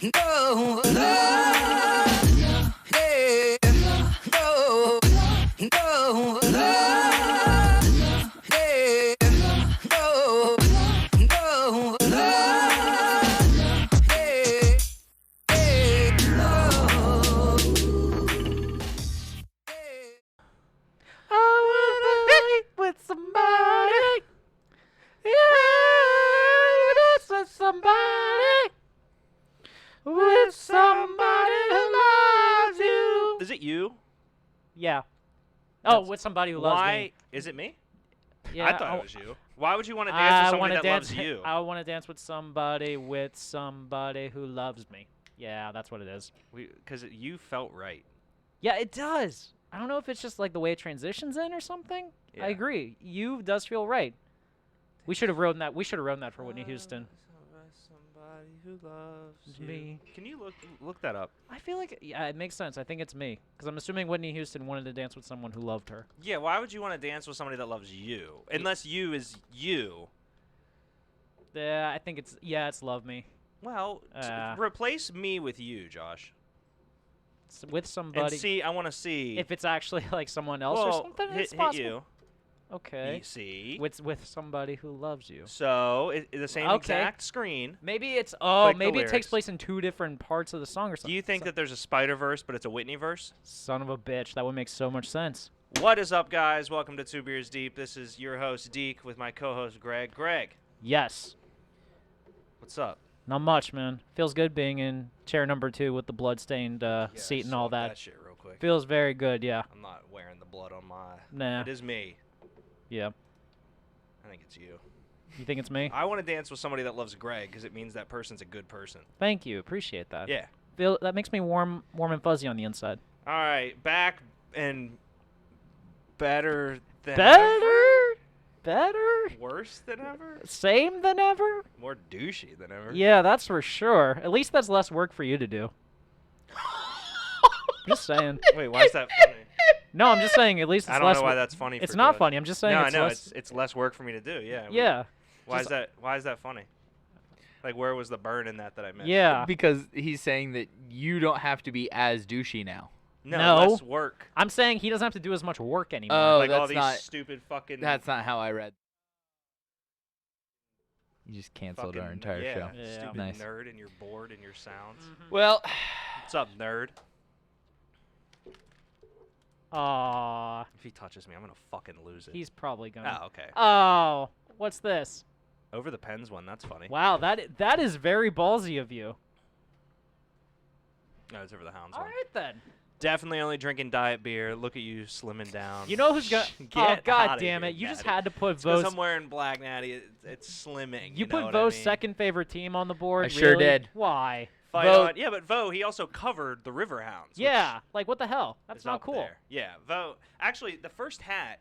No, no, yeah, no, no, no, yeah, no, no, no, yeah, yeah, no. I wanna be with somebody. Yeah, with somebody. With somebody who loves you. Is it you? Yeah. Oh, with somebody who loves me. Why is it me? Yeah, I thought it was you. Why would you want to dance with somebody that loves you? I want to dance with somebody who loves me. Yeah, that's what it is. Because you felt right. Yeah, it does. I don't know if it's just like the way it transitions in or something. Yeah. I agree. You does feel right. We should have written that. We should have written that for Whitney Houston. Somebody who loves Me. Can you look that up? I feel like it makes sense. I think it's me because I'm assuming Whitney Houston wanted to dance with someone who loved her. Yeah, why would you want to dance with somebody that loves you? Unless you is you. Yeah, I think it's love me. Well, replace me with you, Josh. With somebody. And see, I want to see if it's actually like someone else or something. It's hit possible. you. Okay. See. With somebody who loves you. So the same exact screen. Maybe it's maybe it takes place in two different parts of the song or something. Do you think that there's a Spider-Verse, but it's a Whitney-verse? Son of a bitch, that would make so much sense. What is up, guys? Welcome to Two Beers Deep. This is your host Deke with my co-host Greg. Greg. Yes. What's up? Not much, man. Feels good being in chair number 2 with the blood-stained seat and all that. That shit real quick. Feels very good, yeah. I'm not wearing the blood on my. Nah. It is me. Yeah. I think it's you. You think it's me? I want to dance with somebody that loves Greg because it means that person's a good person. Thank you. Appreciate that. Yeah. That makes me warm and fuzzy on the inside. All right, back and better than Better? Worse than ever? Same than ever? More douchey than ever. Yeah, that's for sure. At least that's less work for you to do. Just saying. Wait, why is that funny? No, I'm just saying at least it's less. I don't know why that's funny. It's for not Josh. funny. I'm just saying. No, it's I know less. it's less work for me to do. Yeah. Yeah. Why is that? Why is that funny? Like, where was the burn in that I missed? Yeah. Because he's saying that you don't have to be as douchey now. No, less work. I'm saying he doesn't have to do as much work anymore. Oh, like that's all these not, stupid fucking. That's not how I read. You just canceled our fucking- entire yeah, show. Yeah. Stupid Nice. nerd, and you're bored in your sounds. Well, What's up, nerd? Aw, If he touches me, I'm gonna fucking lose it. he's probably gonna. Oh, okay. Oh, what's this? Over the pens one. That's funny. Wow, that is very ballsy of you. No, it's over the hounds All one. right then. Definitely only drinking diet beer. Look at you slimming down. You know who's gonna? Oh Get God outta damn here, it! You just Natty. had to put It's 'cause Vo's. I'm wearing black, Natty. It's slimming. You know put what Vo's I mean? second favorite team on the board. I sure really? did. Why? Fight Vo- on. Yeah, but Vo, he also covered the Riverhounds. which Yeah, like what the hell? That's is not up cool. there. Yeah, Vo. Actually, the first hat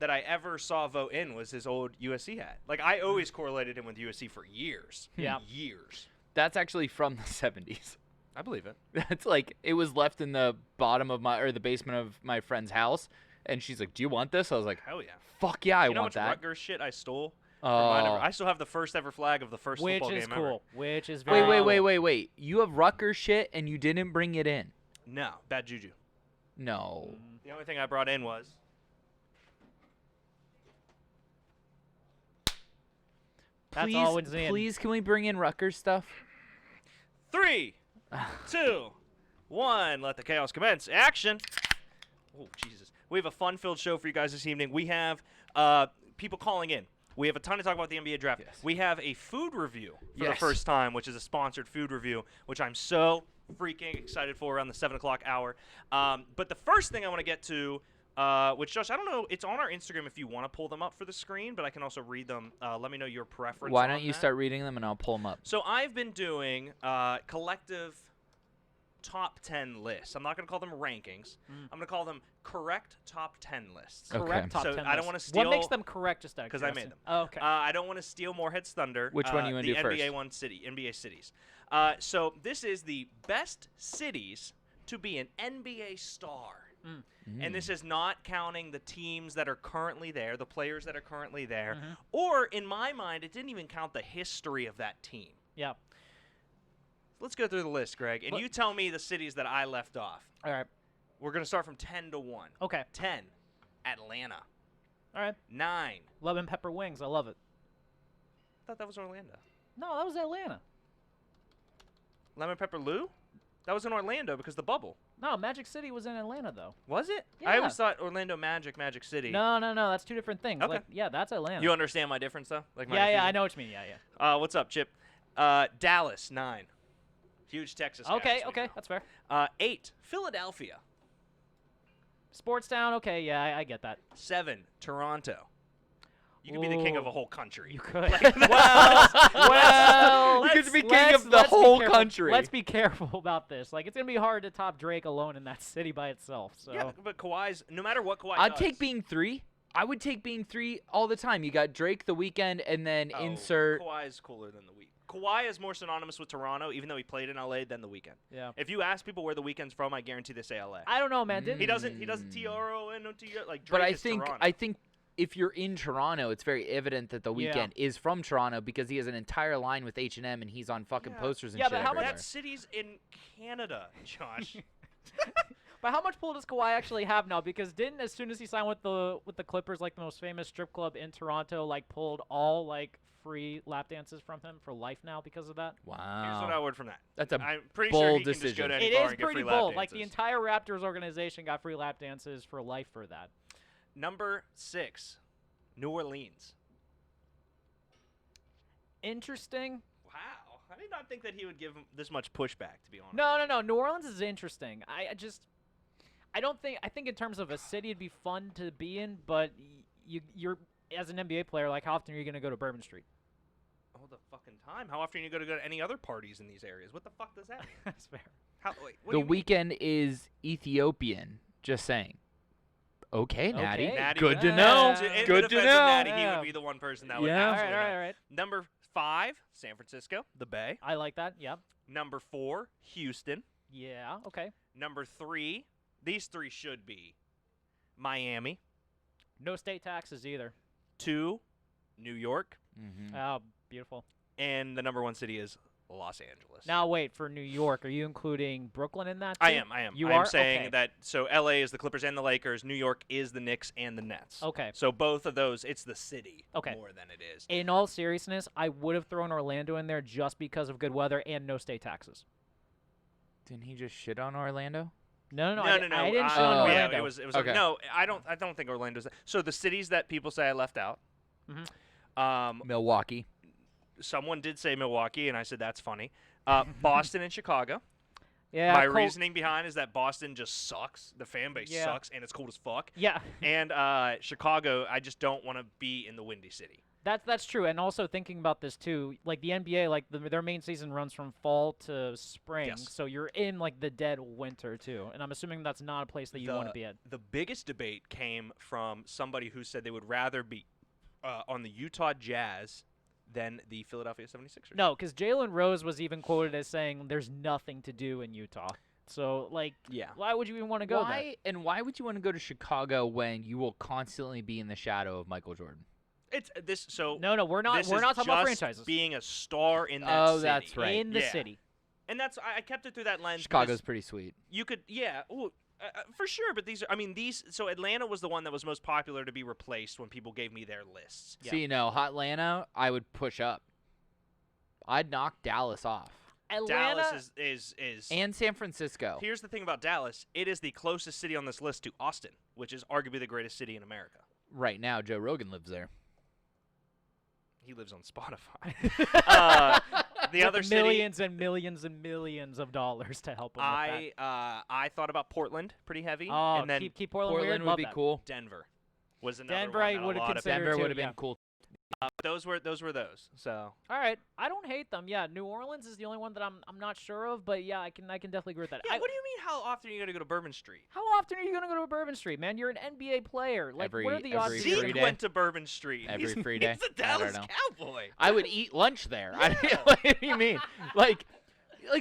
that I ever saw Vo in was his old USC hat. Like, I always correlated him with USC for years. Yeah. Years. that's actually from the 70s. I believe it. That's like, it was left in the bottom of the basement of my friend's house. And she's like, do you want this? I was like, Hell yeah. fuck yeah, I You know want how much that. Rutgers shit I stole? From mine Oh. ever- I still have the first ever flag of the first Which football is game cool. ever. Which is very. Wait. You have Rutgers shit and you didn't bring it in. No, bad juju. No. The only thing I brought in was That's please, always in. please, can we bring in Rutgers stuff? 3, 2, 1. Let the chaos commence. Action. Oh, Jesus. We have a fun-filled show for you guys this evening. We have people calling in. We have a ton to talk about the NBA draft. Yes. We have a food review for the Yes. first time, which is a sponsored food review, which I'm so freaking excited for around the 7 o'clock hour. But the first thing I want to get to, which, Josh, I don't know, it's on our Instagram if you want to pull them up for the screen, but I can also read them. Let me know your preference. Why on don't you that. start reading them and I'll pull them up? So I've been doing collective top 10 lists. I'm not going to call them rankings. I'm going to call them correct top 10 lists. Okay. Correct top So 10 I don't lists. wanna steal- What makes them correct? Just out of 'Cause I made curiosity? them. Oh, okay. I don't want to steal Moorhead's thunder. Which one you wanna the do first? NBA cities. So this is the best cities to be an NBA star. And this is not counting the teams that are currently there, the players that are currently there, or in my mind, it didn't even count the history of that team. Yeah. Let's go through the list, Greg, and you tell me the cities that I left off. All right. We're gonna start from 10 to 1. Okay. 10, Atlanta. All right. 9. Lemon pepper wings. I love it. I thought that was Orlando. No, that was Atlanta. Lemon pepper Lou? That was in Orlando because the bubble. No, Magic City was in Atlanta though. Was it? Yeah. I always thought Orlando Magic City. No, that's two different things. Okay. Like, yeah, that's Atlanta. You understand my difference though? Like my yeah, I confusion? know what you mean. Yeah. What's up, Chip? Dallas 9. Huge Texas guy Okay, this week. okay, that's fair. 8, Philadelphia. Sports town. Okay, yeah, I get that. 7, Toronto. You could be the king of a whole country. You could. Well, you could be king of the whole country. Let's be careful about this. Like, it's gonna be hard to top Drake alone in that city by itself. So. Yeah, but Kawhi's, no matter what Kawhi I'd does. take being 3. I would take being 3 all the time. You got Drake the weekend, and then insert. Kawhi's cooler than the week. Kawhi is more synonymous with Toronto, even though he played in LA, than the weekend. Yeah. If you ask people where the weekend's from, I guarantee they say LA. I don't know, man. He doesn't T-R-O-N-O-T like Drake But I is think Toronto. if you're in Toronto, it's very evident that the weekend is from Toronto because he has an entire line with H&M and he's on fucking posters and Yeah, shit. but how much- everywhere. That city's in Canada, Josh. But how much pull does Kawhi actually have now? Because didn't, as soon as he signed with the Clippers, like the most famous strip club in Toronto, like pulled all like free lap dances from him for life now because of that? Wow. Here's what I would from that. That's a I'm pretty sure bold he can just go decision. to any It bar is and get pretty free lap bold. Like the dances. entire Raptors organization got free lap dances for life for that. Number 6, New Orleans. Interesting. Wow. I did not think that he would give him this much pushback, to be honest. No. New Orleans is interesting. I think in terms of a city, it'd be fun to be in, but you're as an NBA player, like how often are you gonna go to Bourbon Street? All the fucking time. How often are you going to go to any other parties in these areas? What the fuck does that mean? That's fair. Wait, what do The you mean? weekend is Ethiopian. Just saying. Okay, Natty. Okay. Natty Good would- to know. In Good the to defense of know. Natty, he Yeah. would be the one person that would Yeah. absolutely know. All right. Number 5, San Francisco, the Bay. I like that. Yep. Number 4, Houston. Yeah. Okay. Number 3, these 3 should be Miami. No state taxes either. 2, New York. Mm-hmm. Oh, beautiful. And the number 1 city is Los Angeles. Now wait, for New York, are you including Brooklyn in that? I too? am. You I'm are saying okay. that, so LA is the Clippers and the Lakers. New York is the Knicks and the Nets. Okay. So both of those, it's the city Okay. more than it is. In all seriousness, I would have thrown Orlando in there just because of good weather and no state taxes. Didn't he just shit on Orlando? No. No. I didn't shit Oh. on Yeah, Orlando. it was. Okay. No, I don't think Orlando's. So the cities that people say I left out. Milwaukee. Someone did say Milwaukee, and I said that's funny. Boston and Chicago. Yeah. My Col- reasoning behind is that Boston just sucks. The fan base Yeah. sucks, and it's cold as fuck. Yeah. And Chicago, I just don't want to be in the Windy City. That's true, and also thinking about this too, like the NBA, like their main season runs from fall to spring, Yes. so you're in like the dead winter too, and I'm assuming that's not a place that you want to be at. The biggest debate came from somebody who said they would rather be on the Utah Jazz than the Philadelphia 76ers. No, because Jalen Rose was even quoted as saying, "There's nothing to do in Utah." So like, Yeah. why would you even want to go there? Why and why would you want to go to Chicago when you will constantly be in the shadow of Michael Jordan? It's this. So No, we're not. this We're is not talking about just franchises. being a star in that Oh, city. that's right. In the Yeah. city. And that's I kept it through that lens. Chicago's because pretty sweet. you could, yeah, for sure. But these are, I mean, these. So Atlanta was the one that was most popular to be replaced when people gave me their lists. Yeah. See, Hot Atlanta, I would push up. I'd knock Dallas off. Atlanta. Dallas is. And San Francisco. Here's the thing about Dallas: it is the closest city on this list to Austin, which is arguably the greatest city in America. Right now, Joe Rogan lives there. He lives on Spotify. The with other city, millions and millions and millions of dollars to help him with that. I thought about Portland pretty heavy, Oh, and then keep Portland, Portland weird. would Love be that. cool. Denver was another Denver, one I that a would've lot of considered Denver too, would have yeah. been cool. those were those. So All right, I don't hate them. Yeah, New Orleans is the only one that I'm not sure of, but yeah, I can definitely agree with that. yeah, what do you mean? How often are you gonna go to Bourbon Street? How often are you gonna go to Bourbon Street, man? You're an NBA player. Like, what are the odds? every of free you- Zeke day. went to Bourbon Street. Every He's- free day? He's a I don't Dallas know. Cowboy. I would eat lunch there. Yeah. What do you mean? Like,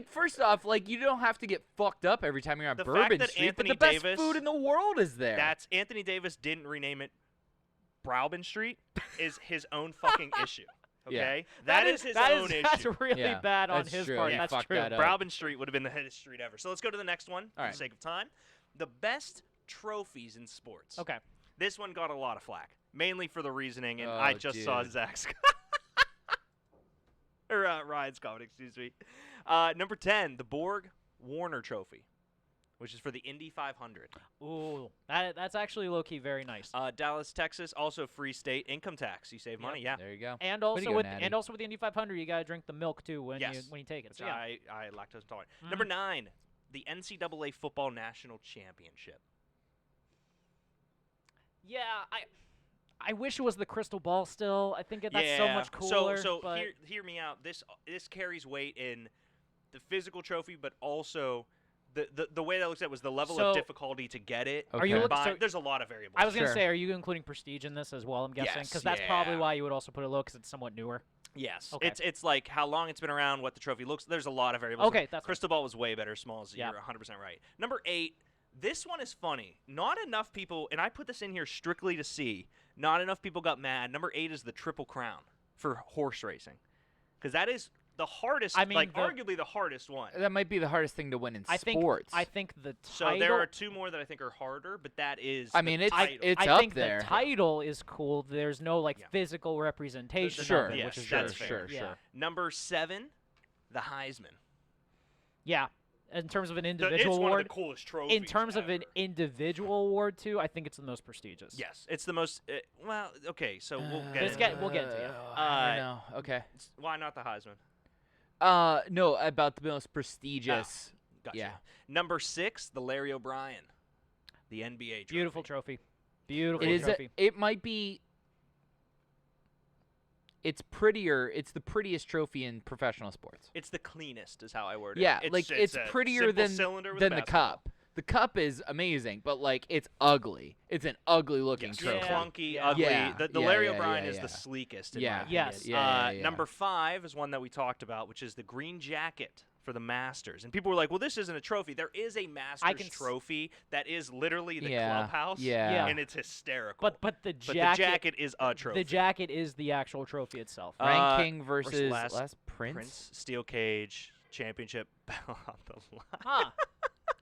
first off, you don't have to get fucked up every time you're on The fact Bourbon that Street. Anthony but the best Davis- food in the world is there. That's Anthony Davis didn't rename it Browbon Street is his own fucking issue. Yeah. Okay, that is his own issue. That's really Yeah, bad on that's his true. part. He That's fucked true. that up. Browbin Street would have been the hittest street ever. So let's go to the next one for right. the sake of time. The best trophies in sports. Okay. This one got a lot of flack, mainly for the reasoning, and Oh, I just saw dude. Zach's or Ryan's comment. Excuse me. Number 10, the Borg Warner Trophy, which is for the Indy 500. Ooh, that's actually low key very nice. Dallas, Texas, also free state income tax. You save money, yeah. There you go. And Way to also go, with Natty. the Indy 500, you gotta drink the milk too when Yes. you take it. Which So yeah. I lactose intolerant. Number 9, the NCAA Football National Championship. Yeah, I wish it was the crystal ball still. I think that's so much cooler. So but hear me out. This carries weight in the physical trophy, but also the way that looks at was the level So- of difficulty to get it. Are you look- combined. so- There's a lot of variables. I was gonna Sure. say, are you including prestige in this as well? I'm guessing Yes, because that's probably yeah. why you would also put it low because it's somewhat newer. Yes. Okay. It's like how long it's been around, what the trophy looks. There's a lot of variables. Okay, that's fine. Crystal ball was way better. Small is Yeah. you're 100% right. Number 8. This one is funny. Not enough people, and I put this in here strictly to see. Not enough people got mad. Number 8 is the Triple Crown for horse racing, because that is the hardest. I mean, arguably the hardest one. That might be the hardest thing to win in I think sports. I think the title. So there are 2 more that I think are harder, but that is. I mean, the title. it's I up think there. the title is cool. There's no like Yeah. physical representation Sure. of it, Yes, which is that's good. fair. Yeah. Sure. Number 7, the Heisman. Yeah. In terms of an It's individual one award, of the coolest trophies. in terms of an ever. individual award too, I think it's the most prestigious. Yes, it's the most. Well, okay, so we'll get. Let's into get- it. we'll get to it. I don't know. Okay. Why not the Heisman? No, about the most prestigious. Gotcha. Yeah. Number 6, the Larry O'Brien, the NBA trophy. Beautiful trophy. Beautiful It is. trophy. It might be. It's prettier. It's the prettiest trophy in professional sports. It's the cleanest, is how I word it. Yeah, it's, like it's it's a prettier simple than cylinder with than a the basketball. cup. The cup is amazing, but like it's ugly. It's an ugly looking Yes. trophy. Yeah. Clunky, Yeah. ugly. Yeah, The yeah, Larry yeah, O'Brien yeah, is yeah. the sleekest. In Yeah. my Yes. opinion. Yeah. Number 5 is one that we talked about, which is the green jacket for the Masters. And people were like, "Well, this isn't a trophy." There is a Masters trophy that is literally the Yeah. clubhouse. Yeah. and it's hysterical. But the But jacket, the jacket is a trophy. the jacket is the actual trophy itself. Ranking versus last Prince. Steel Cage Championship bell on the line. Huh.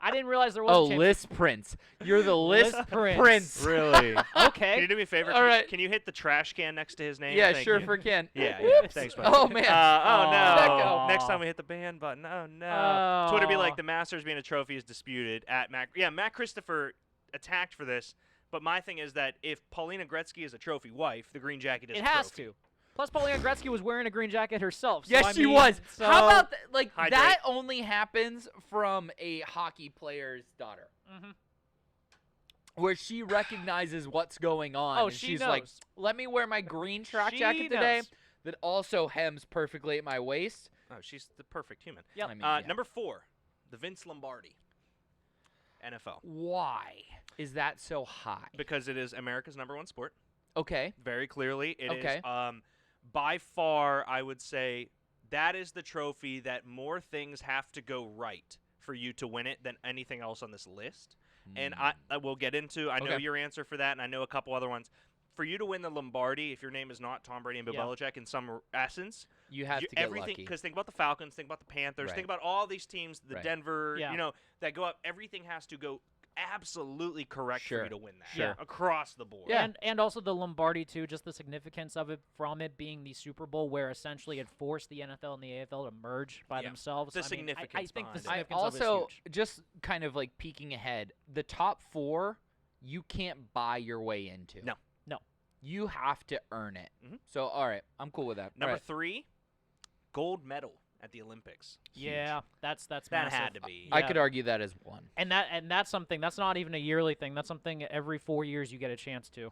I didn't realize there was Oh, a champion. List Prince. You're the List List Prince. Prince. Really? Okay. Can you do me a favor? All right. Can you hit the trash can next to his name? Yeah, Thank sure, you. for Ken. Yeah, yeah. Whoops. Thanks, buddy. Oh man. Oh no! Echo. Next time we hit the ban button. Oh no! Twitter be Oh. like, the Masters being a trophy is disputed at Mac. Yeah, Matt Christopher attacked for this, but my thing is that if Paulina Gretzky is a trophy wife, the green jacket is. It a has trophy. to. Plus, Paulina Gretzky was wearing a green jacket herself. So Yes, I she mean, was. So How about like Hydrate. that? Only happens from a hockey player's daughter, Mhm. where she recognizes what's going on. Oh, and she she's knows. like, "Let me wear my green track She jacket today knows. that also hems perfectly at my waist." Oh, she's the perfect human. Yep. I mean, yeah. Number 4, the Vince Lombardi, NFL, Why is that so high? because it is America's #1 sport. Okay. Very clearly, it is. Okay. By far, I would say that is the trophy that more things have to go right for you to win it than anything else on this list. And I will get into. I know Okay. your answer for that, and I know a couple other ones. For you to win the Lombardi, if your name is not Tom Brady and Bill Yeah. Belichick in some essence, You have you- to get everything. lucky. Because think about the Falcons, think about the Panthers, Right. think about all these teams, the Right. Denver, Yeah. that go up. Everything has to go absolutely correct for Sure. you to win that. Sure. Across the board. Yeah. And also the Lombardi too, just the significance of it from it being the Super Bowl, where essentially it forced the NFL and the AFL to merge by Yeah. themselves. The I mean, significance I think the behind it. I significance of it also is huge. just kind of like peeking ahead. The top 4, you can't buy your way into. No. No. You have to earn it. Mhm. So all right, I'm cool with that. Number All right. 3, gold medal at the Olympics. Yeah, that's That massive. had to be. I Yeah. could argue that as one. And that's something that's not even a yearly thing. That's something every 4 years you get a chance to.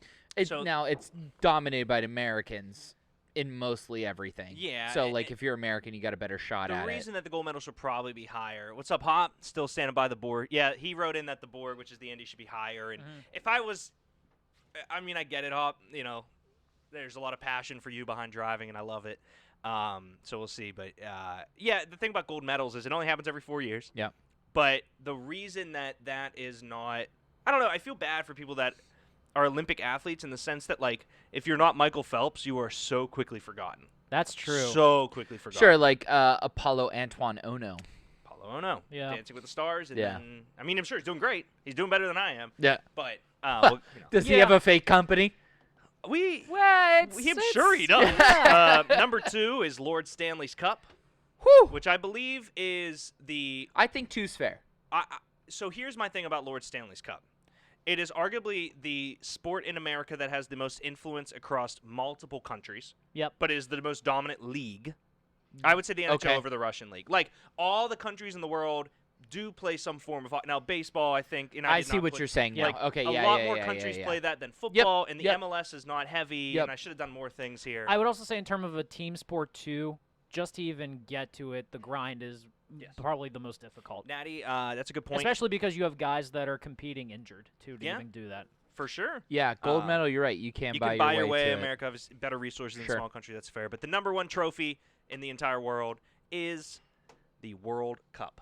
Now it's dominated by the Americans in mostly everything. Yeah, So and like if you're American, you got a better shot The at reason that the gold medal should probably be higher. What's up, Hop? Still standing by the board. Yeah, he wrote in that the board, which is the Indy, should be higher. And if I was, I mean, I get it, Hop. There's a lot of passion for you behind driving, and I love it. So we'll see. But yeah, the thing about gold medals is it only happens every 4 years. Yeah. But the reason that is not, I don't know. I feel bad for people that are Olympic athletes in the sense that, like, if you're not Michael Phelps, you are so quickly forgotten. That's true. So quickly forgot. Sure, like Apollo Antoine Ono. Apollo Ono. Yeah. Dancing with the Stars. And Yeah. then, I mean, I'm sure he's doing great. He's doing better than I am. Yeah. But, well, Does he Yeah. have a fake company? we. Well, I'm sure he does. Number 2 is Lord Stanley's Cup, Whew. which I believe is the. I think two's fair. So here's my thing about Lord Stanley's Cup. It is arguably the sport in America that has the most influence across multiple countries. Yep. But is the most dominant league. I would say the NHL Okay. over the Russian league. Like, all the countries in the world do play some form of now baseball. I think. And I did see not what put- you're saying now. Like, Okay, a yeah, lot yeah, more yeah, countries yeah. play that than football, and the yep. MLS is not heavy. Yep. And I should have done more things here. I would also say in terms of a team sport too, just to even get to it, the grind is Yes. probably the most difficult. Natty, that's a good point. Especially because you have guys that are competing injured too to Yeah. even do that. For sure. Yeah, gold Uh, medal. You're right. You can't You buy can buy your way to it. America has better resources than Sure. a small country. That's fair. But the number 1 trophy in the entire world is the World Cup.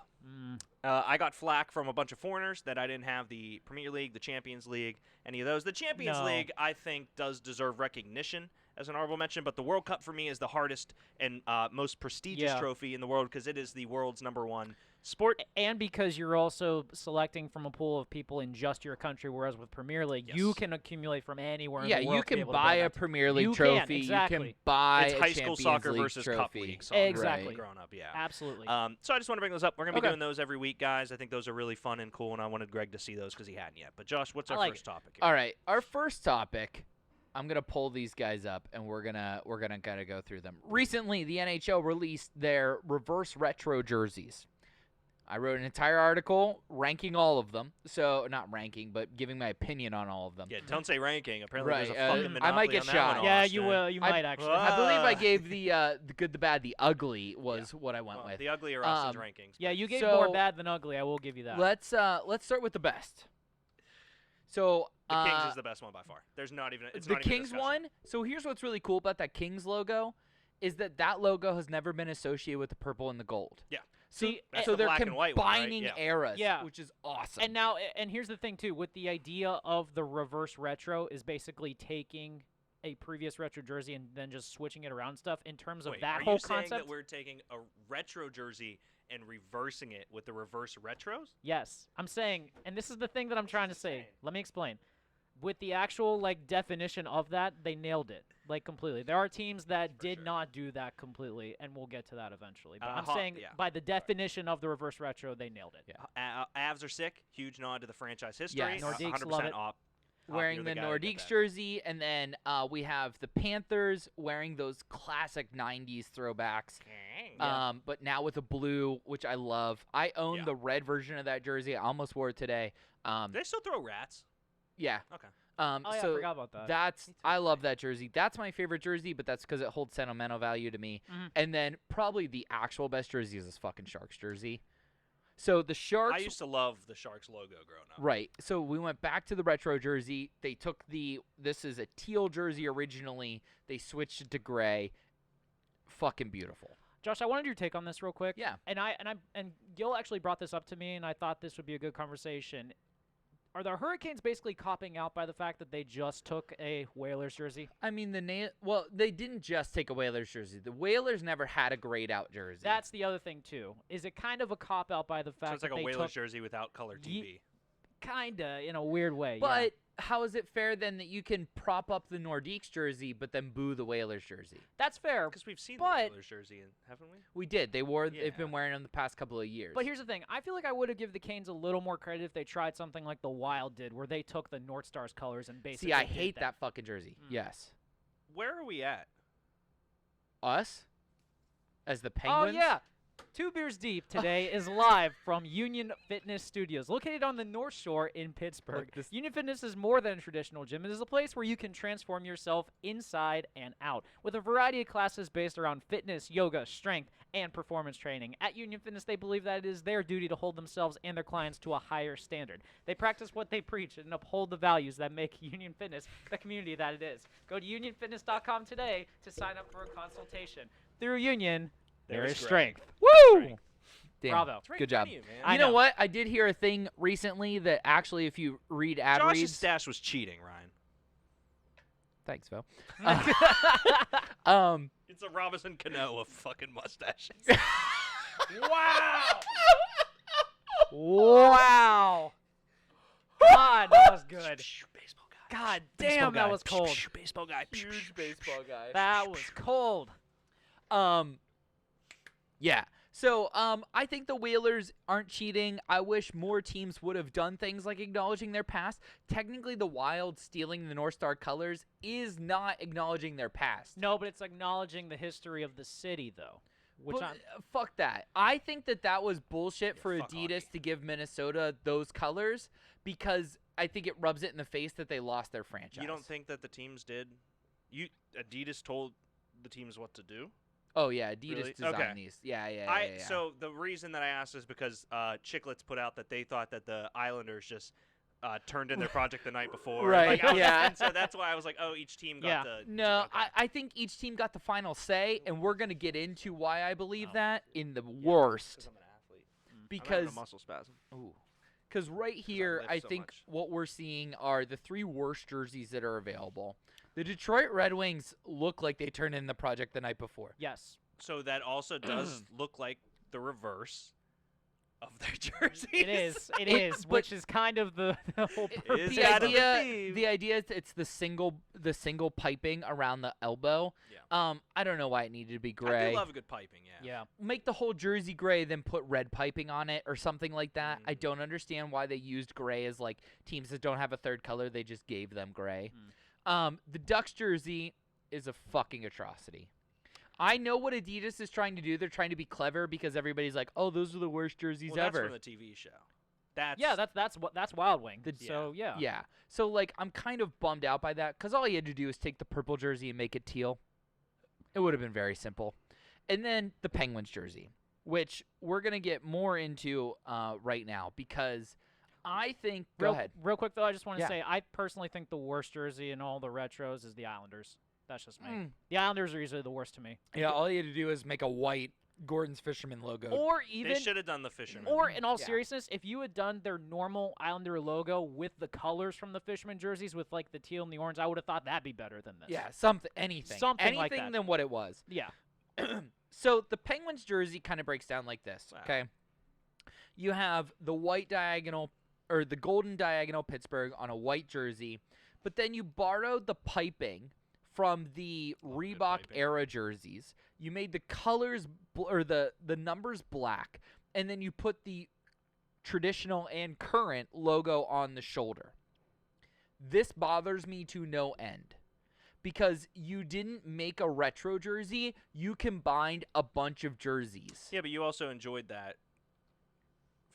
I got flack from a bunch of foreigners that I didn't have the Premier League, the Champions League, any of those. The Champions No. League, I think, does deserve recognition as an honorable mention, but the World Cup for me is the hardest and most prestigious Yeah. trophy in the world because it is the world's number 1 sport. And because you're also selecting from a pool of people in just your country, whereas with Premier League, you Yes. can accumulate from anywhere Yeah, in the world you to be can able to buy go a that. Premier League You can, trophy. You exactly. can buy It's a high school Champions soccer League versus trophy. Cup League soccer. Exactly. Growing up, yeah. Absolutely. So I just want to bring those up. We're going to be Okay. doing those every week, guys. I think those are really fun and cool, and I wanted Greg to see those because he hadn't yet. But Josh, what's I our like first topic here? All right, our first topic. I'm gonna pull these guys up, and we're gonna kind of go through them. Recently, the NHL released their reverse retro jerseys. I wrote an entire article ranking all of them. So not ranking, but giving my opinion on all of them. Yeah, don't say ranking. Apparently Right, there's a uh, fucking I monopoly might get on that shot. one, yeah, Austin. you will. You might actually. I believe I Ah. gave the good, the bad, the ugly was what I went Well, with. the ugly are Austin's Um, rankings. Yeah, you gave So- more bad than ugly. I will give you that. Let's start with the best. So The Kings is the best one by far. There's not even. It's the not even a Kings discussion. one. So here's what's really cool about that Kings logo, is that logo has never been associated with the purple and the gold. Yeah. See, That's So the they're black and white one, right? combining Yeah. eras, Yeah. which is awesome. and now, and here's the thing too, with the idea of the reverse retro is basically taking a previous retro jersey and then just switching it around and stuff in terms of Wait, that are whole you saying concept. that we're taking a retro jersey and reversing it with the reverse retros? Yes, I'm saying, and this is the thing that I'm trying to say. insane. Let me explain. With the actual definition of that, they nailed it completely. There are teams that did sure. not do that completely, and we'll get to that eventually. But I'm Ho- saying yeah. by the definition of the reverse retro, they nailed it. Avs are sick. Huge nod to the franchise history. Yes. Nordiques 100% love it. op. wearing You're the guy to get Nordiques that. jersey, and then we have the Panthers wearing those classic '90s throwbacks. Yeah. But now with a blue, which I love. I own Yeah. the red version of that jersey. I almost wore it today. Do they still throw rats? Yeah. Okay. Oh yeah, I so forgot about that. that's Me too. I love that jersey. That's my favorite jersey, but that's because it holds sentimental value to me. Mhm. And then probably the actual best jersey is this fucking Sharks jersey. So the Sharks, I used to love the Sharks logo growing up. right? So we went back to the retro jersey. They took this is a teal jersey originally. They switched it to gray. Fucking beautiful. Josh, I wanted your take on this real quick. Yeah. And Gil actually brought this up to me, and I thought this would be a good conversation. Are the Hurricanes basically copping out by the fact that they just took a Whalers jersey? I mean they didn't just take a Whalers jersey. The Whalers never had a grayed out jersey. That's the other thing too. Is it kind of a cop out by the So fact it's like that a they Whalers took jersey without color TV. kinda in a weird way? But yeah. how is it fair then that you can prop up the Nordiques jersey but then boo the Whalers jersey? That's fair. Because we've seen But- the Whalers jersey, haven't we? We did. They've Yeah. been wearing them the past couple of years. But here's the thing. I feel like I would have given the Canes a little more credit if they tried something like the Wild did, where they took the North Stars colors and basically see, I did hate that fucking jersey. Mm. Yes. Where are we at? Us? As the Oh Penguins? yeah. Two Beers Deep today is live from Union Fitness Studios, located on the North Shore in Pittsburgh. Look, this- Union Fitness is more than a traditional gym. It is a place where you can transform yourself inside and out with a variety of classes based around fitness, yoga, strength, and performance training. At Union Fitness, they believe that it is their duty to hold themselves and their clients to a higher standard. They practice what they preach and uphold the values that make Union Fitness the community that it is. Go to unionfitness.com today to sign up for a consultation. Through Union, there is strength. Woo! Damn. Bravo. It's right Good in front job. of you, man. I You know know. what? I did hear a thing recently that actually, if you read ad Josh's reads, stash was cheating, Ryan. Thanks, Phil. It's a Robinson Cano of fucking mustaches. Wow! Wow! God, that was good. Baseball guy. God Baseball damn, guy. that was cold. Baseball guy. Huge baseball guy. That was cold. Yeah. So, I think the Whalers aren't cheating. I wish more teams would have done things like acknowledging their past. Technically, the Wild stealing the North Star colors is not acknowledging their past. No, but it's acknowledging the history of the city, though. Which But, I'm, fuck that. I think that was bullshit for fuck Adidas hockey. to give Minnesota those colors because I think it rubs it in the face that they lost their franchise. You don't think that the teams did? Adidas told the teams what to do? Oh, yeah. Adidas Really? designed Okay. these. Yeah. So the reason that I asked is because Chiclets put out that they thought that the Islanders just turned in their project the night before. Right, Like, yeah. And so that's why I was like, oh, each team got Yeah. the. No, okay. I think each team got the final say, and we're going to get into why I believe Oh. that in the 'Cause worst. I'm an athlete. I'm having Because a muscle spasm. Because right here, lift I so think much. what we're seeing are the 3 worst jerseys that are available. The Detroit Red Wings look like they turned in the project the night before. yes. So that also does look like the reverse of their jerseys. It is. It It- is, but- which is kind of the whole purpose. Is The kind of a idea, theme. the idea is it's the single piping around the elbow. Yeah. I don't know why it needed to be I gray. do love a good piping. Yeah. Yeah. Make the whole jersey gray, then put red piping on it or something like that. I don't understand why they used gray as like teams that don't have a third color. They just gave them gray. The Ducks jersey is a fucking atrocity. I know what Adidas is trying to do. They're trying to be clever because everybody's like, "Oh, those are the worst jerseys Well, that's ever." from the TV show. That's Yeah, that's Wild Wing. The- So yeah. Yeah. So like, I'm kind of bummed out by that because all you had to do is take the purple jersey and make it teal. It would have been very simple. And then the Penguins jersey, which we're gonna get more into right now because I think. Go ahead. Real quick though, I just want to Yeah. say I personally think the worst jersey in all the retros is the Islanders. That's just me. Mm. The Islanders are usually the worst to me. Yeah, all you had to do is make a white Gordon's Fisherman logo. Or they even should have done the fisherman. Or in all Yeah. seriousness, if you had done their normal Islander logo with the colors from the Fisherman jerseys with like the teal and the orange, I would have thought that'd be better than this. Yeah, anything. Something like anything that. than what it was. Yeah. So the Penguins jersey kind of breaks down like this, Wow. okay? You have the white diagonal or the golden diagonal Pittsburgh on a white jersey, but then you borrowed the piping from the Reebok piping. era jerseys. You made the colors or the numbers black, and then you put the traditional and current logo on the shoulder. This bothers me to no end. Because you didn't make a retro jersey, you combined a bunch of jerseys. Yeah, but you also enjoyed that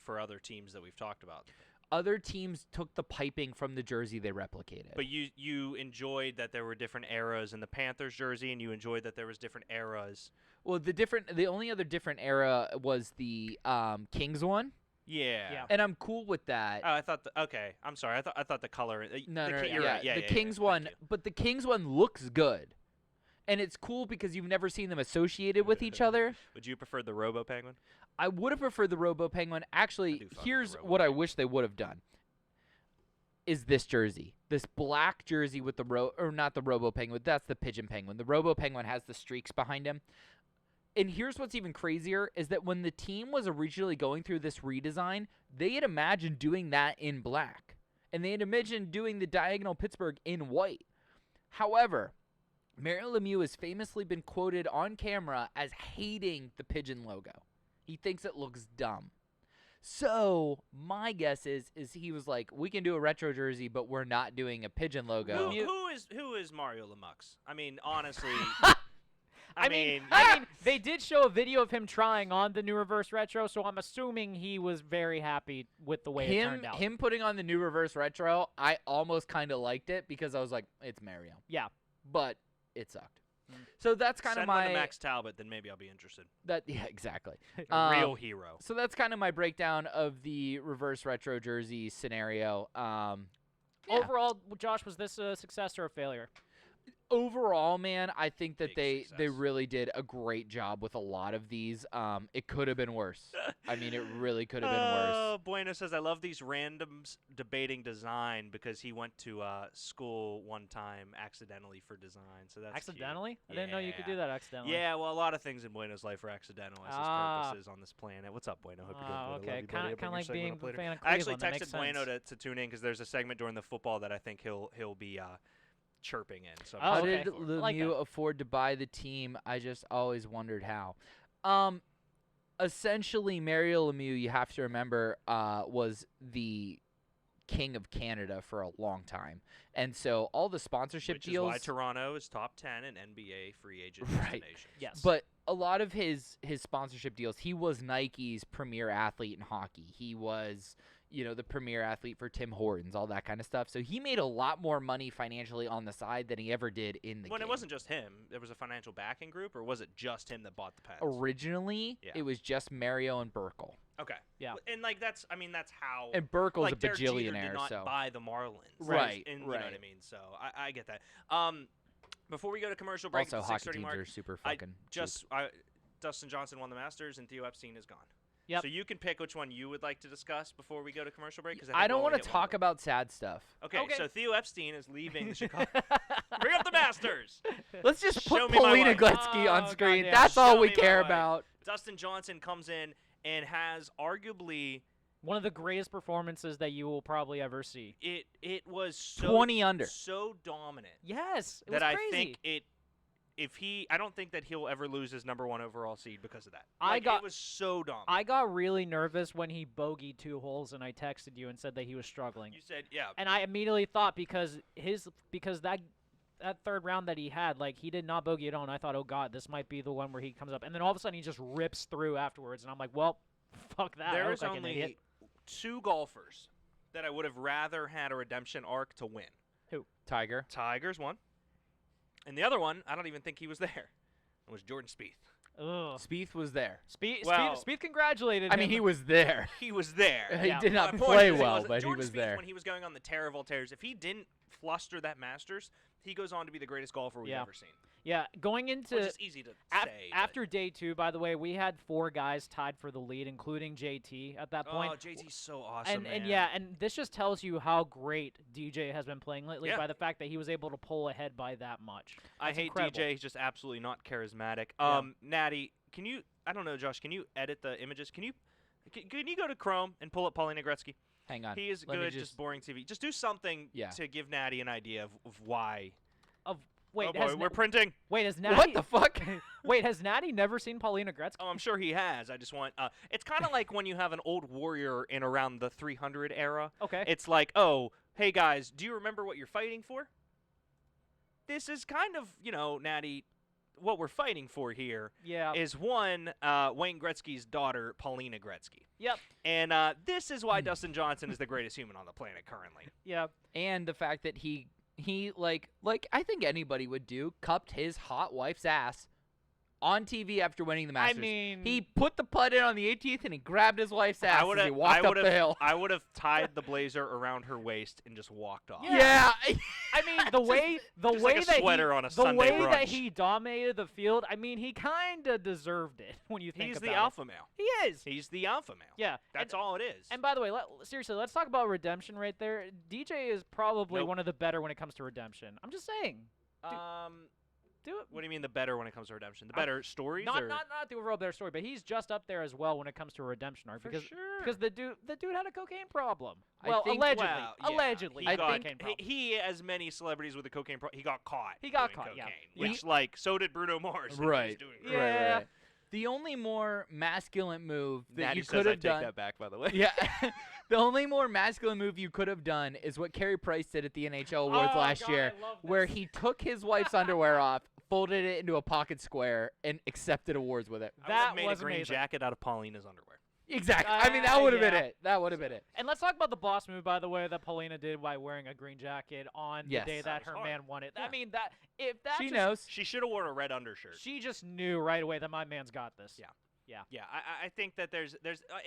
for other teams that we've talked about. Other teams took the piping from the jersey they replicated. But you enjoyed that there were different eras in the Panthers jersey, and you enjoyed that there was different eras. Well, the only other different era was the Kings one, Yeah. Yeah. and I'm cool with that. Oh, I thought. Okay, I'm sorry. I thought the color. No, you're right. Yeah, the yeah, Kings yeah, one, thank you. but the Kings one looks good, and it's cool because you've never seen them associated with each other. Would you prefer the Robo Penguin? I would have preferred the Robo Penguin. I Actually, do fuck with the here's Robo what I Penguin. wish they would have done. Is this jersey, this black jersey with the or not the Robo Penguin? That's the Pigeon Penguin. The Robo Penguin has the streaks behind him. And here's what's even crazier is that when the team was originally going through this redesign, they had imagined doing that in black, and they had imagined doing the diagonal Pittsburgh in white. However, Mario Lemieux has famously been quoted on camera as hating the pigeon logo. He thinks it looks dumb. So my guess is he was like, we can do a retro jersey, but we're not doing a pigeon logo. Who is Mario Lemieux? I mean, honestly. I mean, they did show a video of him trying on the new reverse retro, so I'm assuming he was very happy with the way it turned out. Him putting on the new reverse retro, I almost kind of liked it because I was like, it's Mario. Yeah. But it sucked. So that's kind of Send one my to Max Talbot, then maybe I'll be interested. yeah, exactly. A real hero. So that's kind of my breakdown of the reverse retro jersey scenario. Yeah. Overall, Josh, was this a success or a failure? Overall, man, I think that Big they success. really did a great job with a lot of these. It could have been worse. I mean, it really could have been worse. Bueno says, I love these randoms debating design because he went to school one time accidentally for design. So that's cute. Accidentally? I didn't know you could do Yeah. that accidentally. Yeah, well, a lot of things in Bueno's life are accidental as his Ah. purposes on this planet. What's up, Bueno? Hope you're doing Oh, good. I okay. love you, buddy. I'll Kind bring of your like segment being up a later. fan of I actually Cleveland. That makes texted Bueno sense. to tune in because there's a segment during the football that I think he'll be chirping in. So I'm Oh, How okay. did excited for it. I like Lemieux that. afford to buy the team? I just always wondered how. Essentially, Mario Lemieux, you have to remember, was the king of Canada for a long time, and so all the sponsorship Which deals. is why Toronto is top 10 in NBA free agent Right. destinations. Yes. But a lot of his sponsorship deals, he was Nike's premier athlete in hockey. He was, the premier athlete for Tim Hortons, all that kind of stuff. So he made a lot more money financially on the side than he ever did in the When game. it wasn't just him, there was a financial backing group, or was it just him that bought the Pens? Originally, Yeah. it was just Mario and Burkle. Okay. Yeah. And that's how. And Burkle's like a Derek Jeter bajillionaire, did not so buy the Marlins. Right, And you know what I right. mean. So I get that. Before we go to commercial break, also at the hockey 6:30 teams mark, are super I fucking Dustin Johnson won the Masters and Theo Epstein is gone. Yep. So you can pick which one you would like to discuss before we go to commercial break. Because I don't want to talk about sad stuff. Okay, Okay. so Theo Epstein is leaving Chicago. Bring up the Masters. Let's just Show put me my Paulina wife. Gretzky on Oh, screen. goddamn. That's all Show we me my care wife. about. Dustin Johnson comes in and has arguably One of the greatest performances that you will probably ever see. it was so 20 under. so dominant Yes, it that was I crazy. think I don't think that he'll ever lose his number 1 overall seed because of that. I Like, got- it was so dominant. I got really nervous when he bogeyed 2 holes, and I texted you and said that he was struggling. You said, yeah. And I immediately thought because that third round that he had, like, he did not bogey at all, and I thought, oh god, this might be the one where he comes up, and then all of a sudden he just rips through afterwards, and I'm like, well, fuck that. I There look is like an idiot. only 2 golfers that I would have rather had a redemption arc to win. Tiger. Tiger's one, and the other one, I don't even think he was there. It was Jordan Spieth. Ugh. Spieth was there. Well- Spieth congratulated I him. mean, he was there. He was there. He Yeah. did not My point play is, well, wasn't- but he Jordan was Spieth, there. when he was going on the tear of all tears, if he didn't fluster that Masters, he goes on to be the greatest golfer we've Yeah. ever seen. Yeah, going into Which is easy to say. but- after day 2, by the way, we had 4 guys tied for the lead, including JT at that point. Oh, JT's so awesome, and man. yeah, and this just tells you how great DJ has been playing lately Yeah. by the fact that he was able to pull ahead by that much. I That's hate incredible. DJ. He's just absolutely not charismatic. Yeah. Natty, can you? I don't know, Josh. Can you edit the images? Can you go to Chrome and pull up Paulina Gretzky? Hang on. He is Let me good, just boring TV. Just do something Yeah. to give Natty an idea of why. Wait, oh boy, has we're Na- printing. wait, has Natty What the fuck? Wait, has Natty never seen Paulina Gretzky? Oh, I'm sure he has. I just want. It's kind of like when you have an old warrior in around the 300 era. Okay. It's like, oh, hey guys, do you remember what you're fighting for? This is kind of, Natty, what we're fighting for here Yeah. is one, Wayne Gretzky's daughter, Paulina Gretzky. Yep. And this is why Dustin Johnson is the greatest human on the planet currently. Yeah. And the fact that he like I think anybody would do, cupped his hot wife's ass on TV after winning the Masters. mean- he put the putt in on the 18th and he grabbed his wife's ass as he I walked up would've- the hill. I would have tied the blazer around her waist and just walked off. Yeah. Yeah. I mean, the way just like a that sweater he, on a the Sunday way that brunch. he dominated the field, I mean, he kind of deserved it when you think He's about the it. alpha male. He is. He's the alpha male. Yeah. That's all it is. And by the way, seriously, let's talk about redemption right there. DJ is probably Nope. one of the better when it comes to redemption. I'm just saying. Do it. What do you mean the better when it comes to redemption? The better stories? Not or? not the overall better story, but he's just up there as well when it comes to a redemption arc For because sure. because the dude had a cocaine problem. I Well, think- allegedly, Well, yeah, allegedly, he a got- cocaine problem. he, as many celebrities with a cocaine problem, he got caught. He got doing caught, yeah. cocaine, Yeah. Which, like, so did Bruno Mars. when he was Right. doing Yeah. cocaine. Right. The only more masculine move that Natty you says could I have take done. that back, by the way. Yeah. The only more masculine move you could have done is what Carey Price did at the NHL Awards Oh, last God, year, I love where this. he took his wife's underwear off, folded it into a pocket square, and accepted awards with it. I would That have made was a green amazing. jacket out of Paulina's underwear. Exactly. I mean, that would have been yeah. it. That would have been it. And let's talk about the boss move, by the way, that Paulina did by wearing a green jacket on Yes. the day That that was her hard. man won it. Yeah. I mean, that if that She just, knows. She should have worn a red undershirt. she just knew right away that my man's got this. Yeah. Yeah. Yeah, I think that there's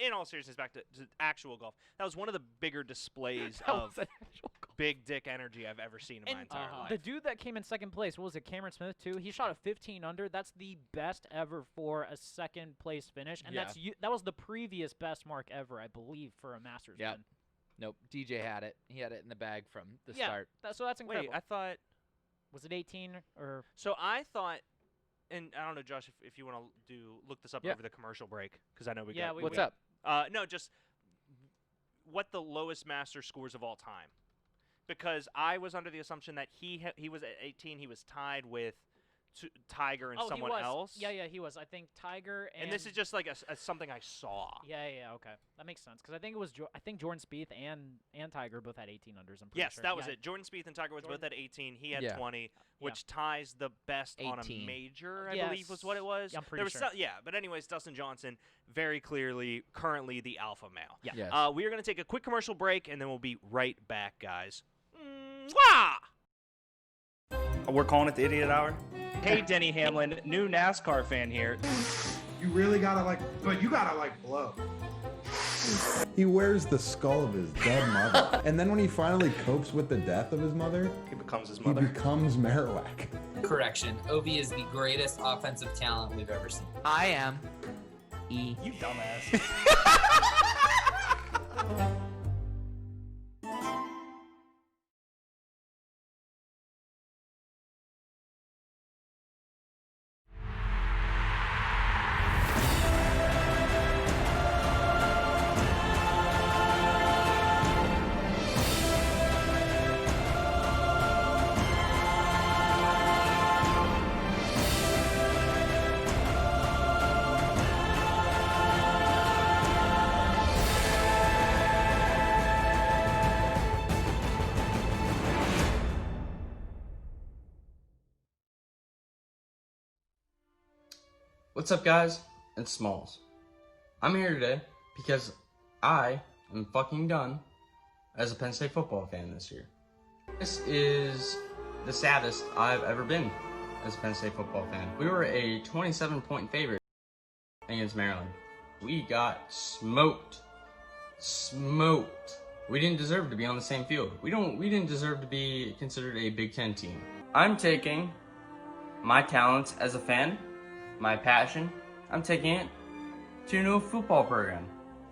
in all seriousness, back to actual golf. That was one of the bigger displays That of was an actual goal. big dick energy I've ever seen in my entire life. The dude that came in second place, what was it, Cameron Smith too? He shot a 15 under. That's the best ever for a second place finish, and that was the previous best mark ever, I believe, for a Masters win. Nope, DJ had it. He had it in the bag from the start. So that's incredible. Wait, I thought. Was it 18 or? So I thought, and I don't know, Josh, if you want to look this up over the commercial break, because I know we got. What's up? No, just what the lowest master scores of all time, because I was under the assumption that he was at 18. He was tied with Tiger and someone else. Yeah, he was. I think Tiger and this is just like a something I saw. Yeah, okay, that makes sense because I think it was I think Jordan Spieth and Tiger both had 18 unders. I'm pretty yes, sure. that was it. Jordan Spieth and Tiger Woods both had 18. He had 20, which ties the best on a major. I believe was what it was. Yeah, I'm pretty sure. But anyways, Dustin Johnson, very clearly, currently the alpha male. Yeah. Yes. We are going to take a quick commercial break, and then we'll be right back, guys. Mwah! We're calling it the Idiot Hour. Hey, Denny Hamlin, new NASCAR fan here. You really gotta but you gotta blow. He wears the skull of his dead mother. And then when he finally copes with the death of his mother, He becomes his he mother. becomes Marowak. Correction. Ovi is the greatest offensive talent we've ever seen. I am E. You dumbass. What's up, guys? It's Smalls. I'm here today because I am fucking done as a Penn State football fan this year. This is the saddest I've ever been as a Penn State football fan. We were a 27-point favorite against Maryland. We got smoked. Smoked. We didn't deserve to be on the same field. We didn't deserve to be considered a Big Ten team. I'm taking my talents as a fan, my passion, I'm taking it to a new football program.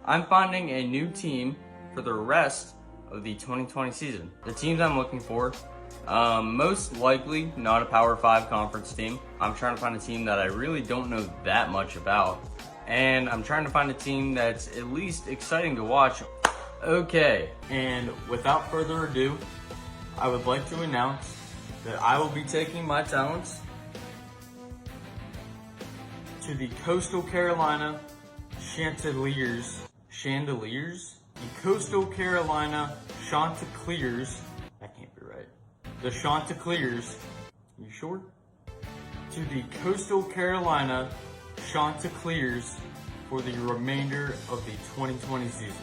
I'm finding a new team for the rest of the 2020 season. The teams I'm looking for, most likely not a Power 5 conference team. I'm trying to find a team that I really don't know that much about. And I'm trying to find a team that's at least exciting to watch. Okay, and without further ado, I would like to announce that I will be taking my talents to the Coastal Carolina Chandeliers. The Coastal Carolina Chanticleers. That can't be right. The Chanticleers. You sure? To the Coastal Carolina Chanticleers for the remainder of the 2020 season.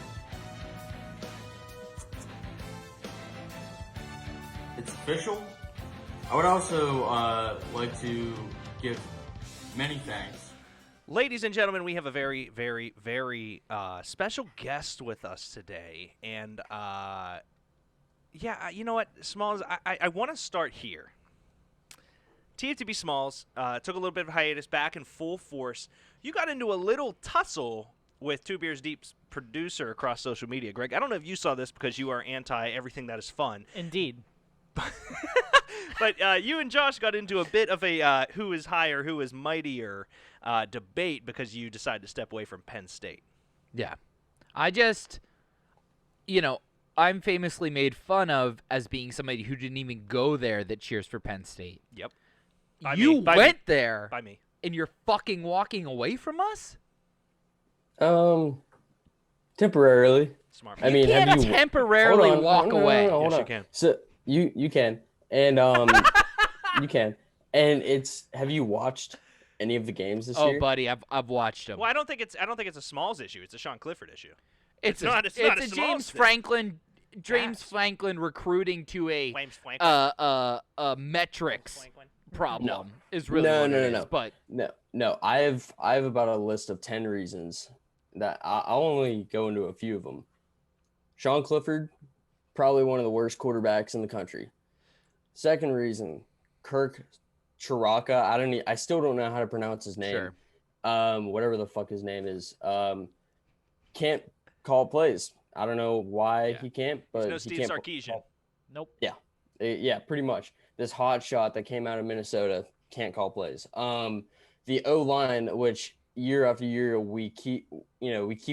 It's official. I would also like to give many thanks. Ladies and gentlemen, we have a very, very, very special guest with us today. And, yeah, you know what, Smalls, I want to start here. Tftb Smalls took a little bit of a hiatus, back in full force. You got into a little tussle with Two Beers Deep's producer across social media. Greg, I don't know if you saw this because you are anti everything that is fun. Indeed. But you and Josh got into a bit of a who is higher, who is mightier debate because you decided to step away from Penn State. Yeah. I just, I'm famously made fun of as being somebody who didn't even go there that cheers for Penn State. Yep. You went there. By me. And you're fucking walking away from us? Temporarily. Smart. I mean, you can't have you temporarily hold on, walk no, away. hold Yes, on. you can. So you can, and you can, and have you watched any of the games this year? Oh, buddy, I've watched them. Well, I don't think it's a Smalls issue. It's a Sean Clifford issue. It's not a James Smalls thing. Franklin recruiting to a James Franklin. metrics problem No. is really No, what no, it no, is, no. But No. I have about a list of 10 reasons that I'll only go into a few of them. Sean Clifford, probably one of the worst quarterbacks in the country. Second reason, Kirk Chiraka. I still don't know how to pronounce his name. Sure. Whatever the fuck his name is. Can't call plays. I don't know why he can't, but He's no he Steve can't Sarkisian. Nope. Yeah, pretty much. This hot shot that came out of Minnesota can't call plays. The O-line, which year after year we keep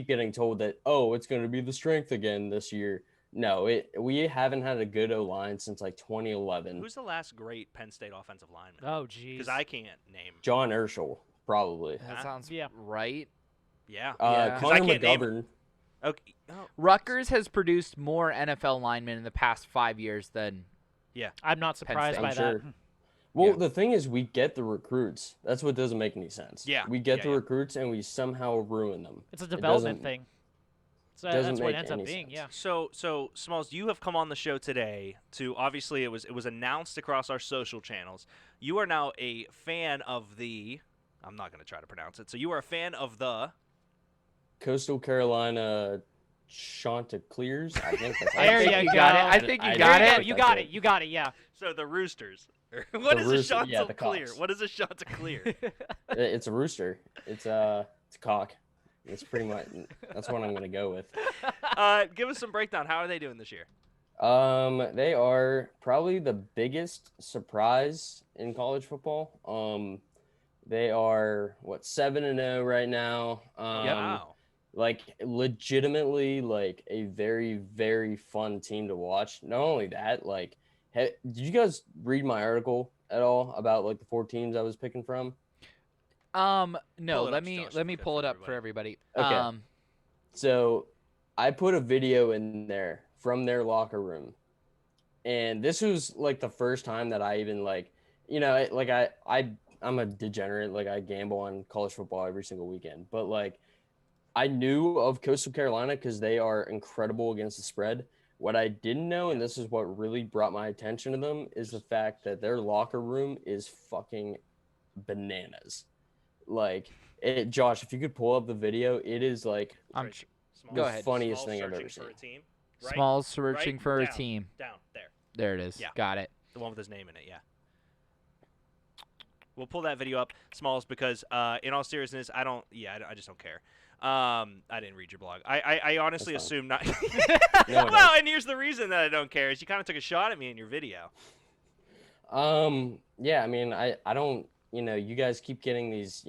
getting told that, oh, it's going to be the strength again this year. No, we haven't had a good O-line since like 2011. Who's the last great Penn State offensive lineman? Oh, geez. Because I can't name. John Urschel, probably. That sounds Yeah. right. Yeah. Yeah. 'Cause I Connor can't name McGovern. Okay. Oh, Rutgers has produced more NFL linemen in the past 5 years than I'm not surprised State. by I'm that. sure. Well, Yeah. the thing is, we get the recruits. That's what doesn't make any sense. Yeah, We get yeah, the yeah. recruits, and we somehow ruin them. It's a It development doesn't- thing. So doesn't that's what it make ends up any being, sense. yeah. So Smalls, you have come on the show today to obviously it was announced across our social channels. You are now a fan of the. I'm not going to try to pronounce it. So you are a fan of the. Coastal Carolina Chanticleers. I think that's how There you you say you go. got it. I think you I got don't it. think You that's got it. You got it, yeah. So the Roosters. What is a Rooster- yeah, the Chanticleer? Cocks. What is a Chanticleer? It's a rooster. It's a cock. It's pretty much. That's what I'm gonna go with. Give us some breakdown. How are they doing this year? They are probably the biggest surprise in college football. They are 7-0 right now. Wow. Like legitimately, like a very, very fun team to watch. Not only that, like, did you guys read my article at all about like the 4 teams I was picking from? No, Pull it let up, me Josh, let me for pull it up for everybody. Okay. So I put a video in there from their locker room. And this was like the first time that I even like, I'm a degenerate. Like I gamble on college football every single weekend, but like I knew of Coastal Carolina because they are incredible against the spread. What I didn't know, and this is what really brought my attention to them, is the fact that their locker room is fucking bananas. Like, Josh, if you could pull up the video, it is like I'm Right. ch- Smalls- Go ahead. funniest Smalls thing I've searching ever for seen. a team. Right? Smalls searching Right? for a Down. team. Down there. There it is. Yeah. Got it. The one with his name in it, yeah. We'll pull that video up, Smalls, because in all seriousness, I just don't care. I didn't read your blog. I honestly That's assume not. No, Well, and here's the reason that I don't care is you kind of took a shot at me in your video. Yeah, I mean, I don't, you guys keep getting these,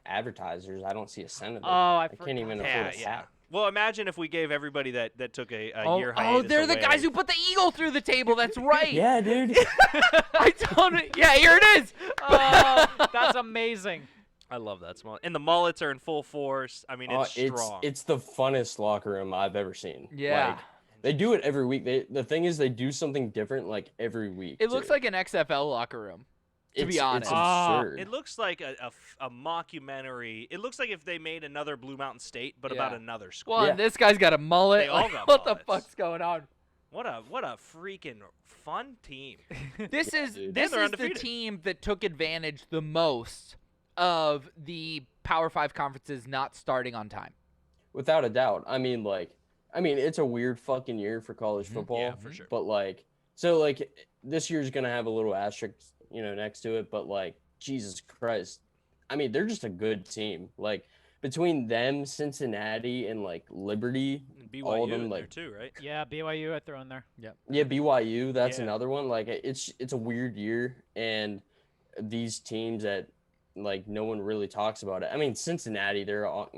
advertisers. I don't see a cent of it. Oh, I can't even forgot. afford Yeah, a hat. Well, imagine if we gave everybody that took a year Oh, hiatus they're the away. guys who put the eagle through the table. That's right. Yeah, dude. I told it. Yeah, here it is. Oh, that's amazing. I love that small. And the mullets are in full force. I mean, it's strong. It's the funnest locker room I've ever seen. Yeah. Like, they do it every week. The thing is, they do something different like every week. It looks too. like an XFL locker room. To be It's honest. absurd. It looks like a mockumentary. It looks like if they made another Blue Mountain State, but about Yeah. another school. Well, Yeah. and this guy's got a mullet. They all Like, got what mullets. the fuck's going on? What a freaking fun team. This is dude. this they're is the undefeated. team that took advantage the most of the Power 5 conferences not starting on time. Without a doubt. I mean, it's a weird fucking year for college football. Yeah, for sure. But this year's gonna have a little asterisk, next to it. But like, Jesus Christ, I mean, they're just a good team. Like between them, Cincinnati, and like Liberty, And BYU all of them, in there like too, right? Yeah, BYU I throw in there. yeah, BYU. That's Yeah. another one. Like it's a weird year, and these teams that like no one really talks about it. I mean, Cincinnati, they're all,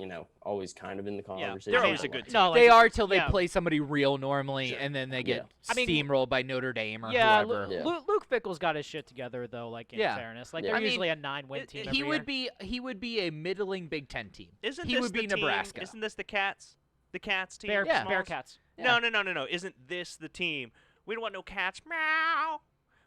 always kind of in the conversation. they're always but, a good like, team. No, like, They are till they yeah. play somebody real normally, Sure. and then they get I mean, steamrolled by Notre Dame or Yeah, whoever. Yeah. Luke Fickle's got his shit together though. Like in Yeah. fairness, like Yeah. they're I mean, usually a 9-win team. He every would year. be a middling Big Ten team. Isn't he this would be the team- Nebraska. Isn't this the Cats? The Cats team? Yeah. Smalls? Bearcats. No. Isn't this the team? We don't want no cats. Meow.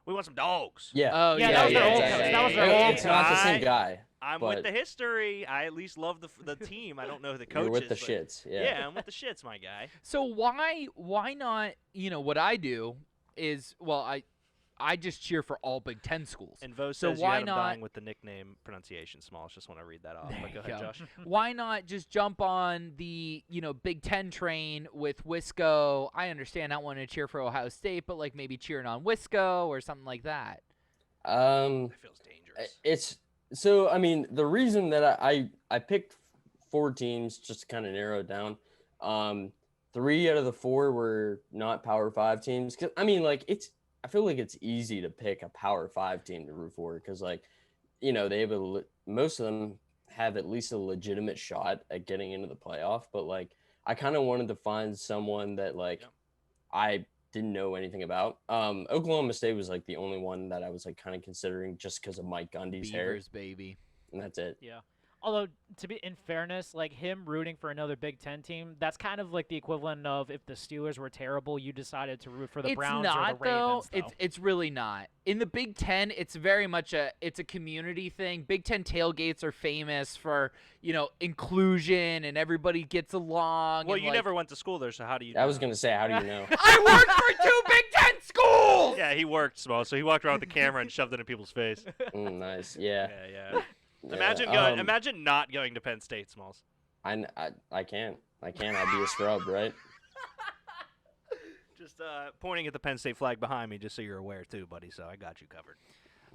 We want some dogs. Yeah. Oh Yeah, that was their old exactly. coach. That was their It- old It's not the coach. same guy. I'm but with the history. I at least love the team. I don't know who the coach You're with is. the but- shits. Yeah. Yeah. I'm with the shits, my guy. So why not? What I do is, well, I just cheer for all Big Ten schools. And Vo So says why you had him not- dying with the nickname pronunciation. Smalls. Just want to read that off. But go ahead, Josh. Why not just jump on the Big Ten train with Wisco? I understand not wanting to cheer for Ohio State, but like maybe cheering on Wisco or something like that. That feels dangerous. So I mean, the reason that I picked 4 teams just to kind of narrow it down. 3 out of the 4 were not Power 5 teams. 'Cause, I mean, like I feel like it's easy to pick a Power 5 team to root for because, like, they have most of them have at least a legitimate shot at getting into the playoff. But like, I kind of wanted to find someone that like I didn't know anything about. Oklahoma State was like the only one that I was like kind of considering just because of Mike Gundy's hair, Beavers, baby. and that's it. Yeah. Although, to be in fairness, like him rooting for another Big Ten team, that's kind of like the equivalent of if the Steelers were terrible, you decided to root for the Browns or the Ravens. Though. It's really not. In the Big Ten, it's very much a community thing. Big Ten tailgates are famous for inclusion and everybody gets along. Well, and you never went to school there, so how do you? I was gonna say, how do you know? I worked for 2 Big Ten schools. Yeah, he worked, Smalls. So he walked around with the camera and shoved it in people's face. Nice. Yeah. Yeah. Imagine not going to Penn State, Smalls. I can't. I'd be a scrub, right? Just pointing at the Penn State flag behind me, just so you're aware too, buddy. So I got you covered.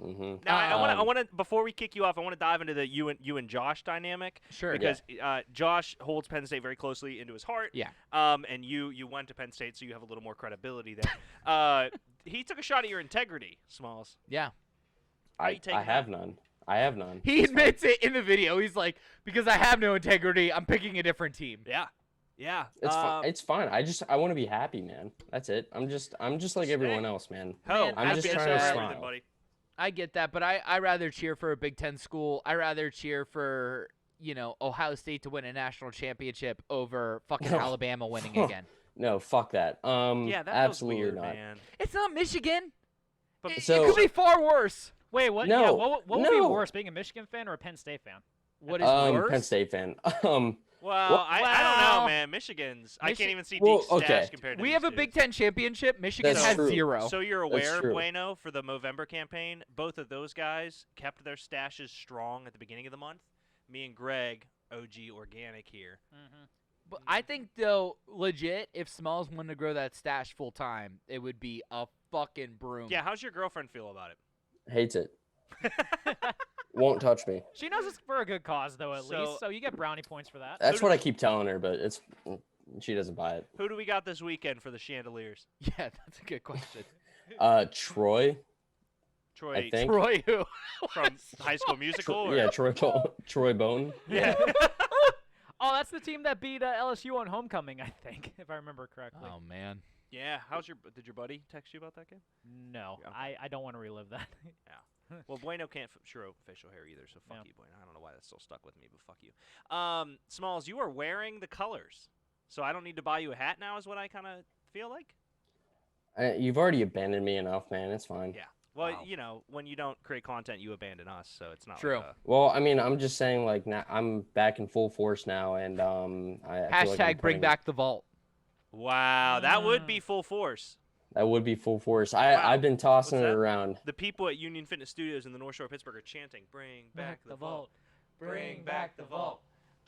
Mm-hmm. Now I want to before we kick you off, I want to dive into the you and Josh dynamic. Sure. Because Josh holds Penn State very closely into his heart. Yeah. And you went to Penn State, so you have a little more credibility there. He took a shot at your integrity, Smalls. Yeah. I have none. I have none. He admits it in the video. He's like, because I have no integrity, I'm picking a different team. Yeah. It's fine. I want to be happy, man. That's it. I'm just like everyone else, man. I'm just trying to smile. Buddy. I get that, but I rather cheer for a Big Ten school. I rather cheer for Ohio State to win a national championship over fucking Alabama winning again. No, fuck that. Yeah, that absolutely weird, not. man. It's not Michigan. But It could be far worse. Wait, what? No, Yeah, what would be no. worse, being a Michigan fan or a Penn State fan? What is worse? Penn State fan. Well, I don't know, man. Michigan's. I can't even see Deke's stash compared to We these have a dudes. Big Ten championship. Michigan That's has true. 0. So you're That's aware, true. Bueno, for the Movember campaign, both of those guys kept their stashes strong at the beginning of the month. Me and Greg, OG Organic here. Mm-hmm. But I think, though, legit, if Smalls wanted to grow that stash full time, it would be a fucking broom. Yeah, how's your girlfriend feel about it? Hates it. Won't touch me. She knows it's for a good cause, though, at So- least. So you get brownie points for that. That's what I keep telling her, but she doesn't buy it. Who do we got this weekend for the chandeliers? Yeah, that's a good question. Troy. Troy I think. Troy who? from High School Musical? or- Yeah, Troy Bone. Yeah. Oh, that's the team that beat LSU on homecoming, I think, if I remember correctly. Oh, man. Yeah. Did your buddy text you about that game? No, Okay. I don't want to relive that. Well, Bueno can't show facial hair either, so fuck Yep. you, Bueno. I don't know why that's still stuck with me, but fuck you. Smalls, you are wearing the colors, so I don't need to buy you a hat now, is what I kind of feel like. You've already abandoned me enough, man. It's fine. Yeah. Well, Wow. when you don't create content, you abandon us, so it's not True. Like Well, I mean, I'm just saying, like, now I'm back in full force now, and I feel like I'm Hashtag bring putting- back the vault. wow, that would be full force. That would be full force. Wow. I've been tossing What's it that? around. The people at Union Fitness Studios in the North Shore of Pittsburgh are chanting, "Bring back the vault, bring back the vault,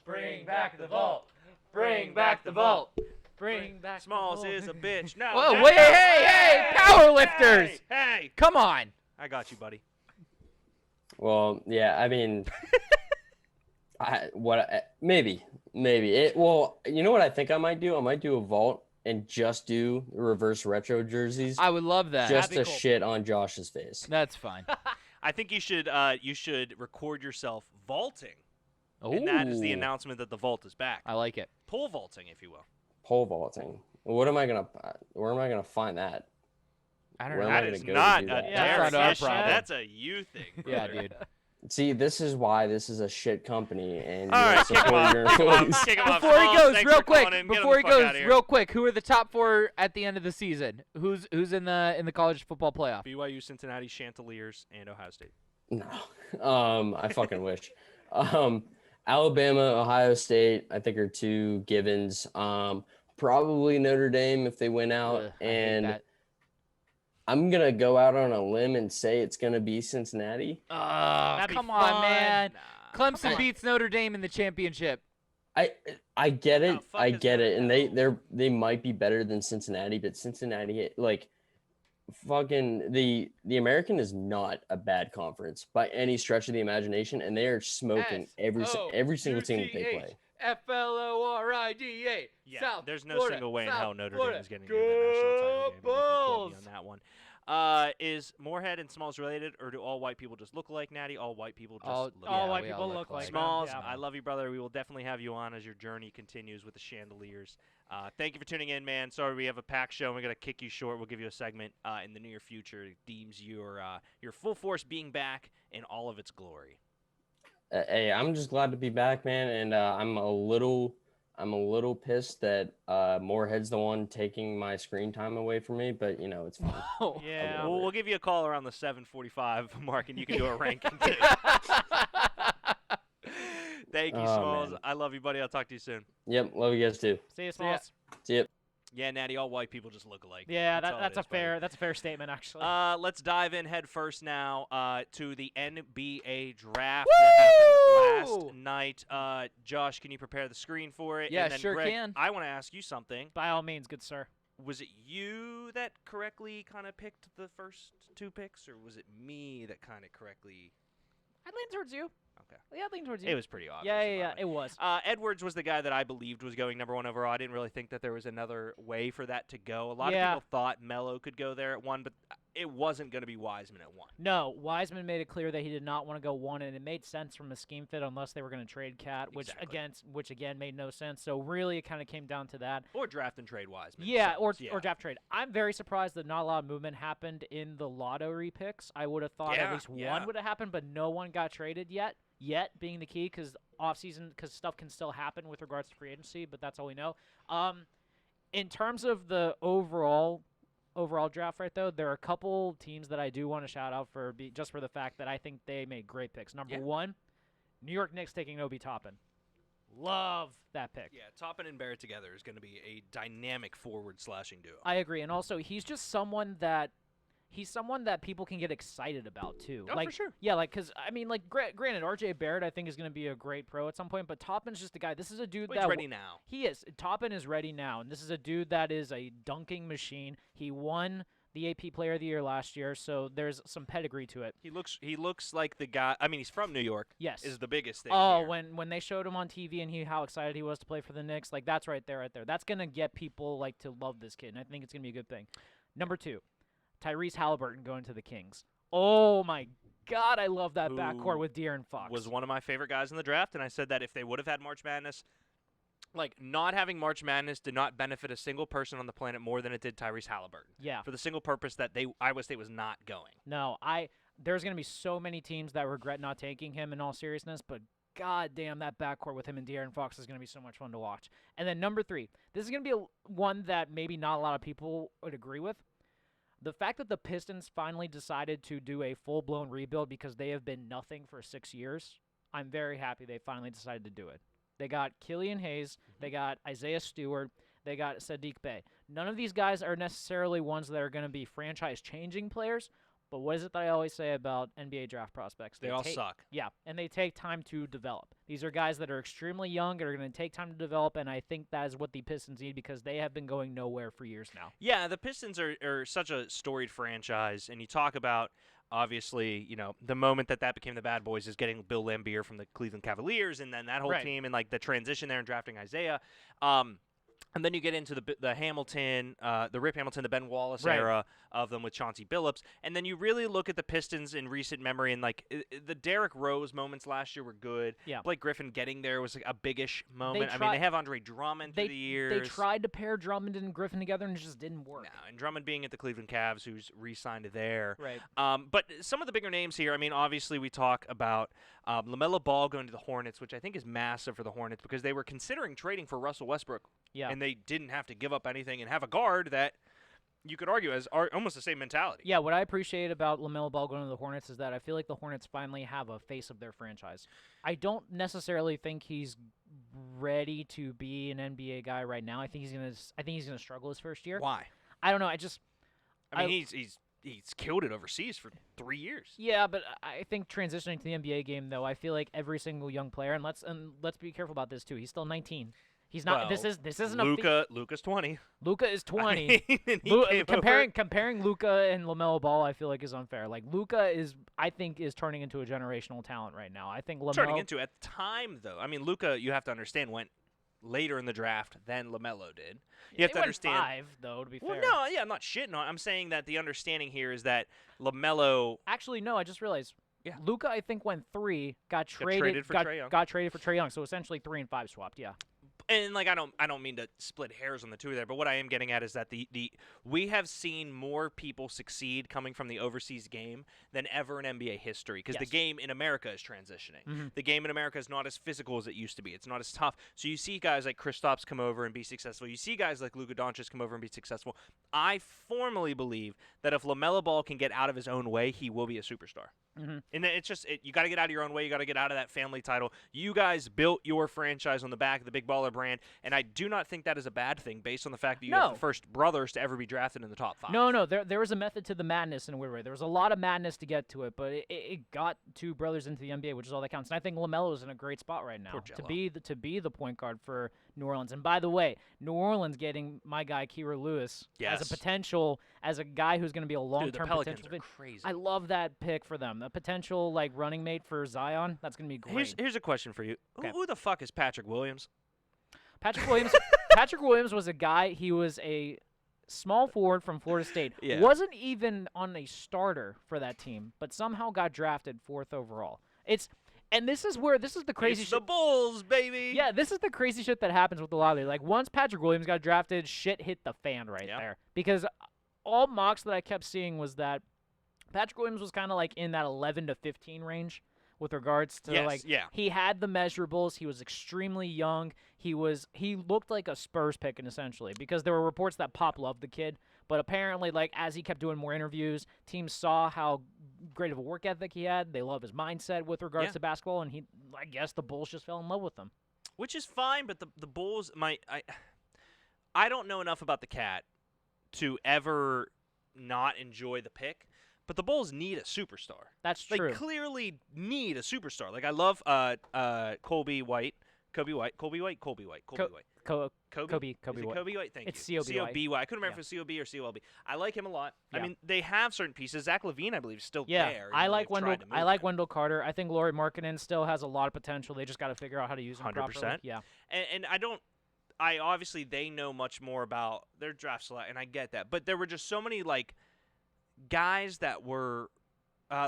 bring back the vault, bring back the vault." Bring back the Smalls vault. is a bitch. No. Whoa, that- wait, hey, power lifters. Hey, Come on. I got you, buddy. Well, yeah, I mean, maybe. Well, you know what I think I might do? I might do a vault and just do reverse retro jerseys, I would love that. just That'd to be cool. shit on Josh's face. That's fine. I think you should record yourself vaulting, and that is the Ooh. announcement that the vault is back. I like it. Pole vaulting, if you will. Pole vaulting. Where am I gonna find that? I don't Where know. am I That gonna is go to not do a that? That's Derek not our issue. problem. That's a you thing. Yeah, brother. dude. See, this is why this is a shit company, and All you right, kick him support off. your Kick him off. employees. Kick him off. Before he Smalls, goes, thanks real for quick. calling in. Get him Before the he fuck goes, outta here. real quick. Who are the top 4 at the end of the season? Who's in the college football playoff? BYU, Cincinnati, Chanticleers, and Ohio State. No, I fucking wish. Alabama, Ohio State, I think are 2 givens. Probably Notre Dame if they win out, Ugh, I hate and that. I'm gonna go out on a limb and say it's gonna be Cincinnati. Oh, That'd be come on, fun. man. Nah. Clemson beats Notre Dame in the championship. I get the it, fuck I is get that? it, and they might be better than Cincinnati, but Cincinnati, like, fucking the American is not a bad conference by any stretch of the imagination, and they are smoking every single team that they play. FLORIDA. Yeah, South there's no Florida, single way in South hell Notre Florida. Dame is getting into that national title game. You can quote me Bulls. on that one. Is Moorhead and Smalls related, or do all white people just look like Natty? All white people just All- look yeah, All like white we people all look like them, Smalls, yeah. I love you, brother. We will definitely have you on as your journey continues with the chandeliers. Thank you for tuning in, man. Sorry we have a packed show, and we're going to kick you short. We'll give you a segment in the near future that deems your full force being back in all of its glory. Hey, I'm just glad to be back, man, and I'm a little pissed that Moorhead's the one taking my screen time away from me, but it's fine. Oh. Yeah. I'll We'll give you a call around the 7:45 mark, and you can do a ranking too. Thank you, Oh, Smalls. man. I love you, buddy. I'll talk to you soon. Yep, love you guys too. See you, See ya. Smalls. See ya. Yeah, Natty, all white people just look alike. Yeah, all that's it a is, buddy. fair statement actually. Let's dive in head first now to the NBA draft that happened last night. Josh, can you prepare the screen for it? Yeah, and then sure Greg, can. I want to ask you something. By all means, good sir. Was it you that correctly kind of picked the first two picks, or was it me that kind of correctly? I'd lean towards you. Okay. Yeah, I'd lean towards you. It was pretty obvious. Yeah, about me. it was. Edwards was the guy that I believed was going number one overall. I didn't really think that there was another way for that to go. A lot of Yeah. people thought Melo could go there at one, but it wasn't going to be Wiseman at one. No, Wiseman made it clear that he did not want to go one, and it made sense from a scheme fit unless they were going to trade Cat, which again made no sense. So really, it kind of came down to that. Or draft and trade Wiseman. Yeah, So, or draft trade. I'm very surprised that not a lot of movement happened in the lottery picks. I would have thought at least one would have happened, but no one got traded yet. Yet being the key, because stuff can still happen with regards to free agency, but that's all we know. In terms of the overall draft, right though, there are a couple teams that I do want to shout out for just for the fact that I think they made great picks. Number one, New York Knicks taking Obi Toppin. Love that pick. Yeah, Toppin and Barrett together is going to be a dynamic forward slashing duo. I agree, and also he's just someone that people can get excited about too. Oh, like, for sure. Yeah, because granted, RJ Barrett I think is going to be a great pro at some point, but Toppin's just a guy. This is a dude He's that ready now. He is. Toppin is ready now, and this is a dude that is a dunking machine. He won the AP Player of the Year last year, so there's some pedigree to it. He looks like the guy. I mean, he's from New York. Yes, is the biggest thing. Oh, here. when they showed him on TV and how excited he was to play for the Knicks, like that's right there. That's gonna get people like to love this kid, and I think it's gonna be a good thing. Number two, Tyrese Halliburton going to the Kings. Oh my God, I love that backcourt with De'Aaron Fox. Was one of my favorite guys in the draft, and I said that if they would have had March Madness. Like, not having March Madness did not benefit a single person on the planet more than it did Tyrese Halliburton. Yeah. For the single purpose that Iowa State was not going. No, there's going to be so many teams that regret not taking him in all seriousness, but God damn, that backcourt with him and De'Aaron Fox is going to be so much fun to watch. And then number three, this is going to be one that maybe not a lot of people would agree with. The fact that the Pistons finally decided to do a full-blown rebuild because they have been nothing for 6 years, I'm very happy they finally decided to do it. They got Killian Hayes. They got Isaiah Stewart. They got Sadiq Bey. None of these guys are necessarily ones that are going to be franchise-changing players, but what is it that I always say about NBA draft prospects? They all suck. Yeah, and they take time to develop. These are guys that are extremely young and are going to take time to develop, and I think that is what the Pistons need because they have been going nowhere for years now. Yeah, the Pistons are such a storied franchise, and you talk about obviously, the moment that became the Bad Boys is getting Bill Laimbeer from the Cleveland Cavaliers, and then that whole team, and like the transition there and drafting Isaiah. And then you get into the Hamilton, the Rip Hamilton, the Ben Wallace era of them with Chauncey Billups. And then you really look at the Pistons in recent memory, and like the Derrick Rose moments last year were good. Yeah. Blake Griffin getting there was like a biggish moment. They have Andre Drummond through the years. They tried to pair Drummond and Griffin together, and it just didn't work. No, and Drummond being at the Cleveland Cavs, who's re-signed there. Right. But some of the bigger names here, I mean, obviously we talk about LaMelo Ball going to the Hornets, which I think is massive for the Hornets because they were considering trading for Russell Westbrook. Yeah. And they didn't have to give up anything and have a guard that you could argue has almost the same mentality. Yeah, what I appreciate about LaMelo Ball going to the Hornets is that I feel like the Hornets finally have a face of their franchise. I don't necessarily think he's ready to be an NBA guy right now. I think he's gonna struggle his first year. Why? I don't know. I mean, he's he's killed it overseas for 3 years. Yeah, but I think transitioning to the NBA game, though, I feel like every single young player, and let's be careful about this too. He's still 19. He's not. Well, this isn't Luka's 20. Luka is 20. I mean, and he came over. Comparing Luka and LaMelo Ball, I feel like is unfair. Like Luka I think is turning into a generational talent right now. I think LaMelo Turning into at the time though. I mean, Luka, you have to understand, went later in the draft than LaMelo did. You have to understand. 5 though, to be fair. No, yeah, I'm not shitting on. I'm saying that the understanding here is that LaMelo. Actually, no. I just realized. Yeah. Luka, I think, went 3, got traded for Trae Young. Got traded for Trae Young. So essentially 3 and 5 swapped. Yeah. And like I don't mean to split hairs on the two there, but what I am getting at is that we have seen more people succeed coming from the overseas game than ever in NBA history because the game in America is transitioning. The game in America is not as physical as it used to be. It's not as tough. So you see guys like Kristaps come over and be successful. You see guys like Luka Doncic come over and be successful. I formally believe that if LaMelo Ball can get out of his own way, he will be a superstar. And it's just you got to get out of your own way. You got to get out of that family title. You guys built your franchise on the back of the Big Baller brand, and I do not think that is a bad thing based on the fact that you have the first brothers to ever be drafted in the top 5. No. There was a method to the madness in a weird way. There was a lot of madness to get to it, but it got 2 brothers into the NBA, which is all that counts. And I think LaMelo is in a great spot right now to be the point guard for New Orleans. And by the way, New Orleans getting my guy Kira Lewis as a potential, as a guy who's going to be a long-term potential. Crazy. I love that pick for them. The potential like running mate for Zion. That's going to be great. Here's a question for you. Okay. Who the fuck is Patrick Williams? Patrick Williams was a guy. He was a small forward from Florida State. Yeah. Wasn't even on a starter for that team, but somehow got drafted 4th overall. This is the crazy It's shit. the Bulls, baby. Yeah, this is the crazy shit that happens with the lottery. Like once Patrick Williams got drafted, shit hit the fan right there. Because all mocks that I kept seeing was that Patrick Williams was kind of like in that 11 to 15 range with regards to he had the measurables. He was extremely young. He looked like a Spurs pick essentially because there were reports that Pop loved the kid, but apparently like as he kept doing more interviews, teams saw how great of a work ethic he had. They love his mindset with regards to basketball, and I guess the Bulls just fell in love with him. Which is fine, but the Bulls I don't know enough about the cat to ever not enjoy the pick. But the Bulls need a superstar. That's true. They clearly need a superstar. Like I love Kobe White. Kobe White. Thank It's you. C-O-B-Y. C-O-B-Y. I couldn't remember if it's C-O-B or C-O-L-B. I like him a lot. I mean, they have certain pieces. Zach LaVine, I believe, is still there. I like Wendell Carter. I think Lauri Markkanen still has a lot of potential. They just got to figure out how to use him 100%. properly. Yeah. And I obviously they know much more about their draft select, and I get that. But there were just so many like guys that were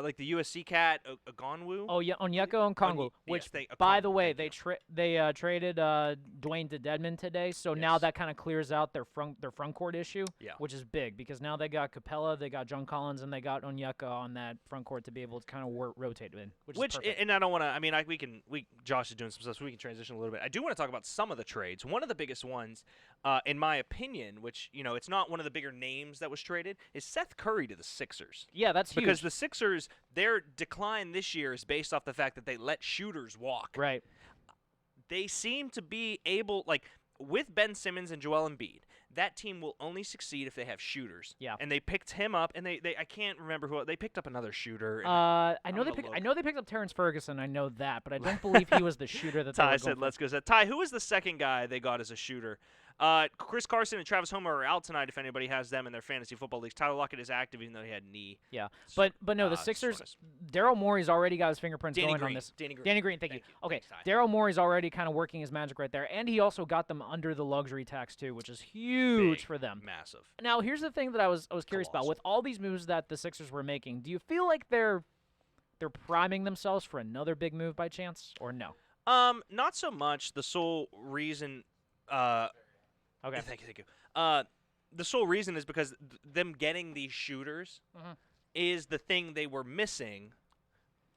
like the USC cat Ogonwu. Oh yeah, Onyeka Okongwu. Which, by the way, they traded Dwayne Dedmon today, so now that kind of clears out their front court issue, which is big because now they got Capella, they got John Collins, and they got Onyeka on that front court to be able to kind of rotate in. Which is perfect. And I don't want to. I mean, Josh is doing some stuff, so we can transition a little bit. I do want to talk about some of the trades. One of the biggest ones, in my opinion, which it's not one of the bigger names that was traded, is Seth Curry to the Sixers. Yeah, that's huge. Because the Sixers, their decline this year is based off the fact that they let shooters walk. Right. They seem to be able, like, with Ben Simmons and Joel Embiid, that team will only succeed if they have shooters. Yeah. And they picked him up, and they I can't remember who they picked up another shooter. I know they picked up Terrence Ferguson. I know that, but I don't believe he was the shooter that Ty they were said, going "Let's go." Ty, who was the second guy they got as a shooter? Chris Carson and Travis Homer are out tonight if anybody has them in their fantasy football leagues. Tyler Lockett is active even though he had knee. Yeah, but no, the Sixers, Daryl Morey's already got his fingerprints going on this. Danny Green, thank you. Okay, Daryl Morey's already kind of working his magic right there, and he also got them under the luxury tax too, which is huge for them. Massive. Now, here's the thing that I was curious about. With all these moves that the Sixers were making, do you feel like they're priming themselves for another big move by chance, or no? Not so much. The sole reason Okay. Thank you. The sole reason is because them getting these shooters is the thing they were missing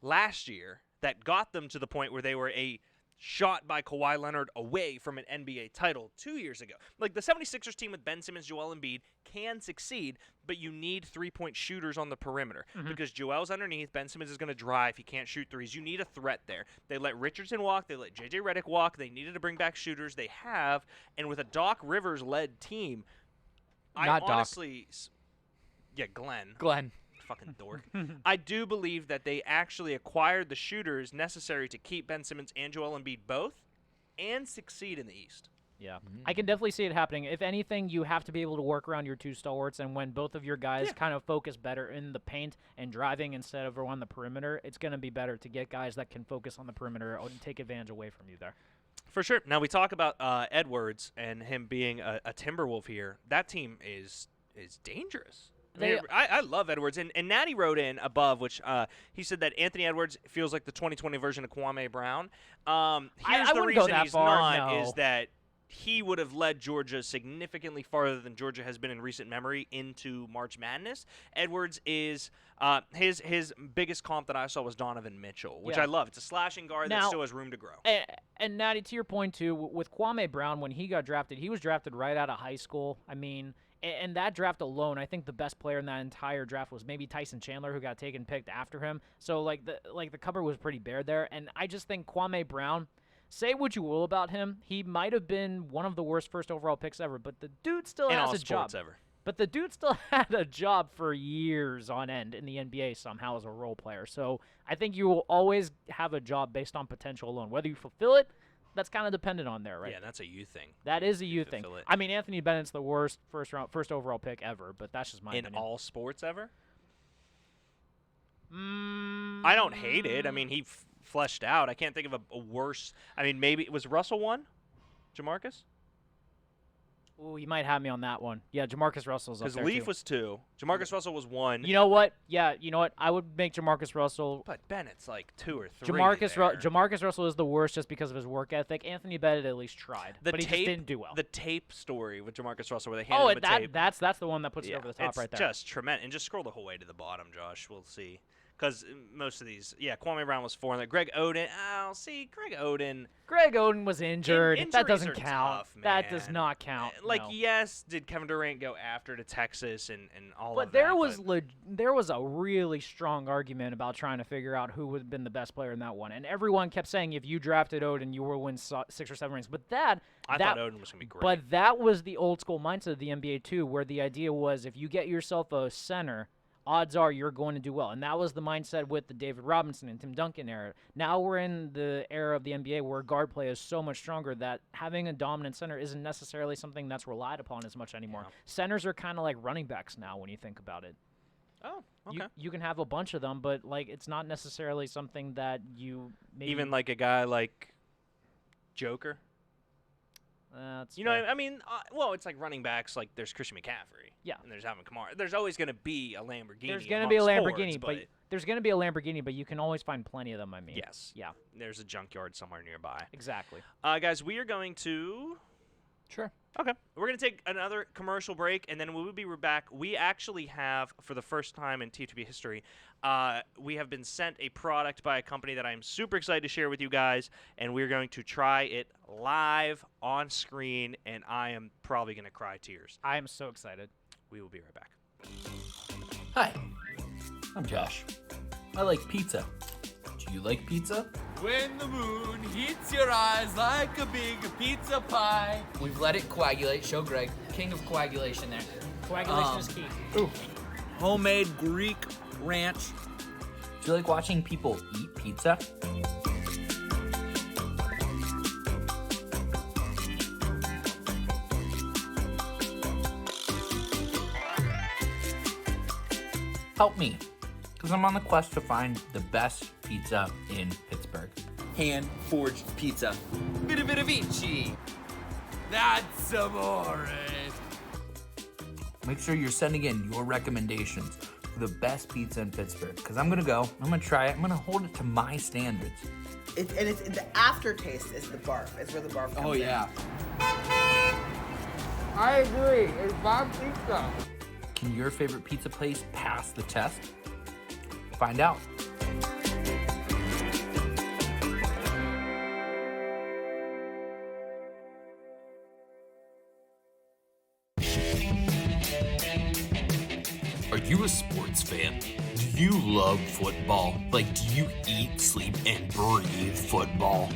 last year that got them to the point where they were a shot by Kawhi Leonard away from an NBA title 2 years ago. Like the 76ers team with Ben Simmons, Joel Embiid can succeed, but you need three-point shooters on the perimeter because Joel's underneath. Ben Simmons is going to drive. He can't shoot threes. You need a threat there. They let Richardson walk. They let J.J. Redick walk. They needed to bring back shooters. They have, and with a Doc Rivers-led team, Not honestly, Yeah, Glenn. Glenn. Fucking dork. I do believe that they actually acquired the shooters necessary to keep Ben Simmons and Joel Embiid both and succeed in the East. Yeah, I can definitely see it happening. If anything, you have to be able to work around your two stalwarts, and when both of your guys kind of focus better in the paint and driving instead of on the perimeter, it's going to be better to get guys that can focus on the perimeter and take advantage away from you there. For sure. Now, we talk about Edwards and him being a Timberwolf here. That team is dangerous. I love Edwards. And Natty wrote in above, which he said that Anthony Edwards feels like the 2020 version of Kwame Brown. Here's the reason he's not is that he would have led Georgia significantly farther than Georgia has been in recent memory into March Madness. Edwards is his biggest comp that I saw was Donovan Mitchell, which I love. It's a slashing guard that still has room to grow. And Natty, to your point, too, with Kwame Brown, when he got drafted, he was drafted right out of high school. I mean, and that draft alone, I think the best player in that entire draft was maybe Tyson Chandler, who got picked after him. So, the cupboard was pretty bare there. And I just think Kwame Brown, say what you will about him, he might have been one of the worst first overall picks ever, but the dude still has a job. But the dude still had a job for years on end in the NBA somehow as a role player. So I think you will always have a job based on potential alone. Whether you fulfill it, that's kind of dependent on there, right? Yeah, that's a you thing. That is a you thing. I mean, Anthony Bennett's the worst first overall pick ever, but that's just my opinion. In all sports ever? I don't hate it. I mean, he fleshed out. I can't think of a worse. I mean, maybe it was Russell one? Jamarcus? Ooh, you might have me on that one. Yeah, Jamarcus Russell's up there, because Leaf was 2. Jamarcus Russell was 1. You know what? Yeah, you know what? I would make Jamarcus Russell. But Bennett's like 2 or 3. Jamarcus Russell is the worst just because of his work ethic. Anthony Bennett at least tried, but he just didn't do well. The tape story with Jamarcus Russell where they handed him a tape. That's the one that puts it over the top right there. It's just tremendous. And just scroll the whole way to the bottom, Josh. We'll see. Because most of these, Kwame Brown was 4. And Greg Oden, Greg Oden. Greg Oden was injured. That doesn't count. Tough, that does not count. Yes, did Kevin Durant go after to Texas and all but of there that? But there was a really strong argument about trying to figure out who would have been the best player in that one. And everyone kept saying if you drafted Oden, you will win 6 or 7 rings. But I thought Oden was going to be great. But that was the old school mindset of the NBA too, where the idea was if you get yourself a center, odds are you're going to do well. And that was the mindset with the David Robinson and Tim Duncan era. Now we're in the era of the NBA where guard play is so much stronger that having a dominant center isn't necessarily something that's relied upon as much anymore. Yeah. Centers are kind of like running backs now when you think about it. Oh, okay. You can have a bunch of them, but it's not necessarily something that you maybe... Even like a guy like Joker? I mean, it's like running backs. Like there's Christian McCaffrey, and there's Alvin Kamara. There's always going to be a Lamborghini. There's going to be a Lamborghini, but you can always find plenty of them. I mean, yes, yeah. There's a junkyard somewhere nearby. Exactly. Guys, we are going to. Sure. Okay. We're going to take another commercial break, and then we'll be back. We actually have, for the first time in Tftb history, we have been sent a product by a company that I'm super excited to share with you guys, and we're going to try it live on screen, and I am probably going to cry tears. I am so excited. We will be right back. Hi, I'm Josh. I like pizza. Do you like pizza? When the moon heats your eyes like a big pizza pie. We've let it coagulate. Show Greg. King of coagulation there. Coagulation is key. Ooh. Homemade Greek ranch. Do you like watching people eat pizza? Help me, because I'm on the quest to find the best pizza in Pittsburgh. Hand-forged pizza. Vita Vita Vici. That's amore. Make sure you're sending in your recommendations for the best pizza in Pittsburgh, because I'm going to go, I'm going to try it, I'm going to hold it to my standards. It's the aftertaste is the barf. It's where the barf comes in. Yeah. I agree. It's bomb pizza. Can your favorite pizza place pass the test? Find out. Are you a sports fan? Do you love football? Do you eat, sleep, and breathe football?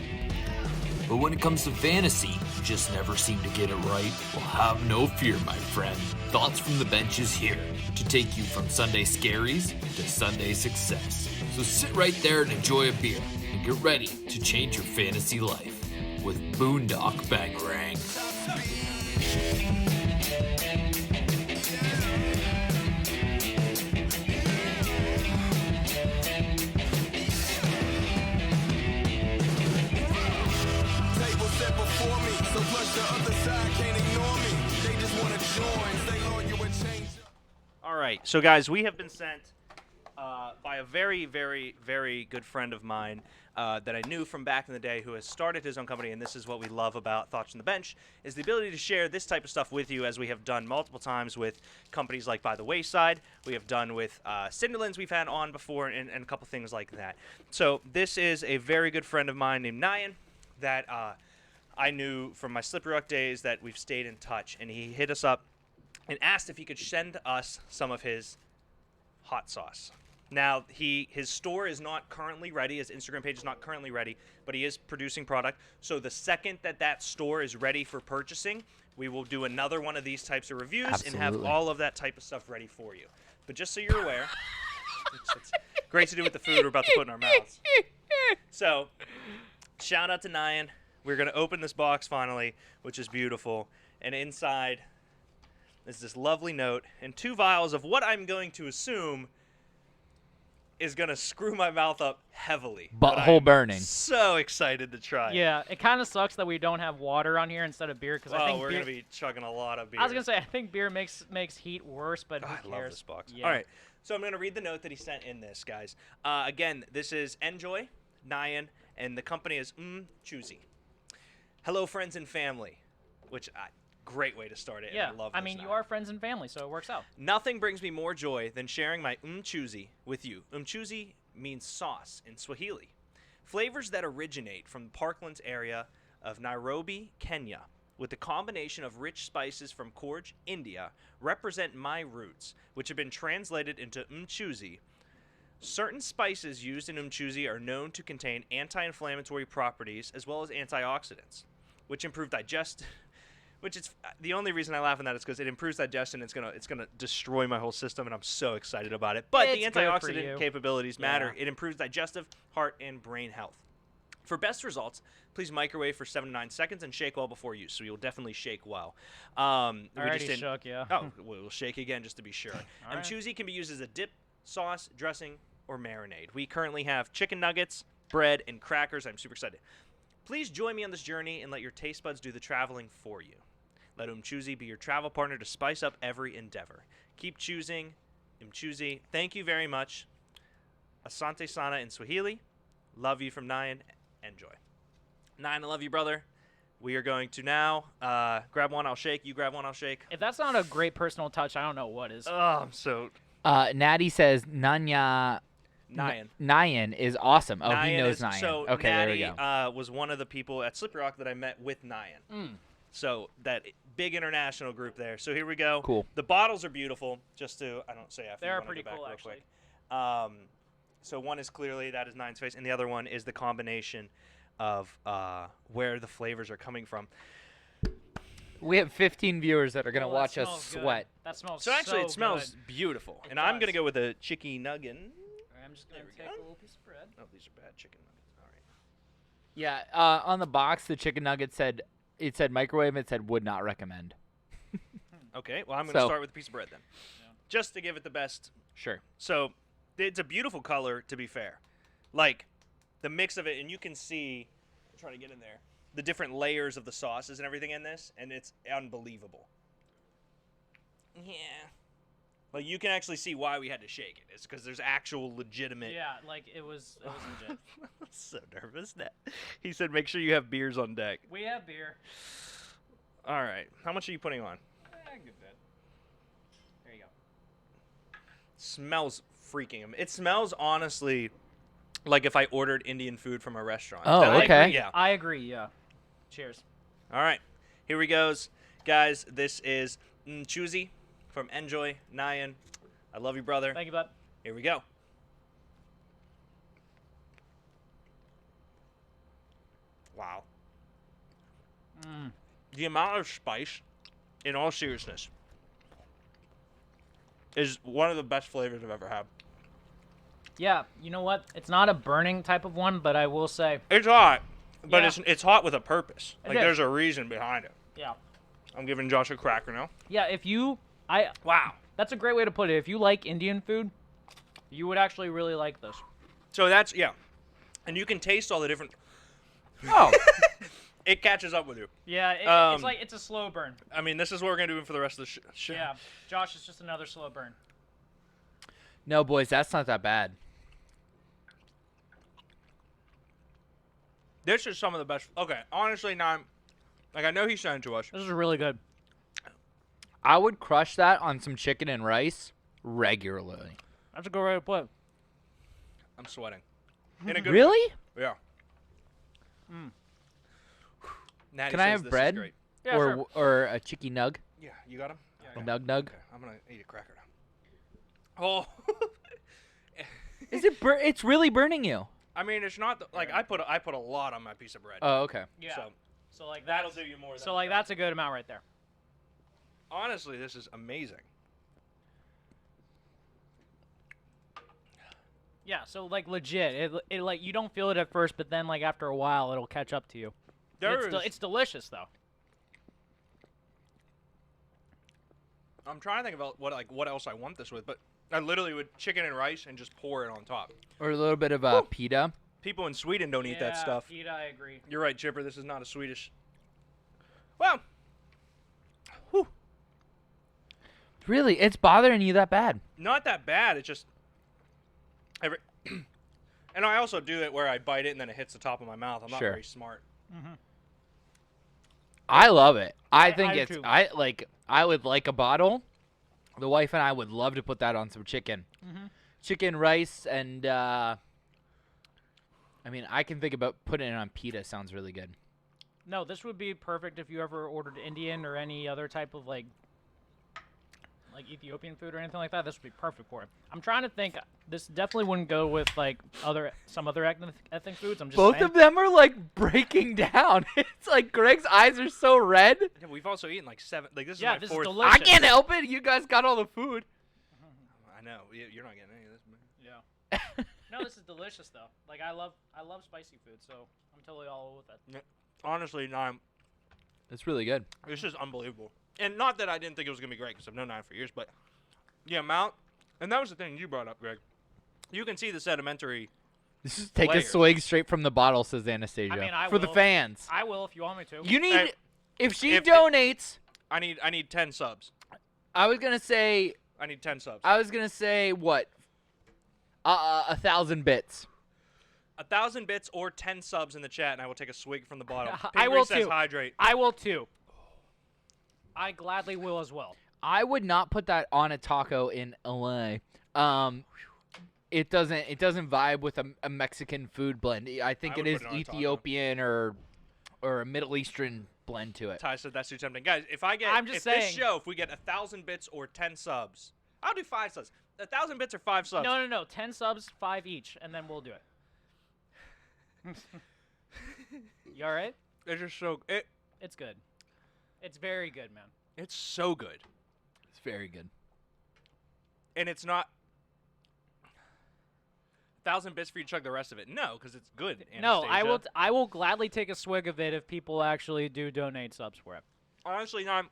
But when it comes to fantasy, just never seem to get it right? Well, have no fear, my friend. Thoughts from the Bench is here to take you from Sunday scaries to Sunday success. So sit right there and enjoy a beer and get ready to change your fantasy life with Boondock Bangarang. All right, so guys, we have been sent by a very, very, very good friend of mine that I knew from back in the day who has started his own company, and this is what we love about Thoughts from the Bench, is the ability to share this type of stuff with you, as we have done multiple times with companies like By the Wayside. We have done with Cinderlands we've had on before, and a couple things like that. So this is a very good friend of mine named Nyan that I knew from my Slippery Rock days that we've stayed in touch, and he hit us up and asked if he could send us some of his hot sauce. Now, his store is not currently ready. His Instagram page is not currently ready, but he is producing product. So the second that store is ready for purchasing, we will do another one of these types of reviews and have all of that type of stuff ready for you. But just so you're aware, it's great to do with the food we're about to put in our mouths. So, shout out to Nyan. We're going to open this box finally, which is beautiful. And inside is this lovely note and 2 vials of what I'm going to assume is going to screw my mouth up heavily. Butthole burning. So excited to try it. Yeah, it kind of sucks that we don't have water on here instead of beer, because I think we're going to be chugging a lot of beer. I was going to say, I think beer makes heat worse, but who I cares? love this box. Yeah. All right, so I'm going to read the note that he sent in this, guys. Again, this is Enjoy, Nyan, and the company is Choosy. Hello, friends and family, which great way to start it. Yeah, and I love I this mean, now. you are friends and family, so it works out. Nothing brings me more joy than sharing my Choosy with you. Choosy means sauce in Swahili. Flavors that originate from the Parklands area of Nairobi, Kenya, with a combination of rich spices from Korj, India, represent my roots, which have been translated into Choosy. Certain spices used in Choosy are known to contain anti-inflammatory properties as well as antioxidants, which improve digestion. Which is the only reason I laugh at that is because it improves digestion. It's gonna destroy my whole system, and I'm so excited about it. But the antioxidant capabilities matter. It improves digestive, heart, and brain health. For best results, please microwave for 7 to 9 seconds and shake well before use. So you'll definitely shake well. Already shook, yeah. Oh, we'll shake again just to be sure. All right. Choosy can be used as a dip, sauce, dressing, or marinade. We currently have chicken nuggets, bread, and crackers. I'm super excited. Please join me on this journey and let your taste buds do the traveling for you. Let Choosy be your travel partner to spice up every endeavor. Keep choosing Choosy. Thank you very much. Asante sana in Swahili. Love you from Nyan. Enjoy. Nyan, I love you, brother. We are going to now grab one, I'll shake. You grab one, I'll shake. If that's not a great personal touch, I don't know what is. Oh, I'm so... Natty says Nyan is awesome. Oh, he knows Nyan. So okay, Natty, there we go. was one of the people at Slippery Rock that I met with Nyan. So that big international group there. So here we go. Cool. The bottles are beautiful. Just to, I don't say after. They are pretty cool, actually. So one is clearly, that is Nyan's face, and the other one is the combination of where the flavors are coming from. We have 15 viewers that are going to watch us smells sweat. Good. That smells So actually, it good. smells beautiful. And It I'm going to does. go with a chicken nugget. I'm just going to take a little piece of bread. Oh, these are bad chicken nuggets. All right. Yeah, on the box, the chicken nugget said microwave. It said would not recommend. Okay, well, I'm going to start with a piece of bread then. Just to give it the best. Sure. So it's a beautiful color, to be fair. Like, the mix of it, and you can see, I'm trying to get in there, the different layers of the sauces and everything in this, and it's unbelievable. Yeah. Like, you can actually see why we had to shake it. It's because there's actual legitimate... Yeah, like, it was legit. I'm so nervous. He said, make sure you have beers on deck. We have beer. All right. How much are you putting on? Good bit. There you go. Smells freaking amazing. It smells, honestly, like if I ordered Indian food from a restaurant. Oh, okay. Yeah. I agree, yeah. Cheers. All right. Here we goes. Guys, this is Choosy from Enjoy, Nyan. I love you, brother. Thank you, bud. Here we go. Wow. The amount of spice, in all seriousness, is one of the best flavors I've ever had. Yeah, you know what? It's not a burning type of one, but I will say It's hot, but Yeah. it's hot with a purpose. It Like, is. there's a reason behind it. yeah. I'm giving Josh a cracker now. Yeah, Wow. that's a great way to put it. If you like Indian food, you would actually really like this. So that's, yeah. And you can taste all the different... Oh. It catches up with you. Yeah, Um, it's like it's a slow burn. I mean, this is what we're going to do for the rest of the show. Yeah, Josh is just another slow burn. No, boys, that's not that bad. This is some of the best... Okay, honestly, now I know he sent it to us. This is really good. I would crush that on some chicken and rice regularly. That's a good way to put it. I'm sweating. In a good Really? way. Yeah. Natty Can I says have this is bread? great. Yeah, or sure. or a chicky nug? Yeah, you got him? A nug nug? Okay, I'm going to eat a cracker now. Oh. Is it it's really burning you? I mean, it's not... like, I put a lot on my piece of bread. Oh, okay. Yeah. So like That'll do you more than... So like that's a good amount right there. Honestly, this is amazing. Yeah. So like legit, it like you don't feel it at first, but then like after a while, it'll catch up to you. It's delicious though. I'm trying to think about what else I want this with, but I literally would chicken and rice and just pour it on top. Or a little bit of pita. People in Sweden don't eat that stuff. Pita, I agree. You're right, Chipper. This is not a Swedish. Well, whew, Really? It's bothering you that bad? not that bad. It's just every. And I also do it where I bite it and then it hits the top of my mouth. I'm not Sure. very smart. I love it. I think I do it's too. I would like a bottle. The wife and I would love to put that on some chicken. Chicken, rice, and I mean, I can think about putting it on pita. Sounds really good. No, this would be perfect if you ever ordered Indian or any other type of like Ethiopian food or anything like that. This would be perfect for it. I'm trying to think. This definitely wouldn't go with like some other ethnic foods. I'm just Both saying. of them are like breaking down. It's like Greg's eyes are so red. Yeah, we've also eaten like 7. Like this is Yeah, my this is 4th. delicious. I can't help it. You guys got all the food. I know. You're not getting any of this. Man. Yeah. No, this is delicious though. Like I love spicy food, so I'm totally all with it. Yeah. Honestly, no, That's really good. this is unbelievable. And not that I didn't think it was gonna be great because I've known Nine for years, but the amount. And that was the thing you brought up, Greg. You can see the sedimentary. This is take layers. a swig straight from the bottle, says Anastasia. I mean, I for the will. fans. I will if you want me to. You need Hey, if she if- donates. I need 10 subs. I was gonna say I need 10 subs. what? 1,000 bits. 1,000 bits or 10 subs in the chat, and I will take a swig from the bottle. I will says too. hydrate. I will too. I gladly will as well. I would not put that on a taco in LA. It doesn't vibe with a Mexican food blend. I think I it would is put it on a taco. Ethiopian or a Middle Eastern blend to it. Ty said that's too tempting, guys. If I get I'm just saying. this show, if we get 1,000 bits or 10 subs, I'll do 5 subs. 1,000 bits or 5 subs. No. 10 subs, 5 each, and then we'll do it. You all right? It's just so It's good. It's very good, man. it's so good, It's very good. and it's not 1,000 bits for you to chug the rest of it. No, because it's good. No, Anastasia. I will gladly take a swig of it if people actually do donate subs for it. Honestly, Nam,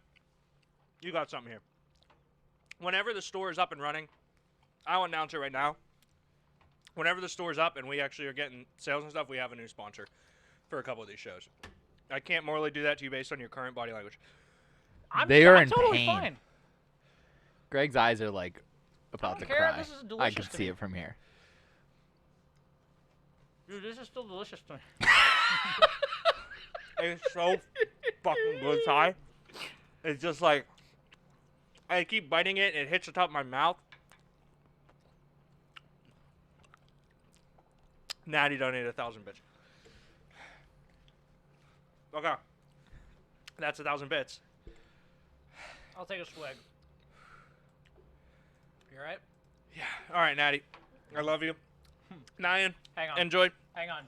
you got something here. Whenever the store is up and running, I'll announce it right now. Whenever the store is up and we actually are getting sales and stuff, we have a new sponsor for a couple of these shows. I can't morally do that to you based on your current body language. I'm in totally pain. fine. Greg's eyes are like about to don't care. cry. This is I delicious can to see me. it from here. Dude, this is still delicious to me. It's so fucking good, Ty. It's just like I keep biting it and it hits the top of my mouth. Natty donated 1,000 bits. Okay. That's 1,000 bits. I'll take a swig. You all right? Yeah. All right, Natty. I love you. Nyan. Hang on. Enjoy. Hang on.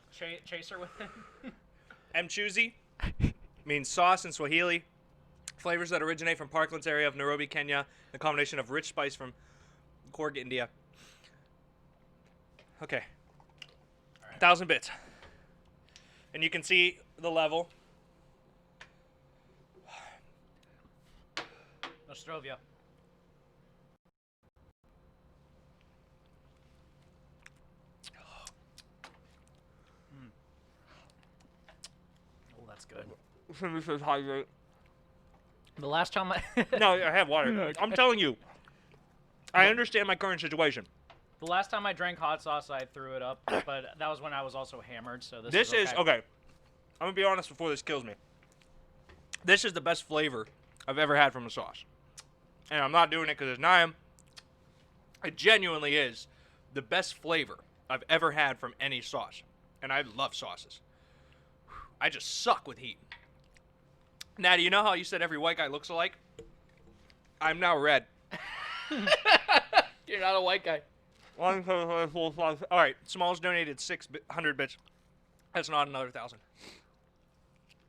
Chaser with it. M. Choosy. means sauce in Swahili. Flavors that originate from Parklands area of Nairobi, Kenya. The combination of rich spice from Korg, India. Okay. 1,000 bits. And you can see the level. Nostrovia. Oh, that's good. This is hydrate. The last time I No, I have water. I'm telling you. I understand my current situation. the last time I drank hot sauce, I threw it up, but that was when I was also hammered. So This is is okay. I'm gonna be honest before this kills me. This is the best flavor I've ever had from a sauce, and I'm not doing it because it's Niam. It genuinely is the best flavor I've ever had from any sauce, and I love sauces. I just suck with heat. Natty, you know how you said every white guy looks alike? I'm now red. You're not a white guy. All right, Smalls donated 600 bits. That's not another 1,000.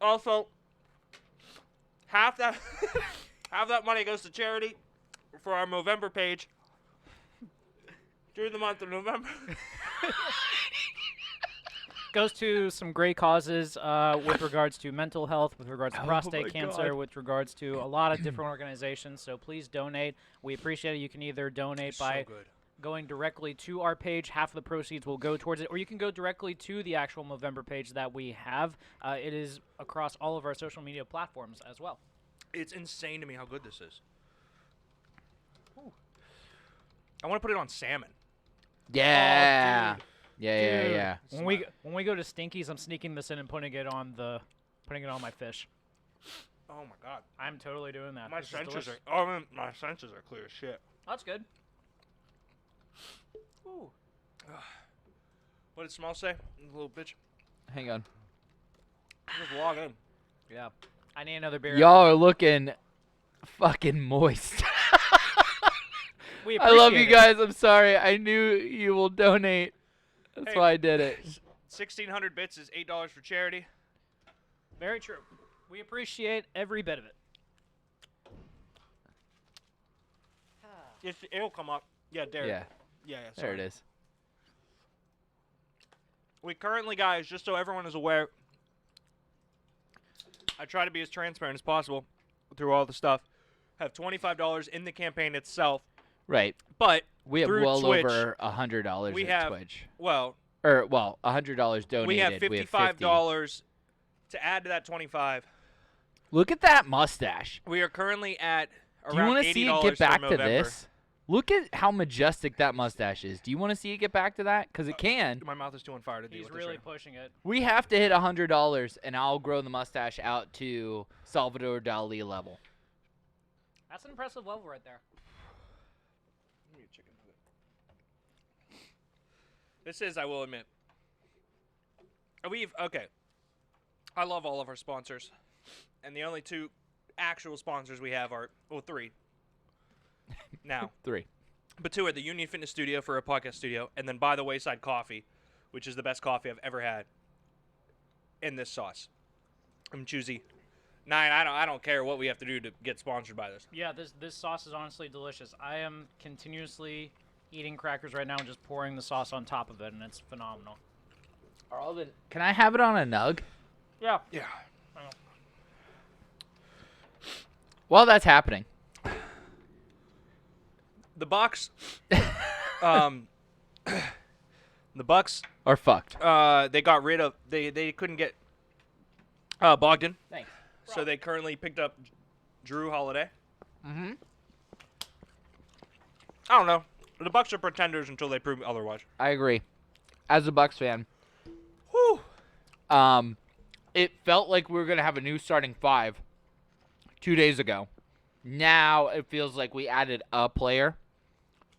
Also, half that money goes to charity for our Movember page during the month of November. Goes to some great causes with regards to mental health, with regards to prostate cancer, with regards to a lot of different organizations. So please donate. We appreciate it. You can either donate by going directly to our page. Half of the proceeds will go towards it, or you can go directly to the actual Movember page that we have. It is across all of our social media platforms as well. It's insane to me how good this is. Ooh. I want to put it on salmon. Yeah. Oh, dude. Yeah. When we go to Stinky's, I'm sneaking this in and putting it on my fish. Oh my god. I'm totally doing that. My This is senses delicious. are my senses are clear as shit. That's good. Ooh. What did Small say? Little bitch. Hang on. Just log in. Yeah. I need another beer. Y'all are looking fucking moist. We I love you appreciate it. guys. I'm sorry. I knew you will donate. That's Hey. why I did it. 1,600 bits is $8 for charity. Very true. We appreciate every bit of it. It'll come up. Yeah, there. Yeah. Yeah, There sorry. it is. We currently, guys, just so everyone is aware, I try to be as transparent as possible through all the stuff. Have $25 in the campaign itself. Right. But We have through well Twitch, over $100 we at have, Twitch. Well, $100 donated. we have $55 50. to add to that 25. Look at that mustache. We are currently at Do you around want to $80 see it get back for to Movember. this? Look at how majestic that mustache is. Do you want to see it get back to that? Because it can. My mouth is too on fire to deal He's with this really right now. pushing it. We have to hit $100, and I'll grow the mustache out to Salvador Dali level. That's an impressive level right there. Give me a chicken nugget. This is, I will admit. Okay. I love all of our sponsors. And the only two actual sponsors we have are, well, three. Now. 3. But 2 are the Union Fitness Studio for a podcast studio, and then By the Wayside Coffee, which is the best coffee I've ever had in this sauce. I'm choosy. 9, I don't care what we have to do to get sponsored by this. Yeah, this sauce is honestly delicious. I am continuously eating crackers right now and just pouring the sauce on top of it, and it's phenomenal. Can I have it on a nug? Yeah. Yeah. While that's happening. The Bucks, the Bucks are fucked. They got rid of they couldn't get Bogdan. Thanks. So they currently picked up Drew Holiday. Mm-hmm. I don't know. The Bucks are pretenders until they prove otherwise. I agree. As a Bucks fan, Whew. it felt like we were gonna have a new starting 5 2 days ago. Now it feels like we added a player,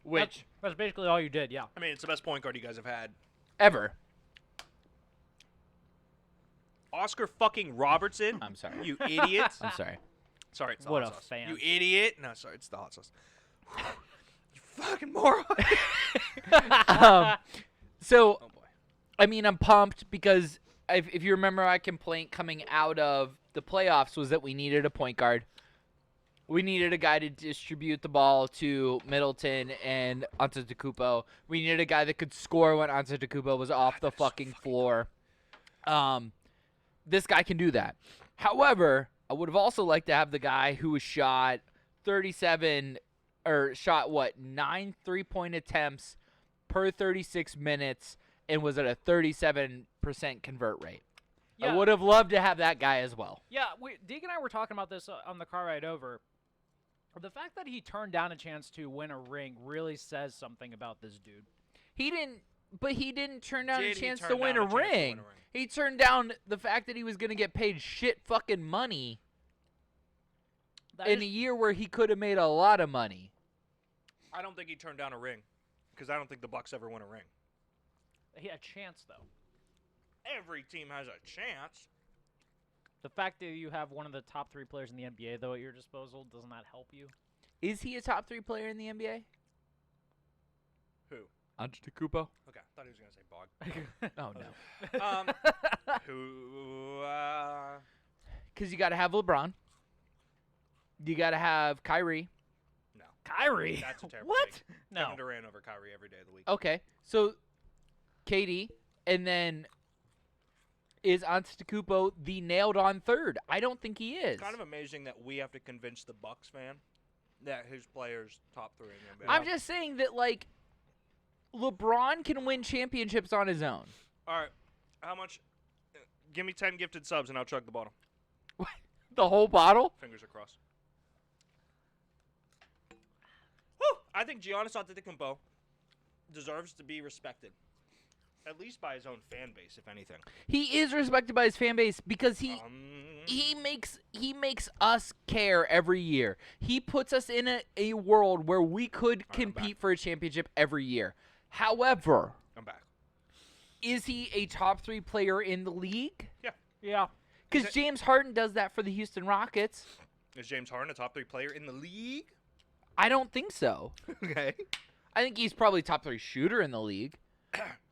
which That's basically all you did, yeah. I mean, it's the best point guard you guys have had. ever. Oscar fucking Robertson. I'm sorry. You idiot. I'm sorry. Sorry, it's the What hot a sauce. fan. You idiot. No, sorry, it's the hot sauce. You fucking moron. So, Oh boy. I mean, I'm pumped because if you remember my complaint coming out of the playoffs was that we needed a point guard. We needed a guy to distribute the ball to Middleton and Antetokounmpo. We needed a guy that could score when Antetokounmpo was off the fucking floor. This guy can do that. However, I would have also liked to have the guy who was shot 37 or shot 9 3-point attempts per 36 minutes and was at a 37% convert rate. Yeah. I would have loved to have that guy as well. Yeah, Deke and I were talking about this on the car ride over. The fact that he turned down a chance to win a ring really says something about this dude. He didn't turn down a Did he chance turn to win down a a chance to win ring. a ring? He turned down the fact that he was going to get paid shit fucking money in a year where he could have made a lot of money. I don't think he turned down a ring because I don't think the Bucks ever won a ring. He had a chance, though. Every team has a chance. The fact that you have one of the top 3 players in the NBA, though, at your disposal, doesn't that help you? Is he a top 3 player in the NBA? Who? Antetokounmpo. Okay, thought he was gonna say Bog. Oh no. Who? Because you got to have LeBron. You got to have Kyrie. No. Kyrie? That's a terrible What? take. No. Kevin Durant over Kyrie every day of the week. Okay, so KD, and then is Antetokounmpo the nailed-on third? I don't think he is. It's kind of amazing that we have to convince the Bucks fan that his player's top 3 in the NBA. I'm just saying that, like, LeBron can win championships on his own. All right, how much? Give me 10 gifted subs and I'll chug the bottle. The whole bottle? Fingers are crossed. Whew! I think Giannis Antetokounmpo deserves to be respected, at least by his own fan base, if anything. He is respected by his fan base because he makes us care every year. He puts us in a world where we could compete for a championship every year. However, I'm back. Is he a top 3 player in the league? Yeah. Yeah. Because James Harden does that for the Houston Rockets. Is James Harden a top 3 player in the league? I don't think so. Okay. I think he's probably top 3 shooter in the league.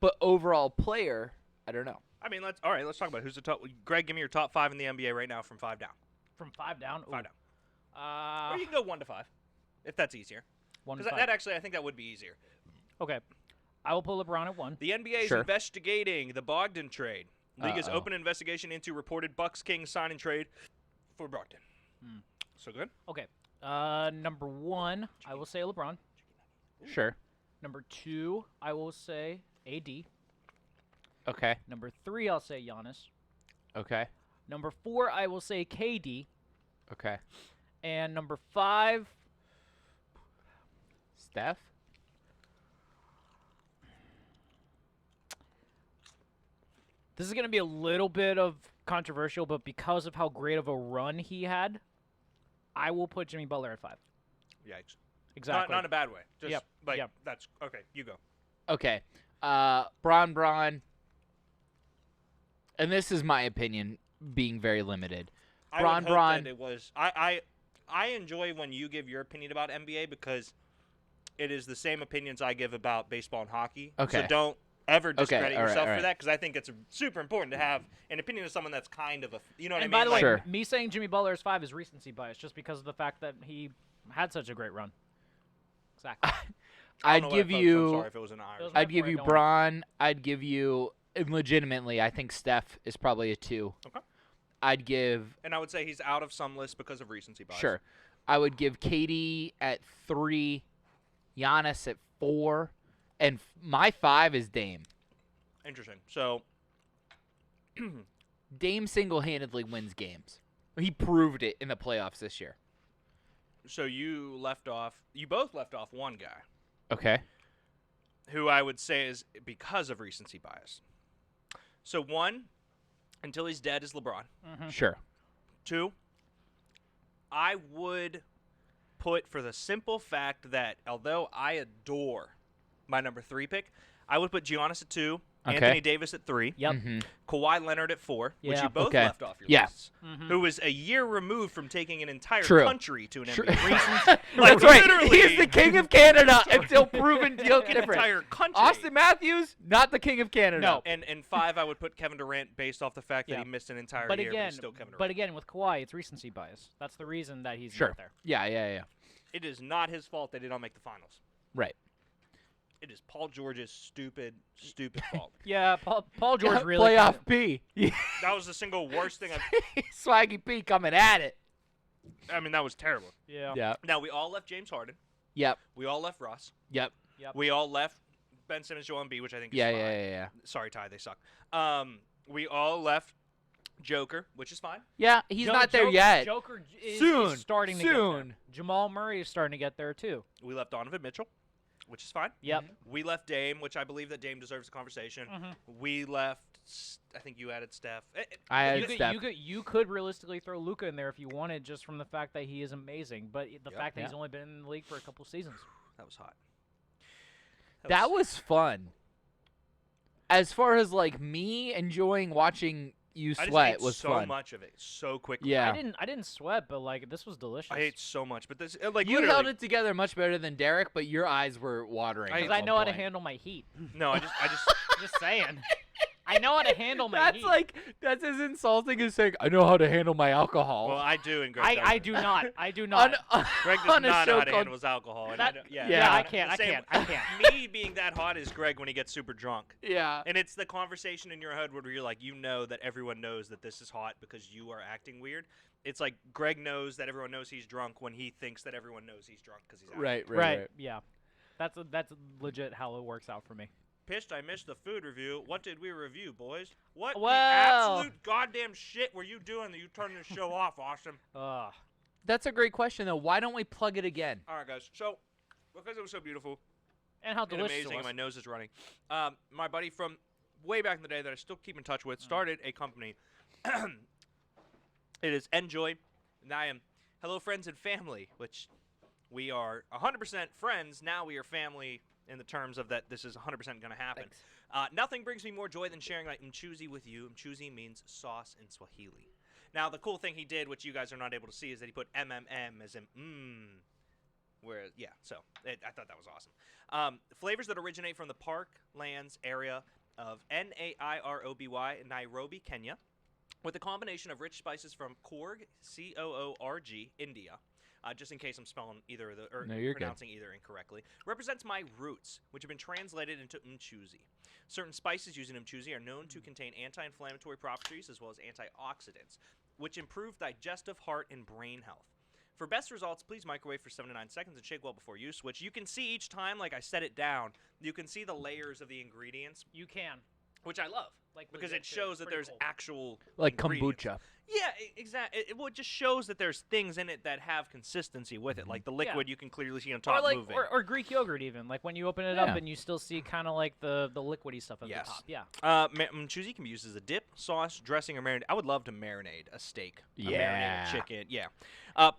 But overall player, I don't know. I mean, let's talk about it. Who's the top. Greg, give me your top 5 in the NBA right now from 5 down. From 5 down? 5 down. Or you can go 1 to 5, if that's easier. 1 to Because 5. that actually, I think that would be easier. Okay. I will pull LeBron at 1. The NBA is investigating the Bogdan trade. League is open investigation into reported Bucks Kings sign and trade for Bogdan. So good? Okay. Number 1, I will say LeBron. Sure. Number 2, I will say AD. Okay. Number 3, I'll say Giannis. Okay. Number 4, I will say KD. Okay. And number 5, Steph? This is going to be a little bit of controversial, but because of how great of a run he had, I will put Jimmy Butler at 5. Yikes. Exactly. Not in a bad way. Just Yep. like Yep. that's okay. You go. Okay. Bron. And this is my opinion, being very limited. I would hope that it was. I enjoy when you give your opinion about NBA because it is the same opinions I give about baseball and hockey. Okay. So don't ever discredit all right, yourself all for right. that because I think it's super important to have an opinion of someone that's kind of a. You know what And I by mean? the way, Sure. me saying Jimmy Butler is 5 is recency bias, just because of the fact that he had such a great run. Exactly. I I'd don't know give what I put, so I'm you. sorry if it was an Irish. I'd give you Bron. I'd give you. And legitimately, I think Steph is probably a 2. Okay. I'd give. And I would say he's out of some lists because of recency bias. Sure. I would give KD at 3, Giannis at 4, and my 5 is Dame. Interesting. So. Dame single-handedly wins games. He proved it in the playoffs this year. So you both left off one guy. Okay. Who I would say is because of recency bias. So 1, until he's dead, is LeBron. Sure. 2, I would put for the simple fact that although I adore my number 3 pick, I would put Giannis at 2, Okay. Anthony Davis at 3, Yep. Kawhi Leonard at 4, which Yeah. you both Okay. left off your Yeah. lists, who was a year removed from taking an entire True. country to an True. NBA finals. That's right. literally, He's the king of Canada until proven an different. entire country. Austin Matthews, not the king of Canada. No. And 5, I would put Kevin Durant based off the fact that Yeah. he missed an entire But year, but again, he's still Kevin Durant. but again, with Kawhi, it's recency bias. That's the reason that he's Sure. not there. Yeah. It is not his fault they did not make the finals. Right. It is Paul George's stupid fault. Yeah, Paul George really. Playoff P. That was the single worst thing Swaggy P coming at it. I mean, that was terrible. Yeah. Yep. Now, we all left James Harden. Yep. We all left Russ. Yep. We all left Ben Simmons, Joel Embiid, which I think is Yeah. fine. Yeah. Sorry, Ty, they suck. We all left Joker, which is fine. Yeah, he's not there yet. Joker is Soon. starting to get Soon. there. Jamal Murray is starting to get there too. We left Donovan Mitchell, which is fine. Yep. We left Dame, which I believe that Dame deserves a conversation. We left, I think you added Steph. I You added could, Steph. you could realistically throw Luka in there if you wanted, just from the fact that he is amazing. But the Yep. fact that Yeah. he's only been in the league for a couple seasons. That was hot. That was fun. As far as like me enjoying watching you I just sweat ate was so fun. much of it so quickly. Yeah. I didn't sweat, but like this was delicious. I ate so much, but this like You literally, held it together much better than Derek, but your eyes were watering. Because at I one know how to point. handle my heat. No, I just Just saying. I know how to handle my That's heat. like that's as insulting as saying I know how to handle my alcohol. well, I do, and Greg I doesn't. do not. I do not. Greg does on a not know show how to called- handle his alcohol. And That- I don't, yeah, yeah, I the can't. same- I can't. Me being that hot is Greg when he gets super drunk. Yeah. And it's the conversation in your head where you're like, you know that everyone knows that this is hot because you are acting weird. It's like Greg knows that everyone knows he's drunk when he thinks that everyone knows he's drunk because he's acting Right. Right. Yeah. That's legit how it works out for me. Pissed I missed the food review. What did we review, boys? What the Well- absolute goddamn shit were you doing that you turned the show off, Austin? That's a great question though. Why don't we plug it again? All right, guys. So, because it was so beautiful And how and delicious amazing, it and was. my nose is running, my buddy from way back in the day that I still keep in touch with started a company. It is Enjoy, and I am Hello Friends and Family, which we are 100% friends. Now we are family in the terms of that this is 100% going to happen. Nothing brings me more joy than sharing my mchuzi with you. Mchuzi means sauce in Swahili. Now, the cool thing he did, which you guys are not able to see, is that he put MMM as in where, yeah, so I thought that was awesome. Flavors that originate from the Parklands area of Nairobi, Nairobi, Kenya, with a combination of rich spices from Coorg, Coorg, India. Just in case I'm spelling either of the or No, you're good. pronouncing either incorrectly, represents my roots, which have been translated into mchuzi. Certain spices used in mchuzi are known to contain anti-inflammatory properties as well as antioxidants, which improve digestive, heart, and brain health. For best results, please microwave for 7 to 9 seconds and shake well before use, which you can see each time, like I set it down, you can see the layers of the ingredients, You can. which I love. Like Because legit it too. shows that Pretty there's cool. actual Like ingredients. kombucha. Yeah, exactly. Well, it just shows that there's things in it that have consistency with it. Like the liquid, you can clearly see on top Or like moving. or Greek yogurt even. Like when you open it Yeah. up and you still see kind of like the liquidy stuff at Yes. the top. Yeah. Mchuzi can be used as a dip, sauce, dressing, or marinade. I would love to marinate a steak. A Yeah. marinated chicken. Yeah.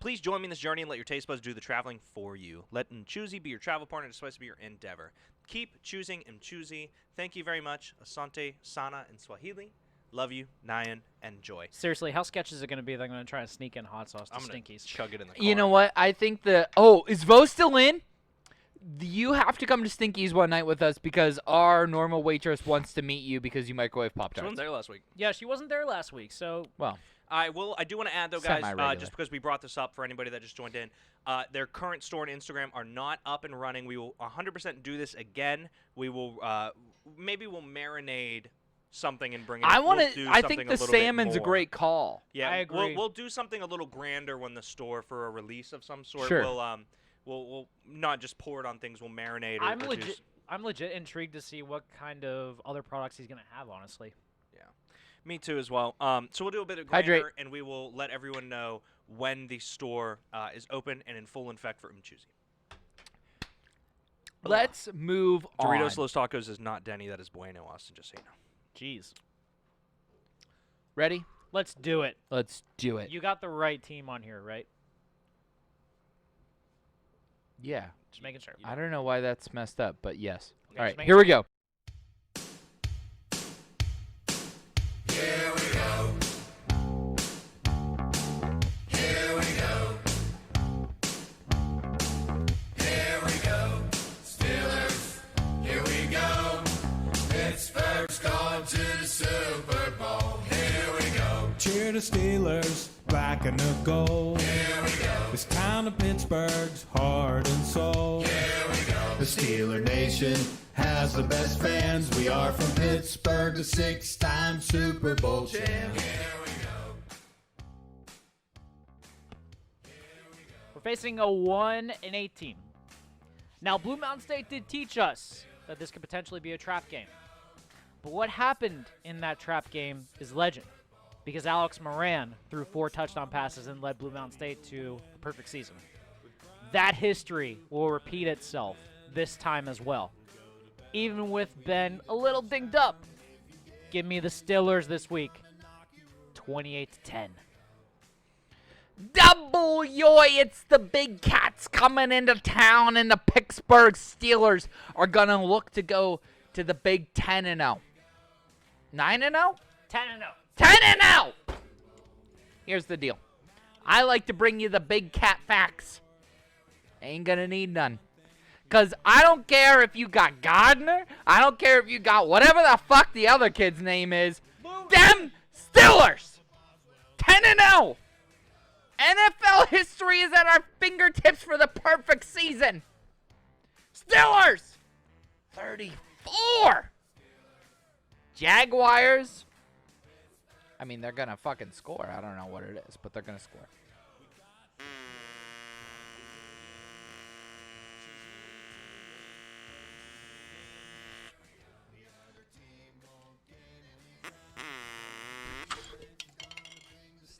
Please join me in this journey and let your taste buds do the traveling for you. Let Mchuzi be your travel partner to spice up your endeavor. Keep choosing Mchuzi. Thank you very much. Asante Sana in Swahili. Love you, Nyan, and Joy. Seriously, how sketch is it going to be that I'm going to try to sneak in hot sauce to I'm gonna Stinkies? chug it in the car. You know what? I think is Vo still in? You have to come to Stinky's one night with us because our normal waitress wants to meet you because you microwave She Pop-Tarts. wasn't there last week. Yeah, she wasn't there last week, so Well, I do want to add, though, guys, Semi-regular. just because we brought this up for anybody that just joined in, their current store and Instagram are not up and running. We will 100% do this again. We will maybe we'll marinate something and bring it. I want want to. I think the salmon's a great call. Yeah, I agree. We'll do something a little grander when the store for a release of some sort. Sure. We'll not just pour it on things. We'll marinate. Or, I'm or legit. juice. I'm legit intrigued to see what kind of other products he's going to have. Honestly. Me too, as well. So we'll do a bit of Hydrate. grander, and we will let everyone know when the store is open and in full effect for Mchuzi. Let's move Doritos on. Los Tacos is not Denny. That is Bueno, Austin. Just so you know. Jeez. Ready? Let's do it. Let's do it. You got the right team on here, right? Yeah. Just making sure. I don't know why that's messed up, but yes. Okay, All just right, make here we go. the Steelers, black and the gold. Here we go. This town of Pittsburgh's heart and soul. Here we go. The Steeler Nation has the best fans. We are from Pittsburgh, the 6-time Super Bowl champ. Here we go. We're facing a 1-18. Now, Blue Mountain State did teach us that this could potentially be a trap game. But what happened in that trap game is legend, because Alex Moran threw 4 touchdown passes and led Blue Mountain State to a perfect season. That history will repeat itself this time as well. Even with Ben a little dinged up, give me the Steelers this week, 28-10. Double yoy, it's the big cats coming into town, and the Pittsburgh Steelers are going to look to go to the Big 10-0. 9-0? 10-0. 10-0! Here's the deal. I like to bring you the big cat facts. Ain't going to need none. Because I don't care if you got Gardner. I don't care if you got whatever the fuck the other kid's name is. Them Steelers! 10-0! NFL history is at our fingertips for the perfect season. Steelers! 34! Jaguars. I mean, they're going to fucking score. I don't know what it is, but they're going to score.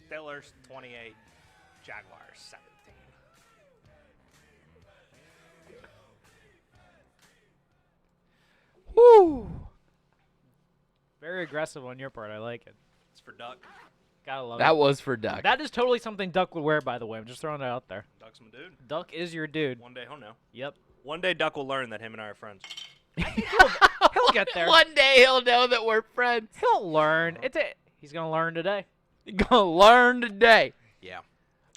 Steelers 28, Jaguars 17. Woo! Very aggressive on your part. I like it. It's for Duck. Gotta love it. That was for Duck. That is totally something Duck would wear, by the way. I'm just throwing it out there. Duck's my dude. Duck is your dude. One day he'll know. Yep. One day Duck will learn that him and I are friends. He'll get there. One day he'll know that we're friends. He'll learn. He's gonna learn today. He's gonna learn today. Yeah.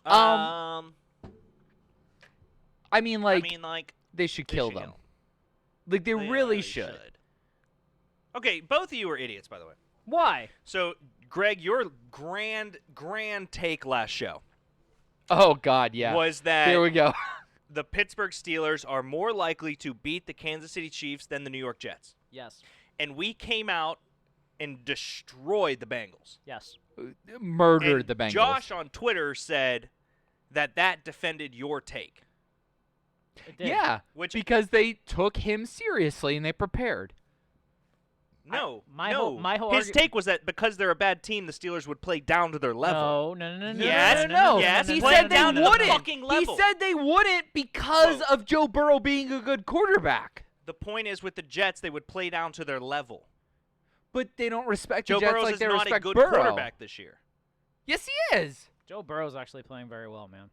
I mean, like, they should kill them. Like, they really should. Okay, both of you are idiots, by the way. Why? So, Greg, your grand take last show. Oh, God, yeah. Was that here we go. The Pittsburgh Steelers are more likely to beat the Kansas City Chiefs than the New York Jets. Yes. And we came out and destroyed the Bengals. Yes. Murdered the Bengals. Josh on Twitter said that defended your take. It did. Yeah, because they took him seriously and they prepared. No, my whole His take was that because they're a bad team, the Steelers would play down to their level. No. Yes, No. Yes, He play said down they to the wouldn't. fucking level. He said they wouldn't because of Joe Burrow being a good quarterback. The point is, with the Jets, they would play down to their level. But they don't respect Joe the Jets Burrows like is they not respect a good Burrow. quarterback this year. Yes, he is. Joe Burrow's actually playing very well, man.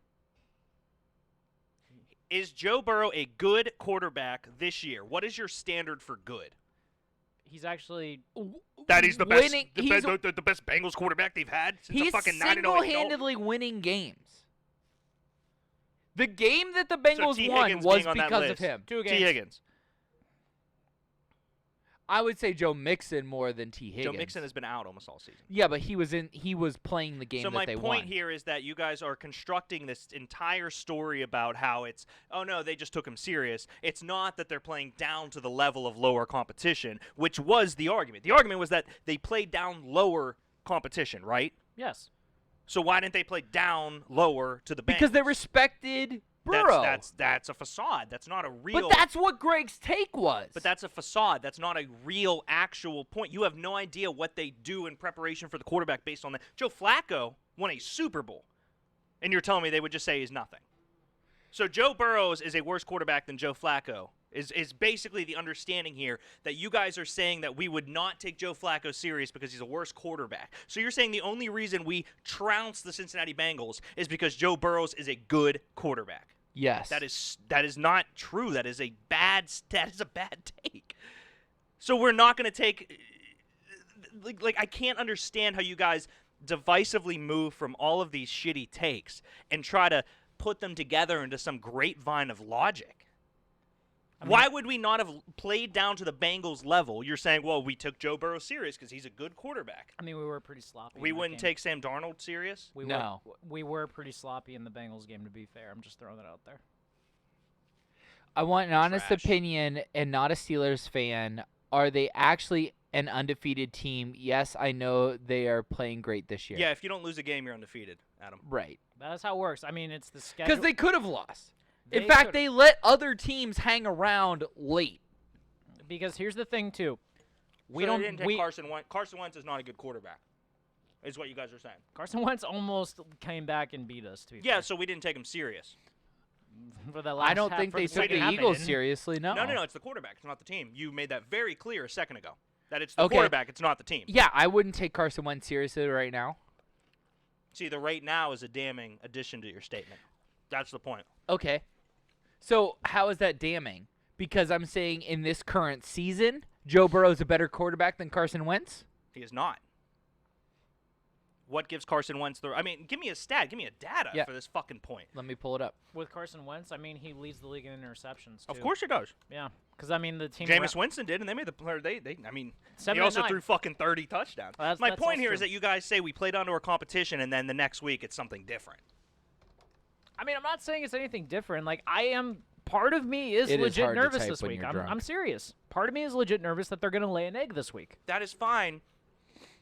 Is Joe Burrow a good quarterback this year? What is your standard for good? He's actually That he's the winning, best, the best Bengals quarterback they've had since the he's fucking 9-0. single-handedly winning games. The game that the Bengals T. won Higgins was being on that because of list. him. 2 T. games. Higgins. I would say Joe Mixon more than T. Higgins. Joe Mixon has been out almost all season. Yeah, but he was playing the game So that they my won. point here is that you guys are constructing this entire story about how it's, oh no, they just took him serious. It's not that they're playing down to the level of lower competition, which was the argument. The argument was that they played down lower competition, right? Yes. So why didn't they play down lower to the Bengals? Because they respected Burrow. That's a facade. That's not a real. But that's what Greg's take was. But that's a facade. That's not a real, actual point. You have no idea what they do in preparation for the quarterback based on that. Joe Flacco won a Super Bowl, and you're telling me they would just say he's nothing. So Joe Burrows is a worse quarterback than Joe Flacco. Is basically the understanding here that you guys are saying that we would not take Joe Flacco serious because he's a worse quarterback. So you're saying the only reason we trounce the Cincinnati Bengals is because Joe Burrows is a good quarterback. Yes. That is not true. That is a bad take. So we're not going to take like I can't understand how you guys divisively move from all of these shitty takes and try to put them together into some grapevine of logic. Why would we not have played down to the Bengals level? You're saying, well, we took Joe Burrow serious because he's a good quarterback. I mean, we were pretty sloppy. We in that wouldn't game. take Sam Darnold serious? We were pretty sloppy in the Bengals game, to be fair. I'm just throwing that out there. I want an honest opinion and not a Steelers fan. Are they actually an undefeated team? Yes, I know they are playing great this year. Yeah, if you don't lose a game, you're undefeated, Adam. Right. That's how it works. I mean, it's the schedule. Because they could have lost. In fact, they let other teams hang around late. Because here's the thing, too. We didn't take Carson Wentz. Carson Wentz is not a good quarterback, is what you guys are saying. Carson Wentz almost came back and beat us, too. Yeah, so we didn't take him serious. For the I don't think they took the Eagles seriously, no. No, it's the quarterback. It's not the team. You made that very clear a second ago, that it's the quarterback. It's not the team. Yeah, I wouldn't take Carson Wentz seriously right now. See, the right now is a damning addition to your statement. That's the point. Okay. So how is that damning? Because I'm saying in this current season, Joe Burrow is a better quarterback than Carson Wentz? He is not. What gives Carson Wentz the – I mean, give me a stat. Give me a data for this fucking point. Let me pull it up. With Carson Wentz, I mean, he leads the league in interceptions, too. Of course he does. Yeah. Because, I mean, the team – Jameis Winston did, and they made the player – I mean, he 7-9. also threw fucking 30 touchdowns. Well, My that's point also here is true. that you guys say we played onto our competition, and then the next week it's something different. I mean, I'm not saying it's anything different. Like, I am – part of me is It is legit hard to nervous type this when week. you're drunk. I'm serious. Part of me is legit nervous that they're going to lay an egg this week. That is fine.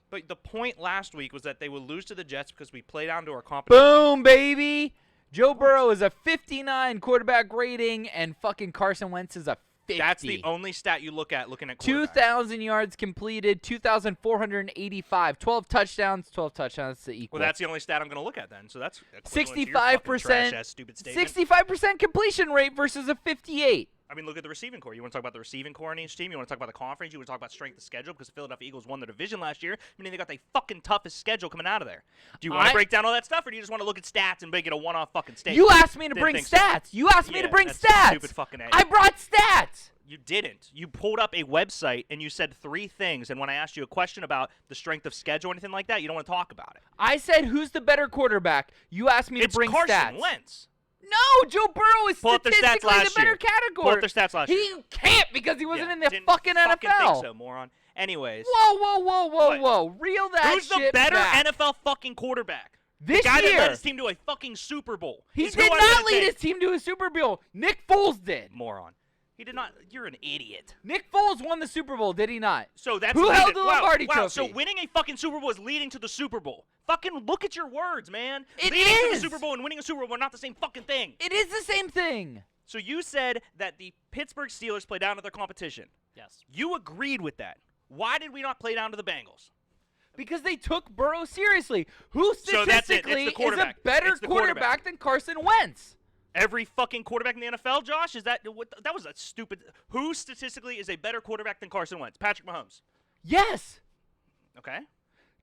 But the point last week was that they would lose to the Jets because we played onto our competition. Boom, baby! Joe Burrow is a 59 quarterback rating, and fucking Carson Wentz is a 50. That's the only stat you look at looking at quarterbacks. 2,000 yards completed, 2,485, 12 touchdowns to equal. Well, that's the only stat I'm going to look at then. So that's 65%, trash-ass stupid statement. 65% completion rate versus a 58. I mean, look at the receiving core. You want to talk about the receiving core in each team? You want to talk about the conference? You want to talk about strength of schedule? Because the Philadelphia Eagles won the division last year. I mean, they got the fucking toughest schedule coming out of there. Do you want to break down all that stuff, or do you just want to look at stats and make it a one-off fucking statement? You asked me to bring stats. You asked me to bring stats. Stupid fucking I brought stats. You didn't. You pulled up a website and you said 3 things, and when I asked you a question about the strength of schedule or anything like that, you don't want to talk about it. I said, who's the better quarterback? You asked me to bring stats. It's Carson Wentz. No, Joe Burrow is Pull up their statistically stats last the better year. category. Pull up their stats last year. He can't because he wasn't in the didn't fucking NFL. Fucking think so, moron. Anyways. Whoa. Reel that Who's shit the better back. NFL fucking quarterback? This the guy year. that led his team to a fucking Super Bowl. He is did who I'm not gonna lead take. his team to a Super Bowl. Nick Foles did. Moron. He did not. You're an idiot. Nick Foles won the Super Bowl, did he not? So that's who held the wow, Lombardi wow, Trophy. So winning a fucking Super Bowl is leading to the Super Bowl. Fucking look at your words, man. It leading to the is. Super Bowl and winning a Super Bowl are not the same fucking thing. It is the same thing. So you said that the Pittsburgh Steelers play down to their competition. Yes. You agreed with that. Why did we not play down to the Bengals? Because they took Burrow seriously. Who So that's it. It's statistically the is a quarterback. better It's the quarterback than Carson Wentz? Every fucking quarterback in the NFL, Josh? Is that that was a stupid. Who statistically is a better quarterback than Carson Wentz? Patrick Mahomes. Yes. Okay.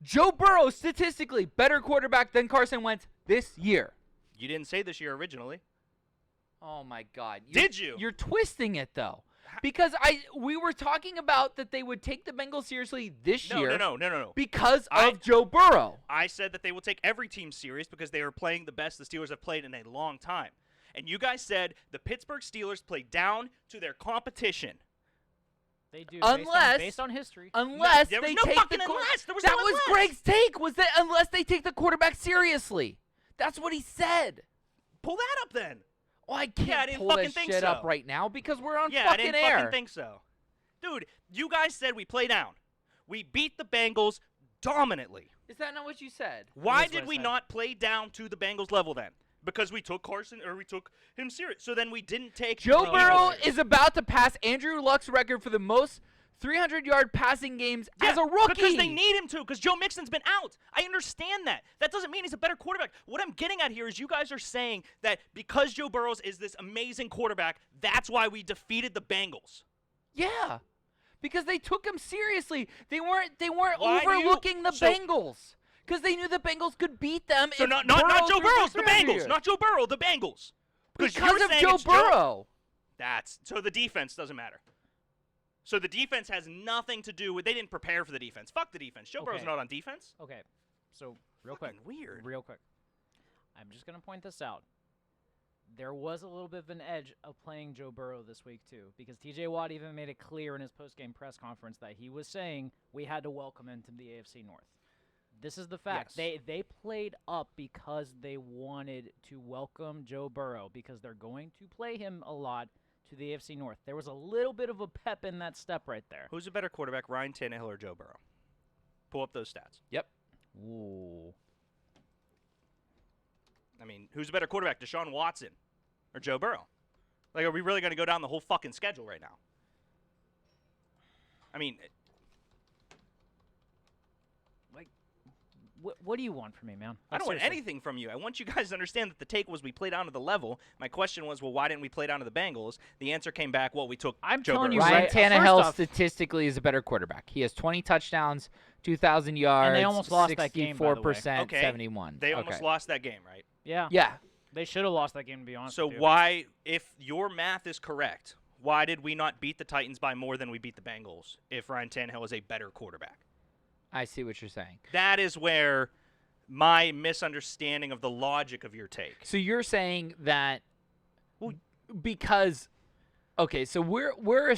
Joe Burrow statistically better quarterback than Carson Wentz this year. You didn't say this year originally. Oh my God. Did you? You're twisting it though. Because we were talking about that they would take the Bengals seriously this year. No. Because of Joe Burrow. I said that they will take every team serious because they are playing the best the Steelers have played in a long time. And you guys said the Pittsburgh Steelers play down to their competition. They do. Unless, based on history. Unless there was they no take fucking the unless. There was that no was unless. Greg's take. Was that unless they take the quarterback seriously? That's what he said. Pull that up then. Oh, I can't I didn't pull fucking this think shit so. up right now because we're on I fucking didn't air. fucking think so. Dude, you guys said we play down. We beat the Bengals dominantly. Is that not what you said? Why did we not play down to the Bengals level then? Because we took we took him serious. So then we didn't take Joe the Burrow Eagles. is about to pass Andrew Luck's record for the most 300-yard passing games as a rookie. Because they need him to, because Joe Mixon's been out. I understand that. That doesn't mean he's a better quarterback. What I'm getting at here is you guys are saying that because Joe Burrows is this amazing quarterback, that's why we defeated the Bengals. Yeah. Because they took him seriously. They weren't Why do you- overlooking the so- Bengals. Because they knew the Bengals could beat them. So if not Burrow Joe threw Burrow, the 300 Bengals. yards. Not Joe Burrow, the Bengals. Because you're of saying Joe it's Burrow. So the defense doesn't matter. So the defense has nothing to do with. They didn't prepare for the defense. Fuck the defense. Joe Burrow's not on defense. Okay. So real quick. Weird. Real quick. I'm just gonna point this out. there was a little bit of an edge of playing Joe Burrow this week too, because T.J. Watt even made it clear in his post-game press conference that he was saying we had to welcome him to the AFC North. This is the fact. Yes. They played up because they wanted to welcome Joe Burrow because they're going to play him a lot to the AFC North. There was a little bit of a pep in that step right there. Who's a better quarterback, Ryan Tannehill or Joe Burrow? Pull up those stats. Yep. Ooh. I mean, who's a better quarterback, Deshaun Watson or Joe Burrow? Like, are we really going to go down the whole fucking schedule right now? I mean, What do you want from me, man? I don't want anything from you. I want you guys to understand that the take was we played down to the level. My question was, well, why didn't we play down to the Bengals? The answer came back, well, we took Joe Burrow. Ryan Tannehill statistically is a better quarterback. He has 20 touchdowns, 2,000 yards, And they almost lost that game, by the way. 64%, Okay. 71. They almost lost that game, right? Yeah. Yeah. They should have lost that game, to be honest So with you. why, if your math is correct, why did we not beat the Titans by more than we beat the Bengals if Ryan Tannehill is a better quarterback? I see what you're saying. That is where my misunderstanding of the logic of your take. So you're saying that because okay, so we're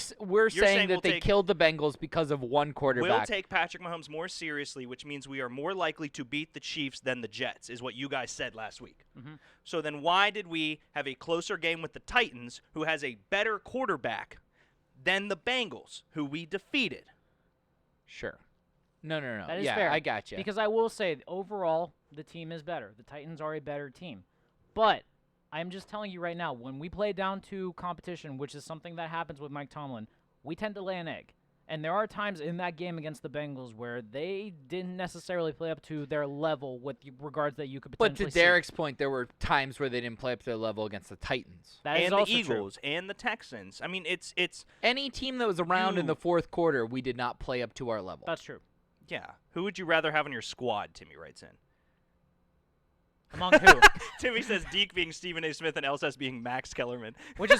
saying that they killed the Bengals because of one quarterback. We'll take Patrick Mahomes more seriously, which means we are more likely to beat the Chiefs than the Jets, is what you guys said last week. Mhm. So then why did we have a closer game with the Titans, who has a better quarterback, than the Bengals, who we defeated? Sure. No. That is yeah, fair. I got you. Because I will say, overall, the team is better. The Titans are a better team. But I'm just telling you right now, when we play down to competition, which is something that happens with Mike Tomlin, we tend to lay an egg. And there are times in that game against the Bengals where they didn't necessarily play up to their level with regards that you could But potentially to Derek's point, there were times where they didn't play up to their level against the Titans. That is and the also Eagles true. and the Texans. I mean, it's any team that was around in the fourth quarter, we did not play up to our level. That's true. Yeah. Who would you rather have on your squad, Timmy writes in. Among who? Timmy says Deke being Stephen A. Smith and Elsass being Max Kellerman. Which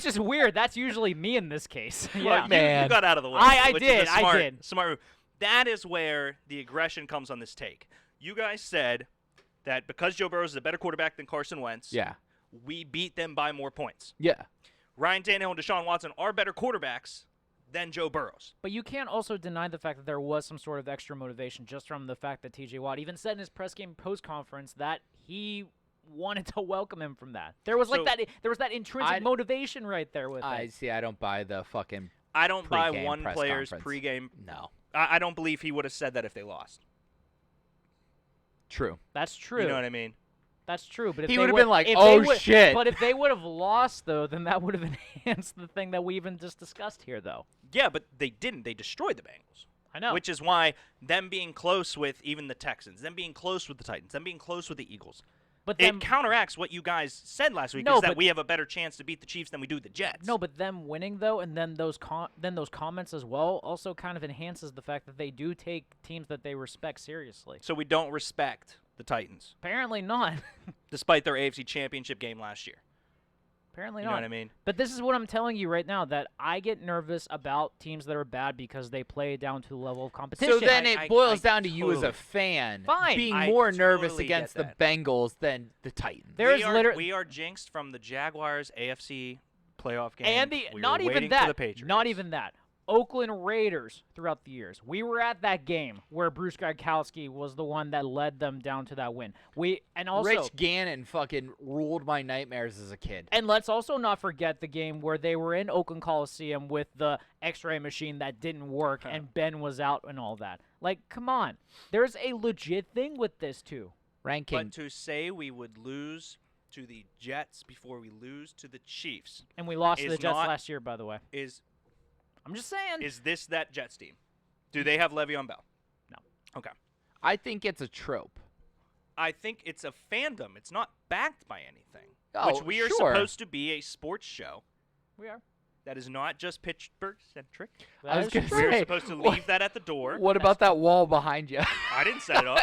is weird. That's usually me in this case. Well, yeah. you got out of the way. I which did. Is a smart, I did. Smart move. That is where the aggression comes on this take. You guys said that because Joe Burrow is a better quarterback than Carson Wentz, Yeah. we beat them by more points. Yeah. Ryan Tannehill and Deshaun Watson are better quarterbacks than Joe Burrow's. But you can't also deny the fact that there was some sort of extra motivation just from the fact that T.J. Watt even said in his press game post-conference that he wanted to welcome him from that. There was that intrinsic motivation right there with I it. see. I don't buy the fucking. I don't buy pregame one press player's conference. pregame. No. I don't believe he would have said that if they lost. True. That's true. You know what I mean? That's true. But if He they would've would- been like, if "Oh, they would- shit." But if they would have lost, though, then that would have enhanced the thing that we even just discussed here, though. Yeah, but they didn't. They destroyed the Bengals. I know. Which is why them being close with even the Texans, them being close with the Titans, them being close with the Eagles, But it them, counteracts what you guys said last week, No, is that but- we have a better chance to beat the Chiefs than we do the Jets. No, but them winning though, and then those comments as well, also kind of enhances the fact that they do take teams that they respect seriously. So we don't respect the Titans, Apparently not. despite their AFC Championship game last year. Apparently You know not. what I mean? But this is what I'm telling you right now, that I get nervous about teams that are bad because they play down to the level of competition. So then it boils down to you as a totally- fan Fine. being I more nervous totally against get the Bengals than the Titans. We are jinxed from the Jaguars AFC playoff game. And We not were even waiting that. For the Patriots. Not even that. Oakland Raiders throughout the years. We were at that game where Bruce Gronkowski was the one that led them down to that win. Rich Gannon fucking ruled my nightmares as a kid. And let's also not forget the game where they were in Oakland Coliseum with the X-ray machine that didn't work and Ben was out and all that. Like, come on. There's a legit thing with this too. Ranking. But to say we would lose to the Jets before we lose to the Chiefs, And we lost to is the Jets not- last year, by the way. I'm just saying. Is this that Jets team? Do they have Le'Veon Bell? No. Okay. I think it's a trope. I think it's a fandom. It's not backed by anything. Oh, which we are sure. supposed to be a sports show. We are. That is not just Pittsburgh-centric. I was gonna We're say, supposed to leave that at the door. What about that wall behind you? I didn't set it up.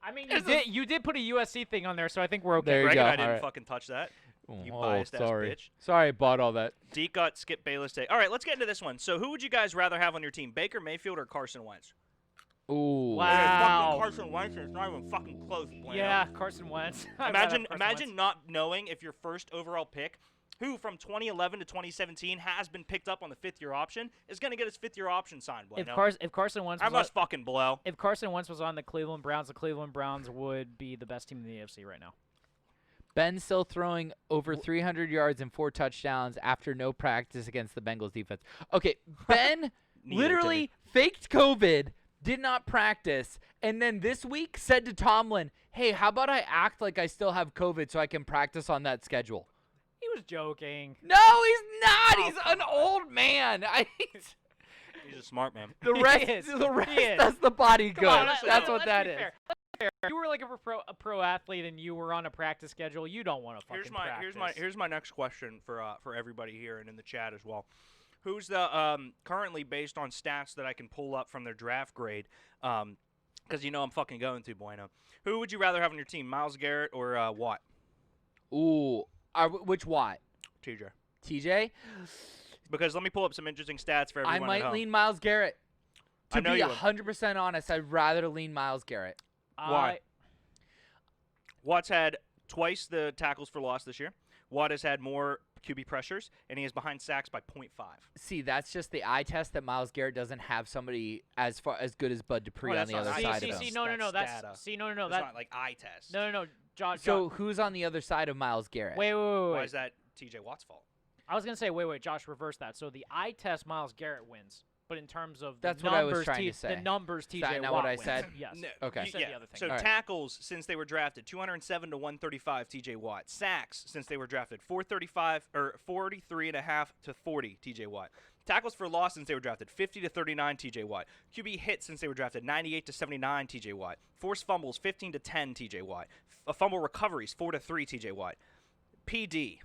I mean, you did put a USC thing on there, so I think we're okay. There you Greg go. and I didn't All right. fucking touch that. You Oh, biased sorry. ass bitch. Sorry, I bought all that. Deke got Skip Bayless take. All right, let's get into this one. So who would you guys rather have on your team, Baker Mayfield or Carson Wentz? Ooh. Wow. Fucking Carson Wentz, it's not even fucking close, Bueno. Yeah, Carson Wentz. Imagine not knowing if your first overall pick, who from 2011 to 2017 has been picked up on the fifth-year option, is going to get his fifth-year option signed, Bueno. If Carson Wentz I was must fucking blow. If Carson Wentz was on the Cleveland Browns would be the best team in the AFC right now. Ben still throwing over 300 yards and 4 touchdowns after no practice against the Bengals defense. Okay, Ben literally faked COVID, did not practice, and then this week said to Tomlin, hey, how about I act like I still have COVID so I can practice on that schedule? He was joking. No, he's not. He's an old man. He's a smart man. The rest does the body good. That's what that is. You were like a pro athlete and you were on a practice schedule. You don't want to fucking practice. Here's my next question for everybody here and in the chat as well. Who's the currently based on stats that I can pull up from their draft grade? Because you know I'm fucking going to, Bueno. Who would you rather have on your team, Myles Garrett or Watt? Ooh, which Watt? TJ. TJ? Because let me pull up some interesting stats for everyone I might at home. lean Myles Garrett. To know be you would. 100% honest, I'd rather lean Myles Garrett. Why? Watt's had twice the tackles for loss this year. Watt has had more QB pressures, and he is behind sacks by 0.5. See, that's just the eye test that Myles Garrett doesn't have somebody as good as Bud Dupree on the other side of him. No, That's not like eye test. No, Josh. So who's on the other side of Myles Garrett? Wait. Why is that TJ Watt's fault? I was gonna say, wait, Josh, reverse that. So the eye test, Myles Garrett wins, but in terms of that's the what numbers, I was trying to say. The numbers, TJ Is that not Watt what I wins. said? Yes. No. Okay. You said the other thing. So tackles since they were drafted, 207 to 135, TJ Watt. Sacks since they were drafted, 435 or 43.5 to 40, TJ Watt. Tackles for loss since they were drafted, 50 to 39, TJ Watt. QB hits since they were drafted, 98 to 79, TJ Watt. Forced fumbles, 15 to 10, TJ Watt. Fumble recoveries, 4 to 3, TJ Watt. PD.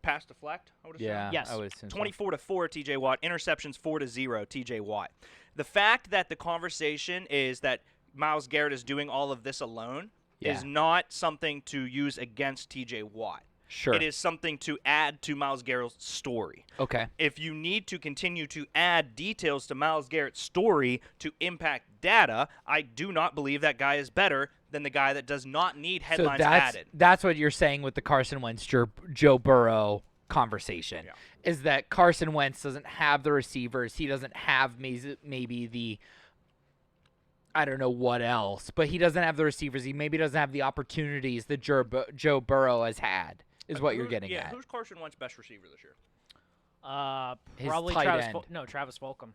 Pass deflect, I would assume. Yeah, yes. I would assume 24 to 4, TJ Watt. Interceptions 4 to 0, TJ Watt. The fact that the conversation is that Myles Garrett is doing all of this alone is not something to use against TJ Watt. Sure. It is something to add to Myles Garrett's story. Okay. If you need to continue to add details to Myles Garrett's story to impact data, I do not believe that guy is better than the guy that does not need headlines added. That's what you're saying with the Carson Wentz, Joe Burrow conversation, is that Carson Wentz doesn't have the receivers. He doesn't have maybe the I don't know what else, but he doesn't have the receivers. He maybe doesn't have the opportunities that Joe Burrow has had, is what you're getting at. Who's Carson Wentz's best receiver this year? Probably tight Travis. end. Travis Fulgham.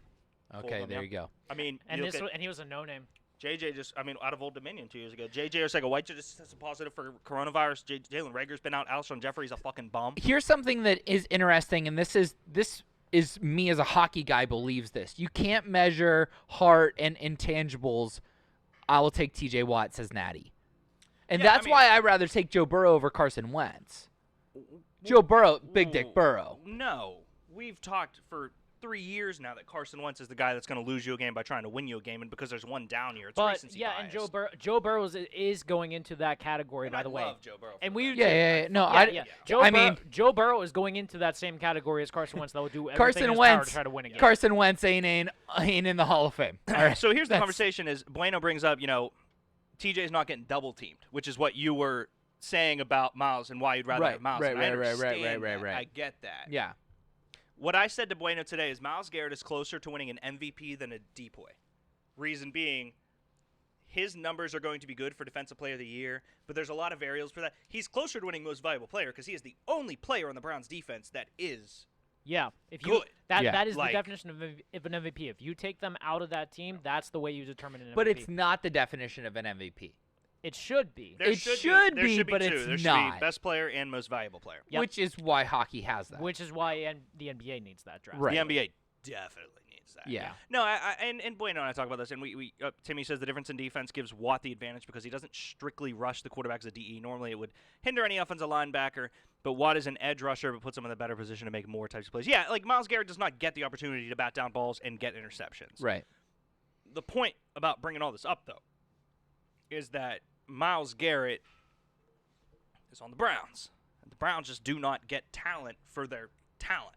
Okay, there you go. I mean, And he was a no-name. JJ out of Old Dominion 2 years ago. JJ Arcega-White just tested positive for coronavirus. Jalen Rager's been out. Alshon Jeffrey's a fucking bum. Here's something that is interesting, and this is me as a hockey guy believes this. You can't measure heart and intangibles. I will take TJ Watt, says Natty. And that's why I'd rather take Joe Burrow over Carson Wentz. Joe Burrow, Big Dick Burrow. No. We've talked for 3 years now that Carson Wentz is the guy that's going to lose you a game by trying to win you a game, and because there's one down here, it's recency bias. And Joe Burrow is going into that category, And by I the way. love Joe Burrow. And we Joe Burrow is going into that same category as Carson Wentz. That will do everything Carson in his Wentz power to try to win a game. Carson Wentz ain't in the Hall of Fame. All right. So here's the conversation: is Bueno brings up, TJ's not getting double teamed, which is what you were saying about Myles and why you'd rather have Myles. Right. I get that. Yeah. What I said to Bueno today is Myles Garrett is closer to winning an MVP than a DPOY. Reason being, his numbers are going to be good for Defensive Player of the Year, but there's a lot of variables for that. He's closer to winning Most Valuable Player because he is the only player on the Browns defense that is good. That is the definition of an MVP. If you take them out of that team, that's the way you determine an MVP. But it's not the definition of an MVP. It should be. There should be, but two. it's there should not. be Best Player and Most Valuable Player. Yep. Which is why hockey has that. Which is why the NBA needs that draft. Right. The NBA definitely needs that. Yeah. No, and Bueno and I talk about this, and we Timmy says the difference in defense gives Watt the advantage because he doesn't strictly rush the quarterback as a DE. Normally it would hinder any offensive linebacker, but Watt is an edge rusher, but puts him in a better position to make more types of plays. Yeah, like Myles Garrett does not get the opportunity to bat down balls and get interceptions. Right. The point about bringing all this up, though, is that Myles Garrett is on the Browns. And the Browns just do not get talent for their talent.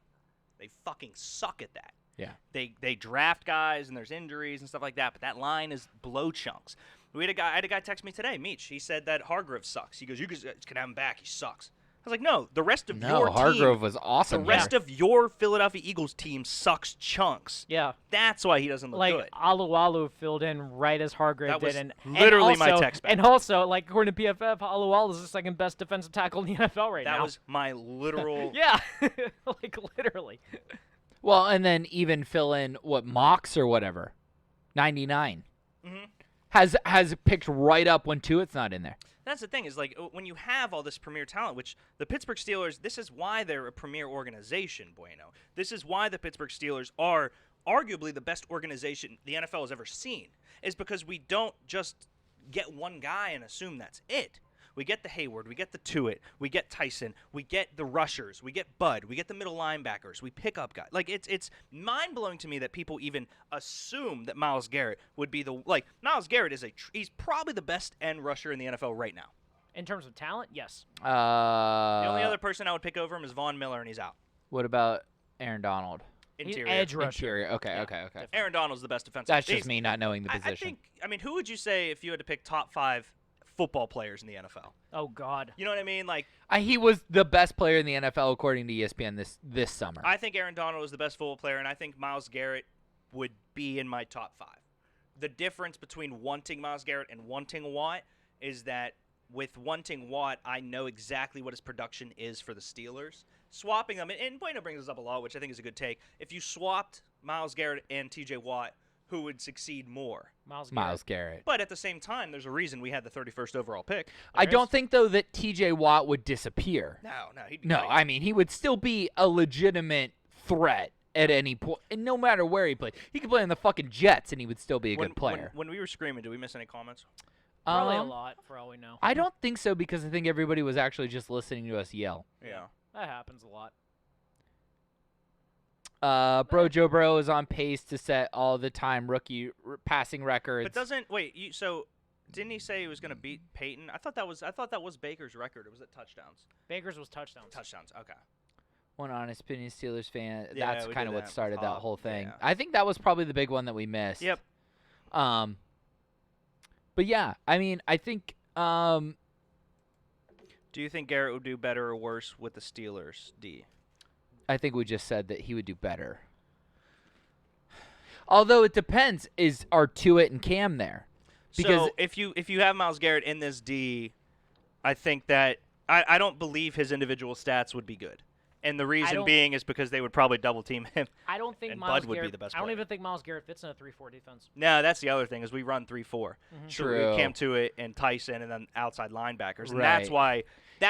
They fucking suck at that. Yeah. They draft guys and there's injuries and stuff like that, but that line is below chunks. I had a guy text me today, Meech. He said that Hargrove sucks. He goes, you guys can have him back. He sucks. I was like, no, the rest of your team. Hargrove was awesome. The rest of your Philadelphia Eagles team sucks chunks. Yeah. That's why he doesn't look good. Alualu filled in right as Hargrave That was did. literally and my also, text back. And also, like, according to PFF, Alualu is the second best defensive tackle in the NFL right now. That was my literal. Yeah. Like, literally. Well, and then even fill in, Mox or whatever. 99. Mm-hmm. Has picked right up when Tuitt's not in there. That's the thing is, like, when you have all this premier talent, which the Pittsburgh Steelers, this is why they're a premier organization, Bueno. This is why the Pittsburgh Steelers are arguably the best organization the NFL has ever seen, is because we don't just get one guy and assume that's it. We get the Hayward, we get the Tuitt, we get Tyson, we get the rushers, we get Bud, we get the middle linebackers, we pick up guys. Like, it's mind-blowing to me that people even assume that Myles Garrett would be Myles Garrett is he's probably the best end rusher in the NFL right now. In terms of talent, yes. The only other person I would pick over him is Von Miller, and he's out. What about Aaron Donald? Interior. Edge rusher. Interior. Okay. Aaron Donald's the best defensive. That's just me not knowing the position. I mean, who would you say if you had to pick top 5 football players in the NFL? Oh, God. You know what I mean? Like, he was the best player in the NFL according to ESPN this summer. I think Aaron Donald was the best football player, and I think Myles Garrett would be in my top 5. The difference between wanting Myles Garrett and wanting Watt is that with wanting Watt, I know exactly what his production is for the Steelers. Swapping them, and Bueno brings this up a lot, which I think is a good take. If you swapped Myles Garrett and TJ Watt, who would succeed more? Myles Garrett. But at the same time, there's a reason we had the 31st overall pick. I don't think, though, that TJ Watt would disappear. No, he'd be No, great. I mean, he would still be a legitimate threat at any point, and no matter where he played. He could play on the fucking Jets, and he would still be a good player. When we were screaming, did we miss any comments? Probably a lot, for all we know. I don't think so, because I think everybody was actually just listening to us yell. Yeah. That happens a lot. Joe Burrow is on pace to set all the time rookie passing records. But didn't he say he was going to beat Peyton? I thought that was Baker's record. Or was it touchdowns? Baker's was touchdowns. Touchdowns. Okay. One honest opinion Steelers fan. Yeah, That's we kind of did what that. started that whole thing. Yeah. I think that was probably the big one that we missed. Yep. But yeah, I mean, I think. Do you think Garrett would do better or worse with the Steelers, D? I think we just said that he would do better. Although it depends, are Tuitt and Cam there? Because so if you have Myles Garrett in this D, I think that I don't believe his individual stats would be good. And the reason being is because they would probably double team him. I don't think and Myles Bud would Garrett, be the best I don't player. even think Myles Garrett fits in a 3-4 defense. No, that's the other thing is we run 3-4. True. Cam Tuitt and Tyson and then outside linebackers. And Right. that's why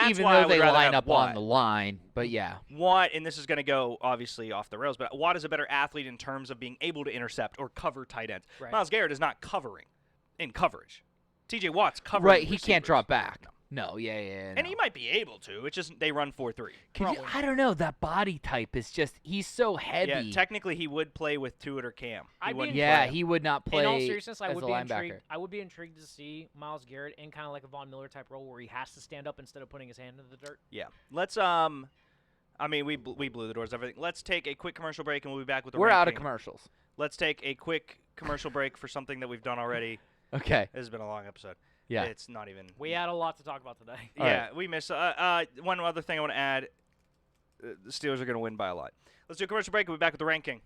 even I though would they rather line have up Watt. on the line, but yeah. Watt, and this is going to go obviously off the rails, but Watt is a better athlete in terms of being able to intercept or cover tight ends. Right. Myles Garrett is not covering in coverage. TJ Watt's covering. Right, he can't receivers. drop back. No, yeah. And he might be able to. It's just they run 4-3. I don't know. That body type is just, he's so heavy. Yeah, technically he would play with Tuitt or Cam. He would not play in all seriousness, as I would a be linebacker. intrigued. I would be intrigued to see Myles Garrett in kind of like a Von Miller type role where he has to stand up instead of putting his hand in the dirt. Yeah. Let's I mean, we blew the doors off everything. Let's take a quick commercial break, and we'll be back with the We're out of ranking. commercials. Let's take a quick commercial break for something that we've done already. Okay. This has been a long episode. Yeah. It's not even. We had a lot to talk about today. Yeah, we missed. One other thing I want to add. The Steelers are going to win by a lot. Let's do a commercial break. We'll be back with the ranking.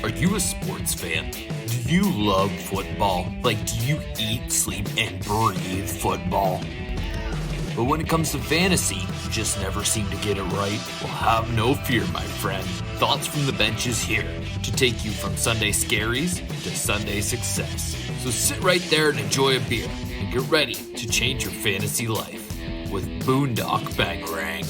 Are you a sports fan? Do you love football? Like, do you eat, sleep, and breathe football? But when it comes to fantasy, you just never seem to get it right? Well, have no fear, my friend. Thoughts from the Bench is here to take you from Sunday scaries to Sunday success. So sit right there and enjoy a beer and get ready to change your fantasy life with Boondock Bangarang.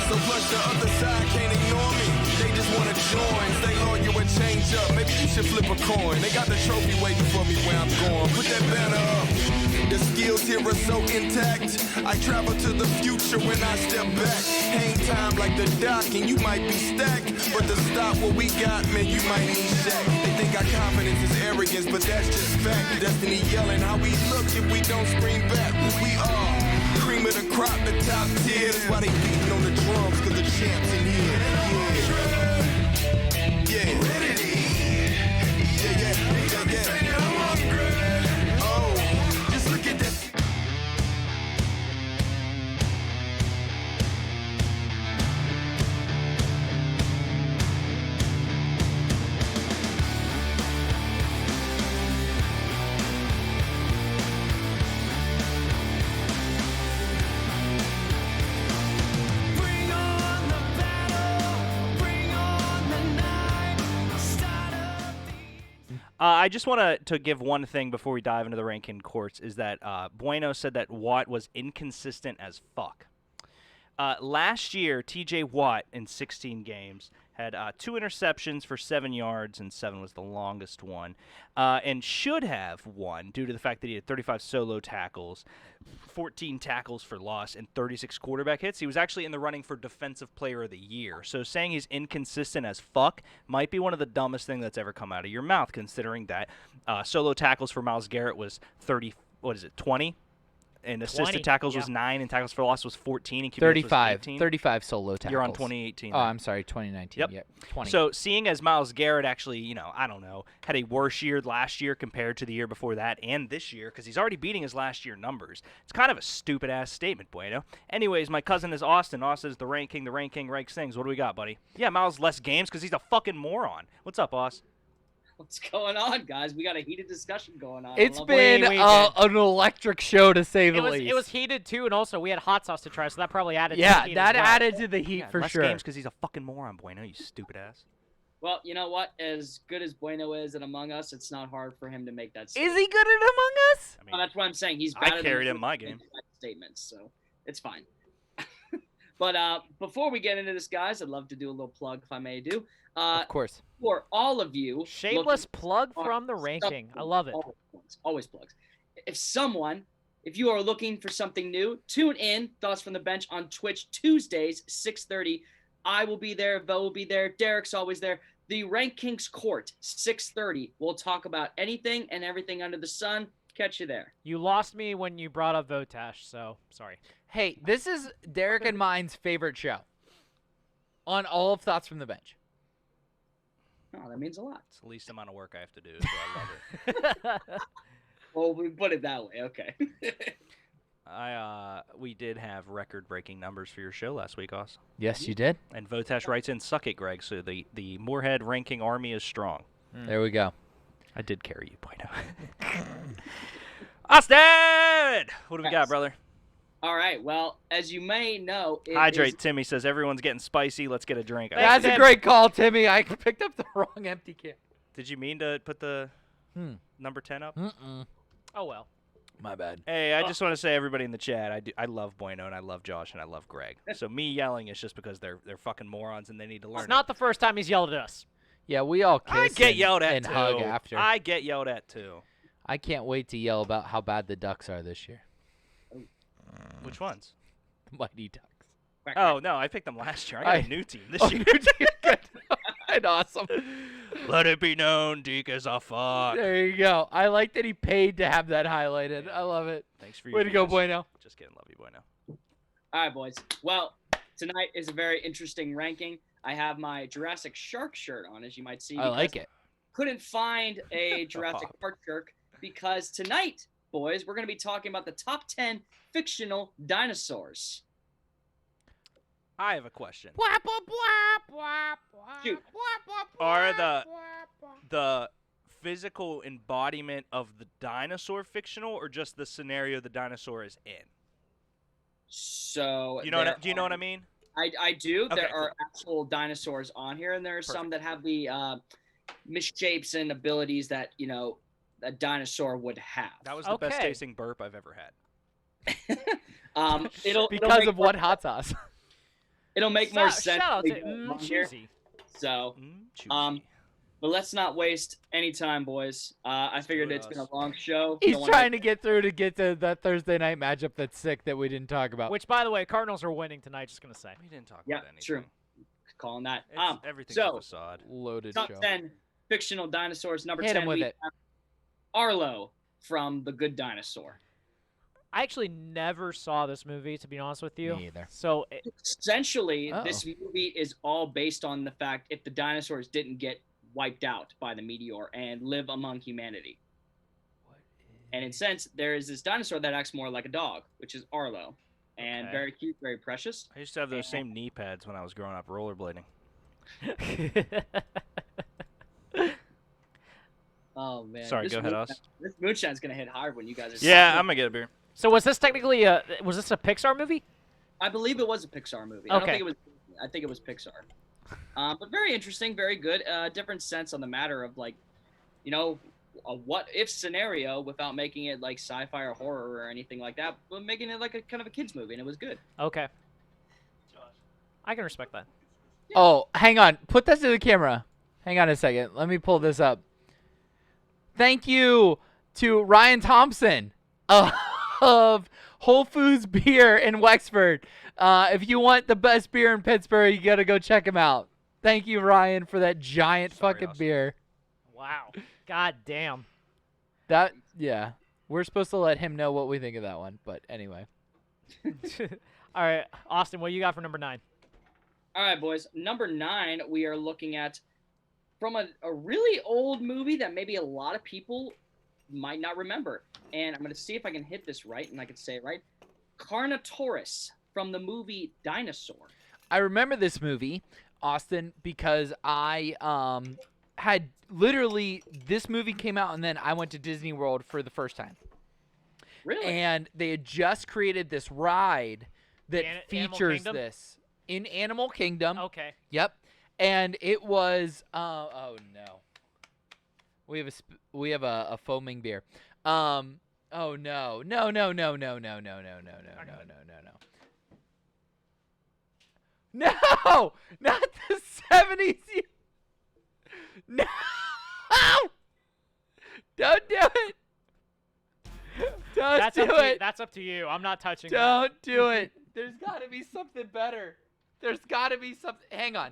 So plus the other side can't ignore me. They just wanna join, stay loyal and change up. Maybe you should flip a coin. They got the trophy waiting for me where I'm going. Put that banner up. The skills here are so intact. I travel to the future when I step back. Hang time like the dock and you might be stacked. But to stop what we got, man, you might need Shaq. They think our confidence is arrogance, but that's just fact. Destiny yelling how we look if we don't scream back. We are cream of the crop, the top tier. That's why they beating on the drums, cause the champs in here. Yeah. Oh, just look at that. I just want to give one thing before we dive into the ranking courts is that Bueno said that Watt was inconsistent as fuck. Last year, TJ Watt in 16 games had 2 interceptions for 7 yards, and 7 was the longest one, and should have won due to the fact that he had 35 solo tackles, 14 tackles for loss, and 36 quarterback hits. He was actually in the running for Defensive Player of the Year. So saying he's inconsistent as fuck might be one of the dumbest things that's ever come out of your mouth, considering that solo tackles for Myles Garrett was 20? And assisted tackles was 9, and tackles for loss was 14, and QB 35. was 18. 35 solo tackles. You're on 2018. Oh, I'm sorry, 2019. Yep. 20. So seeing as Myles Garrett actually, I don't know, had a worse year last year compared to the year before that and this year, because he's already beating his last year numbers, it's kind of a stupid-ass statement, Bueno. Anyways, my cousin is Austin. Austin is the ranking ranks things. What do we got, buddy? Yeah, Myles less games because he's a fucking moron. What's up, Aus? What's going on, guys? We got a heated discussion going on. It's been an electric show, to say the least. It was heated, too, and also we had hot sauce to try, so that probably added to the heat that as well. added to the heat for less sure. games because he's a fucking moron, Bueno, you stupid ass. Well, you know what? As good as Bueno is at Among Us, it's not hard for him to make that Is statement. he good at Among Us? Well, that's what I'm saying. He's I better carried than him in my game. Statements, so it's fine. But before we get into this, guys, I'd love to do a little plug, if I may do. Of course. For all of you. Shameless plug from the ranking. I love it. Always plugs. If you are looking for something new, tune in Thoughts from the Bench on Twitch Tuesdays, 6:30. I will be there. Vo will be there. Derek's always there. The Rankings Court, 6:30. We'll talk about anything and everything under the sun. Catch you there. You lost me when you brought up Votash, so sorry. Hey, this is Derek and mine's favorite show on all of Thoughts from the Bench. Oh, that means a lot. It's the least amount of work I have to do, so I love it. Well, we put it that way. Okay. We did have record-breaking numbers for your show last week, Oz. Yes, you did. And Votash writes in, "Suck it, Greg." So the Moorhead ranking army is strong. There we go. I did carry you, Bueno. Austin, what do we got, brother? All right. Well, as you may know, Hydrate. Timmy says everyone's getting spicy. Let's get a drink. That's a great call, Timmy. I picked up the wrong empty can. Did you mean to put the number 10 up? Oh, well. My bad. Hey, I just want to say, everybody in the chat, I love Bueno, and I love Josh, and I love Greg. So me yelling is just because they're fucking morons, and they need to learn. It's not the first time he's yelled at us. Yeah, we all kiss I get yelled at, and too. hug after. I get yelled at, too. I can't wait to yell about how bad the Ducks are this year. Which ones? The Mighty Ducks. Oh, no, I picked them last year. I got a new team this year. New team. Good. Right, awesome. Let it be known, Deke is a fuck. There you go. I like that he paid to have that highlighted. I love it. Thanks for Way to go, Bueno. Just kidding. Love you, Bueno. All right, boys. Well, tonight is a very interesting ranking. I have my Jurassic Shark shirt on, as you might see. I like it. Couldn't find a Jurassic Park shirt because tonight, boys, we're going to be talking about the top 10 fictional dinosaurs. I have a question. Shoot. Are the physical embodiment of the dinosaur fictional, or just the scenario the dinosaur is in? So Do you know what I mean? I do. Okay, There are actual dinosaurs on here, and there are some that have the misshapes and abilities that a dinosaur would have. That was the best tasting burp I've ever had. Because of what hot sauce? It'll make more sense. Shout out if we to go on here. Cheesy. So, but let's not waste any time, boys. I figured it's been a long show. He's trying to get to that Thursday night matchup that's sick that we didn't talk about. Which, by the way, Cardinals are winning tonight. Just gonna say. We didn't talk Yeah, about anything. true. Calling that. Everything's So a facade. Loaded top show. 10 fictional dinosaurs. Number Hit 10, him with we it. have Arlo from The Good Dinosaur. I actually never saw this movie, to be honest with you. Me either. So Essentially, this movie is all based on the fact if the dinosaurs didn't get wiped out by the meteor and live among humanity. And in a sense, there is this dinosaur that acts more like a dog, which is Arlo. And Okay. very cute, very precious. I used to have those same knee pads when I was growing up rollerblading. Oh, man. Sorry, This go ahead, moonshine- Oz. This moonshine's going to hit hard when you guys are Yeah, I'm gonna get a beer. So was this technically was this a Pixar movie? I believe it was a Pixar movie. I don't Okay. think it was. I think it was Pixar. But very interesting, very good. Different sense on the matter of a what if scenario without making it like sci-fi or horror or anything like that, but making it like a kind of a kids movie, and it was good. Okay. I can respect that. Oh, hang on. Put this to the camera. Hang on a second. Let me pull this up. Thank you to Ryan Thompson of Whole Foods Beer in Wexford. If you want the best beer in Pittsburgh, you got to go check him out. Thank you, Ryan, for that giant fucking beer. Wow. God damn. Yeah. We're supposed to let him know what we think of that one, but anyway. All right, Austin, what you got for number 9? All right, boys. Number 9, we are looking at from a really old movie that maybe a lot of people might not remember. And I'm going to see if I can hit this right, and I can say it right. Carnotaurus from the movie Dinosaur. I remember this movie, Austin, because I had literally this movie came out and then I went to Disney World for the first time. Really? And they had just created this ride that Animal features Kingdom? this in Animal Kingdom. Okay. Yep. And it was oh no. We have a foaming beer. Oh no. No, no, no, no, no, no, no, no, no, no, no, no. No! Not the 70s. No! Don't do it. Don't That's do up to it. that's up to you. I'm not touching Don't do it. There's got to be something better. There's got to be something. Hang on.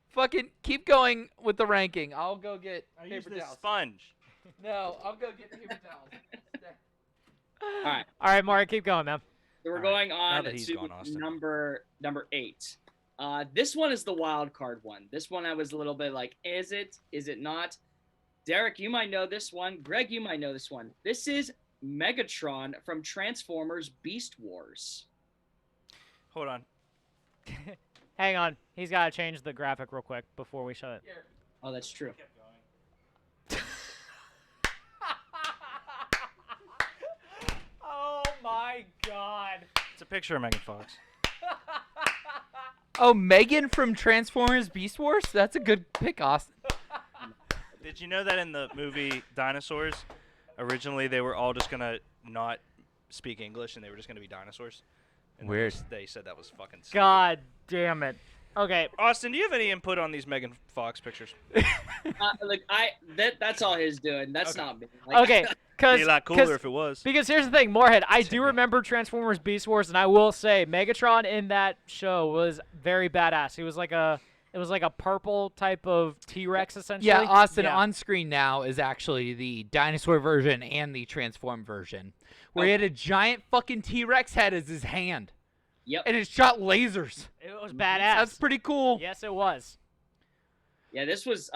Fucking keep going with the ranking. I'll go get paper towels. Sponge. No, I'll go get paper towels. All right. All right, Mario, keep going, man. So we're going Now on that he's to gone, Austin. number 8. This one is the wild card one. This one I was a little bit like, is it? Is it not? Derek, you might know this one. Greg, you might know this one. This is Megatron from Transformers Beast Wars. Hold on. Hang on. He's got to change the graphic real quick before we shut it. Oh, that's true. Oh my god. It's a picture of Megan Fox. Oh, Megan from Transformers Beast Wars? That's a good pick, Austin. Did you know that in the movie Dinosaurs, originally they were all just gonna not speak English and they were just gonna be dinosaurs? And Weird. They said that was fucking stupid. God damn it. Okay. Austin, do you have any input on these Megan Fox pictures? That's all his doing. That's not me. Okay. Be a lot cooler if it was. Because here's the thing, Moorhead, I do remember Transformers Beast Wars, and I will say Megatron in that show was very badass. He was like a purple type of T-Rex essentially. Yeah, Austin, on screen now is actually the dinosaur version and the transform version, where he had a giant fucking T-Rex head as his hand. Yep. And it shot lasers. It was badass. That's pretty cool. Yes, it was. Yeah, this was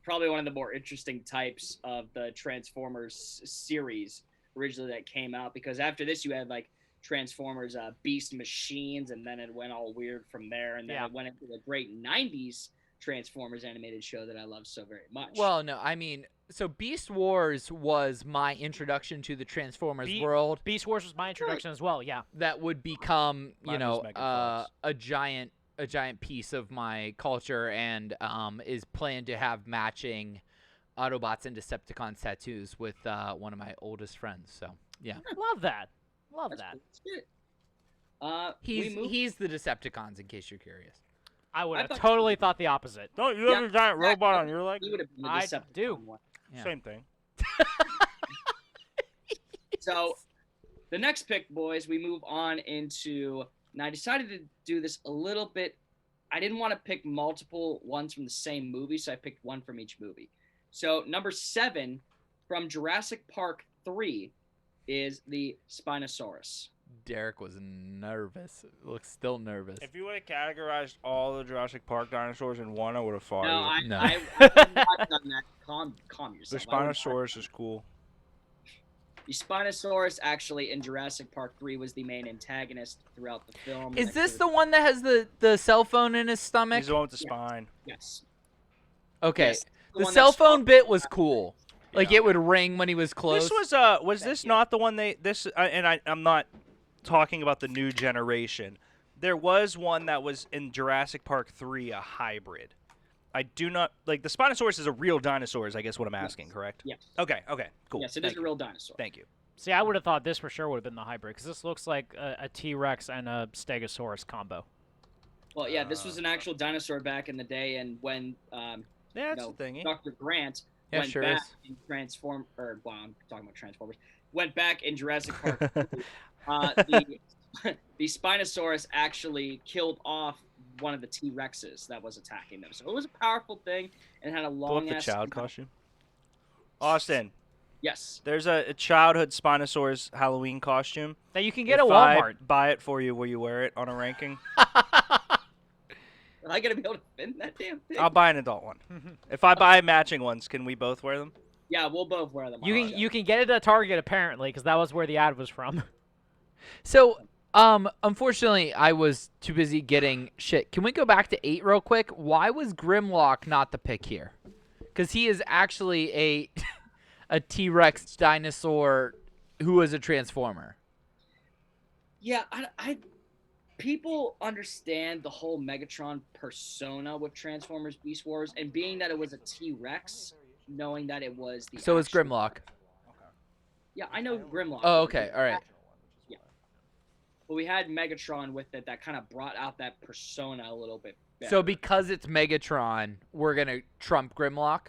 probably one of the more interesting types of the Transformers series originally that came out, because after this you had like Transformers Beast Machines, and then it went all weird from there, and then it went into the great 90s Transformers animated show that I love so very much. Well, no, I mean, so Beast Wars was my introduction to the Transformers world. Beast Wars was my introduction as well, yeah. That would become, Mine was Megan Fox. a giant piece of my culture, and is planned to have matching Autobots and Decepticons tattoos with one of my oldest friends. So, yeah. Love that. Love that. He's the Decepticons, in case you're curious. I would have totally thought the opposite. Don't you have a giant robot on your leg? He would have been the I Decepticon do. one. Yeah. Same thing. So, the next pick, boys, we move on into. Now, I decided to do this a little bit. I didn't want to pick multiple ones from the same movie, so I picked one from each movie. So, number 7 from Jurassic Park 3 is the Spinosaurus. Derek was nervous. Looks still nervous. If you would have categorized all the Jurassic Park dinosaurs in one, I would have fought you. No, I would not have done that. Calm The yourself. Spinosaurus is cool. The Spinosaurus, actually, in Jurassic Park 3 was the main antagonist throughout the film. Is this the one that has the cell phone in his stomach? He's the one with the spine. Yes. Okay. Yes, the one cell that's- phone bit was cool. Like, it would ring when he was close. This was this not the one I'm not talking about the new generation. There was one that was in Jurassic Park 3, a hybrid. I do not like the Spinosaurus is a real dinosaur. Is I guess what I'm asking, correct? Yes. Okay. Cool. Yes, it is a real dinosaur. Thank you. See, I would have thought this for sure would have been the hybrid, because this looks like a T-Rex and a Stegosaurus combo. Well, yeah, this was an actual dinosaur back in the day, and when that's the thingy. Dr. Grant Yeah, went sure back is. in I'm talking about Transformers. Went back in Jurassic Park. The Spinosaurus actually killed off one of the T-Rexes that was attacking them. So it was a powerful thing and had a Pull up long the ass child costume. Austin. Yes. There's a childhood Spinosaurus Halloween costume that you can get if at Walmart. I buy it for you, will you wear it on a ranking? Am I gonna be able to fit that damn thing? I'll buy an adult one. If I buy matching ones, can we both wear them? Yeah, we'll both wear them. You can get it at Target apparently, because that was where the ad was from. So, unfortunately, I was too busy getting shit. Can we go back to 8 real quick? Why was Grimlock not the pick here? Because he is actually a T-Rex dinosaur who is a Transformer. Yeah, people understand the whole Megatron persona with Transformers Beast Wars, and being that it was a T-Rex, knowing that it was the So is Grimlock. Yeah, I know Grimlock. Oh, okay, all right. Yeah. But we had Megatron with it that kind of brought out that persona a little bit better. So because it's Megatron, we're going to trump Grimlock?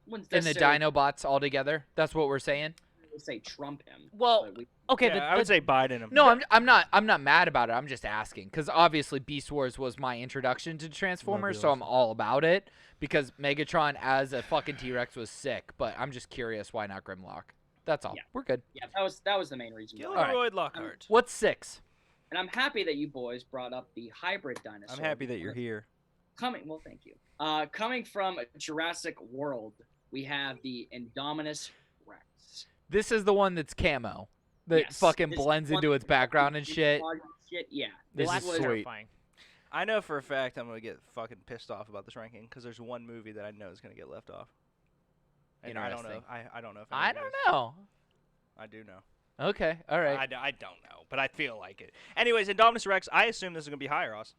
Wouldn't And the necessarily Dinobots all together? That's what we're saying? say Trump him. Well, okay. Yeah, I would say Biden him. No, I'm not mad about it. I'm just asking because obviously Beast Wars was my introduction to Transformers, so I'm all about it. Because Megatron as a fucking T-Rex was sick, but I'm just curious why not Grimlock. That's all. Yeah. We're good. Yeah, that was the main reason. Gilderoy Lockhart. What's 6? And I'm happy that you boys brought up the hybrid dinosaur. I'm happy that you're here. Well, thank you. Coming from Jurassic World, we have the Indominus Rex. This is the one that's camo. That Yes, fucking this blends one into its background and shit. Yeah. This is sweet. Terrifying. I know for a fact I'm gonna get fucking pissed off about this ranking because there's one movie that I know is gonna get left off. And I don't know. I don't know. If I any don't of you know. guys- I do know. Okay, all right. I don't know, but I feel like it. Anyways, Indominus Rex. I assume this is gonna be higher, Ross.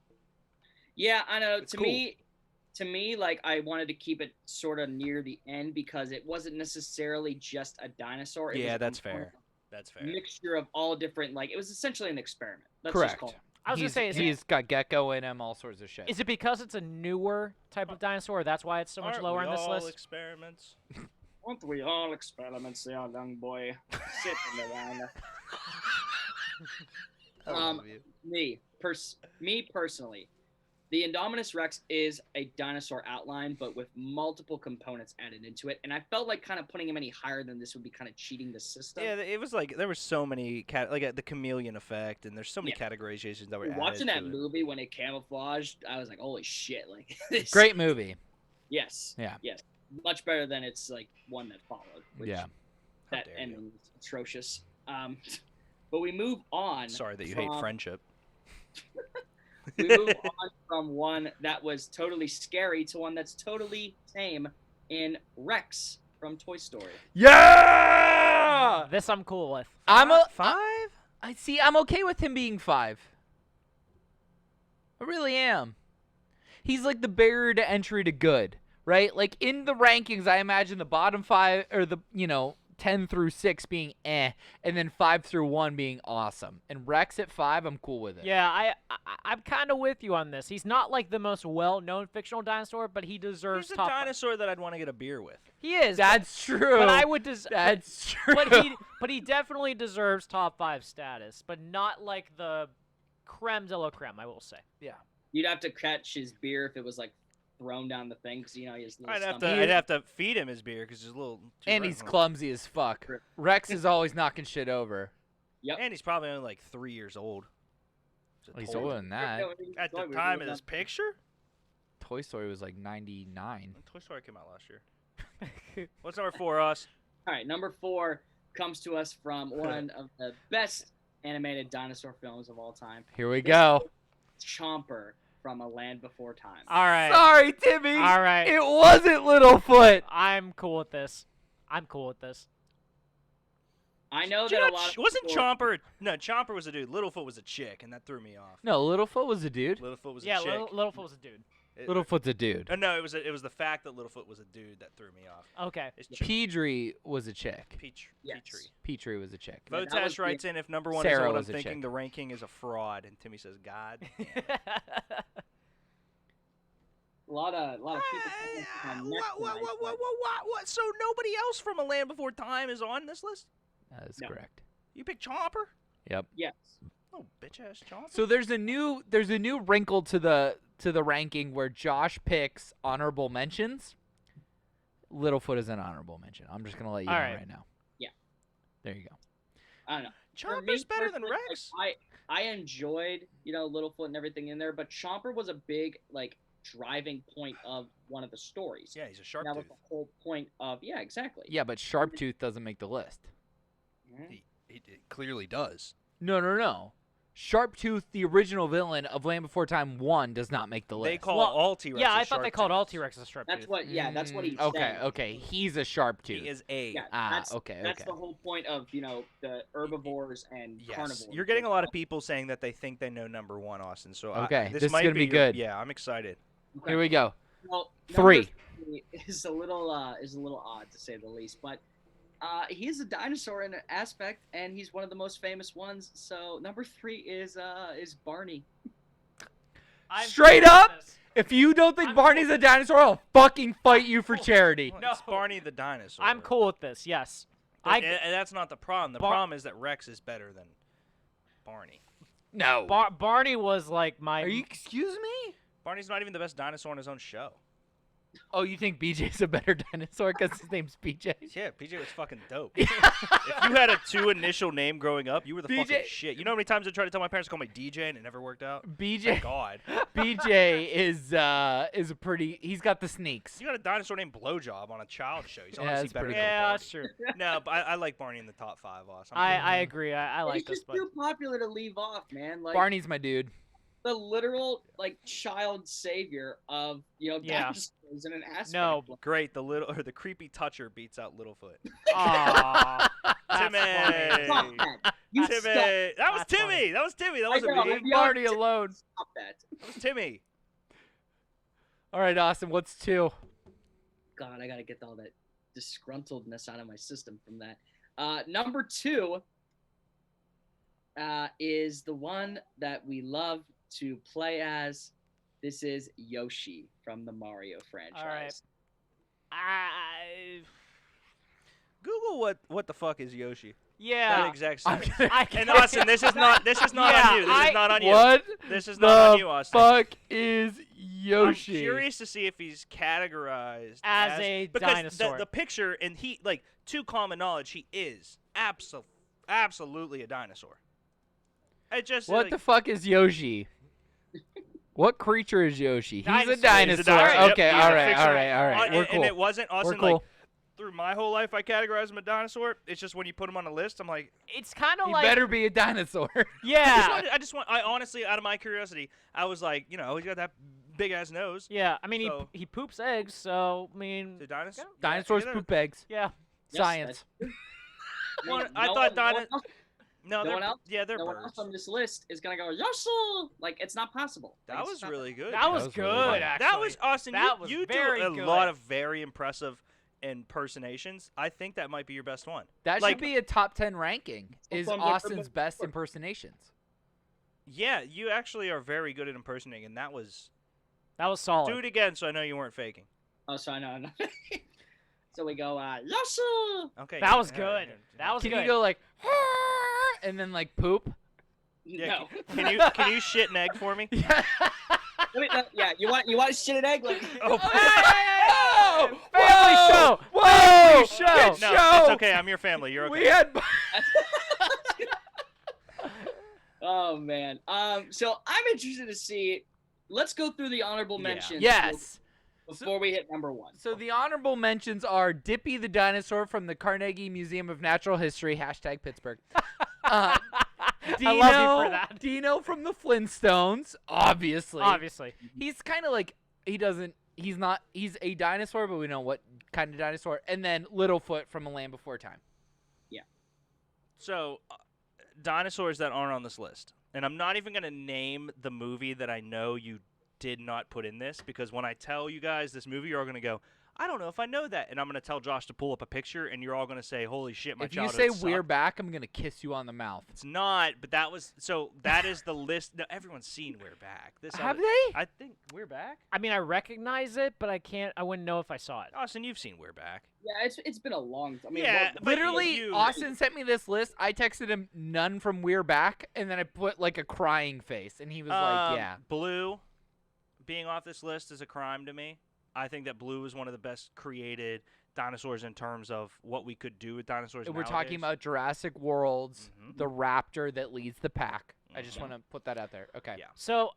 Yeah, I know. It's To me, like I wanted to keep it sort of near the end because it wasn't necessarily just a dinosaur. It was Yeah, a that's fair. That's fair. mixture of all different. Like it was essentially an experiment. Let's Correct. Just call it. I was gonna say, he's got gecko in him, all sorts of shit. Is it because it's a newer type of dinosaur? That's why it's so much Aren't lower we on this all list. Experiments. Aren't we all experiments, young boy? Sitting around. Me personally, the Indominus Rex is a dinosaur outline, but with multiple components added into it, and I felt like kind of putting him any higher than this would be kind of cheating the system. Yeah, it was like there were so many the chameleon effect, and there's so many categorizations that were added Watching that to it. movie when it camouflaged, I was like, "Holy shit!" Like, this. Great movie. Yes. Yeah. Yes. Much better than its like one that followed. Which Yeah. That ending was atrocious. But we move on. Sorry that you hate from- friendship. We move on from one that was totally scary to one that's totally tame in Rex from Toy Story. Yeah! This I'm cool with. I'm a 5? I see. I'm okay with him being 5. I really am. He's like the barrier to entry to good, right? Like in the rankings, I imagine the bottom 5 or the 10 through 6 being and then 5 through 1 being awesome. And Rex at 5, I'm cool with it. Yeah, I'm kind of with you on this. He's not like the most well-known fictional dinosaur, but he deserves He's a top. dinosaur that I'd want to get a beer with. He is. That's true. But I would That's true. But he definitely deserves top 5 status, but not like the creme de la creme, I will say. Yeah. You'd have to catch his beer if it was like thrown down the thing, because he has little I'd stomach. have to feed him his beer because he's a little. Too And red. he's clumsy as fuck. Rex is always knocking shit over. Yep. And he's probably only like 3 years old. He's older than that. At the time of this picture? Toy Story was like 99. Toy Story came out last year. What's number 4, Us? All right, number 4 comes to us from one of the best animated dinosaur films of all time. Here we go. Chomper from A Land Before Time. All right. Sorry, Timmy. All right. It wasn't Littlefoot. I'm cool with this. I know Do you that a know lot of wasn't people- Chomper? No, Chomper was a dude. Littlefoot was a chick, and that threw me off. No, Littlefoot was a dude. Littlefoot was Yeah, a chick. Littlefoot was a dude. Littlefoot's a dude. No, it was the fact that Littlefoot was a dude that threw me off. Okay. Petrie was a chick. Yes. Petrie was a chick. Votash writes in, if number 1 Sarah is what I'm was a thinking, chick. the ranking is a fraud. And Timmy says, God. A lot of people. What? So nobody else from A Land Before Time is on this list? That is No. correct. You picked Chomper? Yep. Yes. Oh, bitch ass Chomper. So there's a new wrinkle to the ranking where Josh picks honorable mentions. Littlefoot is an honorable mention. I'm just gonna let you know right now. Yeah. There you go. I don't know. Chomper's better than personally, Rex. I enjoyed, Littlefoot and everything in there, but Chomper was a big driving point of one of the stories. Yeah, he's a sharp That was dude. the whole point of exactly. Yeah, but Sharptooth doesn't make the list. He clearly does. No. Sharptooth, the original villain of Land Before Time 1, does not make the list. They call all T-Rexes Yeah, I thought they called all Sharptooths. T-Rexes Sharptooth. That's what. Yeah, that's what he's Okay, saying. okay. He's a Sharptooth. He is a. Yeah, That's That's the whole point of the herbivores and carnivores. You're getting a lot of people saying that they think they know number 1, Austin. So Okay, this this is might gonna be good. Yeah, I'm excited. Here we go. Well, 3 is a little odd to say the least, but he's a dinosaur in an aspect, and he's one of the most famous ones. So number 3 is Barney. Straight up, if you don't think Barney's a dinosaur, I'll fucking fight you for charity. No, it's Barney the dinosaur. I'm cool with this. Yes. And that's not the problem. The problem is that Rex is better than Barney. No. Barney was like my. Excuse me? Barney's not even the best dinosaur on his own show. Oh, you think BJ's a better dinosaur because his name's BJ? Yeah, PJ was fucking dope. If you had a 2 initial name growing up, you were the fucking shit. You know how many times I tried to tell my parents to call me DJ and it never worked out? BJ. Thank God. BJ is a pretty. He's got the sneaks. You got a dinosaur named Blowjob on a child show. He's Yeah, honestly that's better pretty than Yeah, Barney. that's true. No, but I like Barney in the top 5, Austin. I agree. I like He's this, just but too popular to leave off, man. Like Barney's my dude. the literal child savior of Yeah. dinosaurs in an aspect. no. Great, the creepy toucher beats out Littlefoot. Aw, Timmy! Stop that. You Timmy! stop. That was That's Timmy! funny. That was Timmy! That I wasn't know, me! if you Barney don't- alone. Stop that. That was Timmy! All right, Austin. What's 2? God, I gotta get all that disgruntledness out of my system from that. Number 2 is the one that we love to play as. This is Yoshi from the Mario franchise. Google what the fuck is Yoshi? Yeah. That exact I'm same. gonna- And Austin, this is not Yeah, on you. This is not on you. What? This is the not on you, Austin. fuck is Yoshi? I'm curious to see if he's categorized As a because dinosaur. The picture, and he, to common knowledge, he is absolutely a dinosaur. It just What the fuck is Yoshi? What creature is Yoshi? He's a Dinosaur. dinosaur. He's a dinosaur. Yep, Okay, he's a all right, fictional- all right, all right. We're and cool. it wasn't We're Austin. cool. through my whole life, I categorize him a dinosaur. It's just when you put him on a list, I'm like, It's kind of He like better be a dinosaur. yeah, I honestly, out of my curiosity, I was like, you know, he's got that big ass nose. yeah. I mean, So- he poops eggs, so I mean, The dinosaur. Dinosaurs poop eggs. yeah. Yes, Science. Well, I No thought one- dinosaurs. No, no they're one else- yeah, they're no one birds. else on this list is gonna go yes, like it's not possible. Like, That it's was not- really good. That was was good. really good. Actually, That was Austin. That was you very do a good. lot of very impressive impersonations. I think that might be your best one. That Like- should be a top 10 ranking. Is fun, Austin's best impersonations. Yeah, you actually are very good at impersonating, and that was. solid. Do it again, so I know you weren't faking. Oh, so I know. So we go yes. Okay. That yeah, was yeah, good. yeah. That was Can good. you go like, and then like poop? Yeah, No. Can you shit an egg for me? Yeah, you want shit an egg like? Oh, Family show. Whoa! Family show. Good no, show. it's okay. I'm your family. You're okay. We had. Oh man. So I'm interested to see. Let's go through the honorable Yeah. mentions. Yes. Before we hit number one. So the honorable mentions are Dippy the dinosaur from the Carnegie Museum of Natural History, #Pittsburgh. Dino, I love you for that. Dino from the Flintstones, obviously. Obviously. He's kind of like, he's a dinosaur, but we know what kind of dinosaur. And then Littlefoot from A Land Before Time. So, dinosaurs that aren't on this list, and I'm not even gonna name the movie that I know you did not put in this, because when I tell you guys this movie, you're all gonna go, I don't know if I know that, and I'm gonna tell Josh to pull up a picture, and you're all gonna say, holy shit, my If you childhood say sucked. We're Back, I'm going to kiss you on the mouth. It's not, but that is the list. No, everyone's seen We're Back. Have they? I think We're Back. I mean, I recognize it, but I wouldn't know if I saw it. Austin, you've seen We're Back. Yeah, it's been a long. I mean, Yeah, what- but Literally, you- Austin sent me this list. I texted him none from We're Back, and then I put like a crying face, and he was like, yeah. Blue being off this list is a crime to me. I think that Blue is one of the best created dinosaurs in terms of what we could do with dinosaurs. We're nowadays. talking about Jurassic Worlds, the raptor that leads the pack. I just want to put that out there. Okay. Yeah. So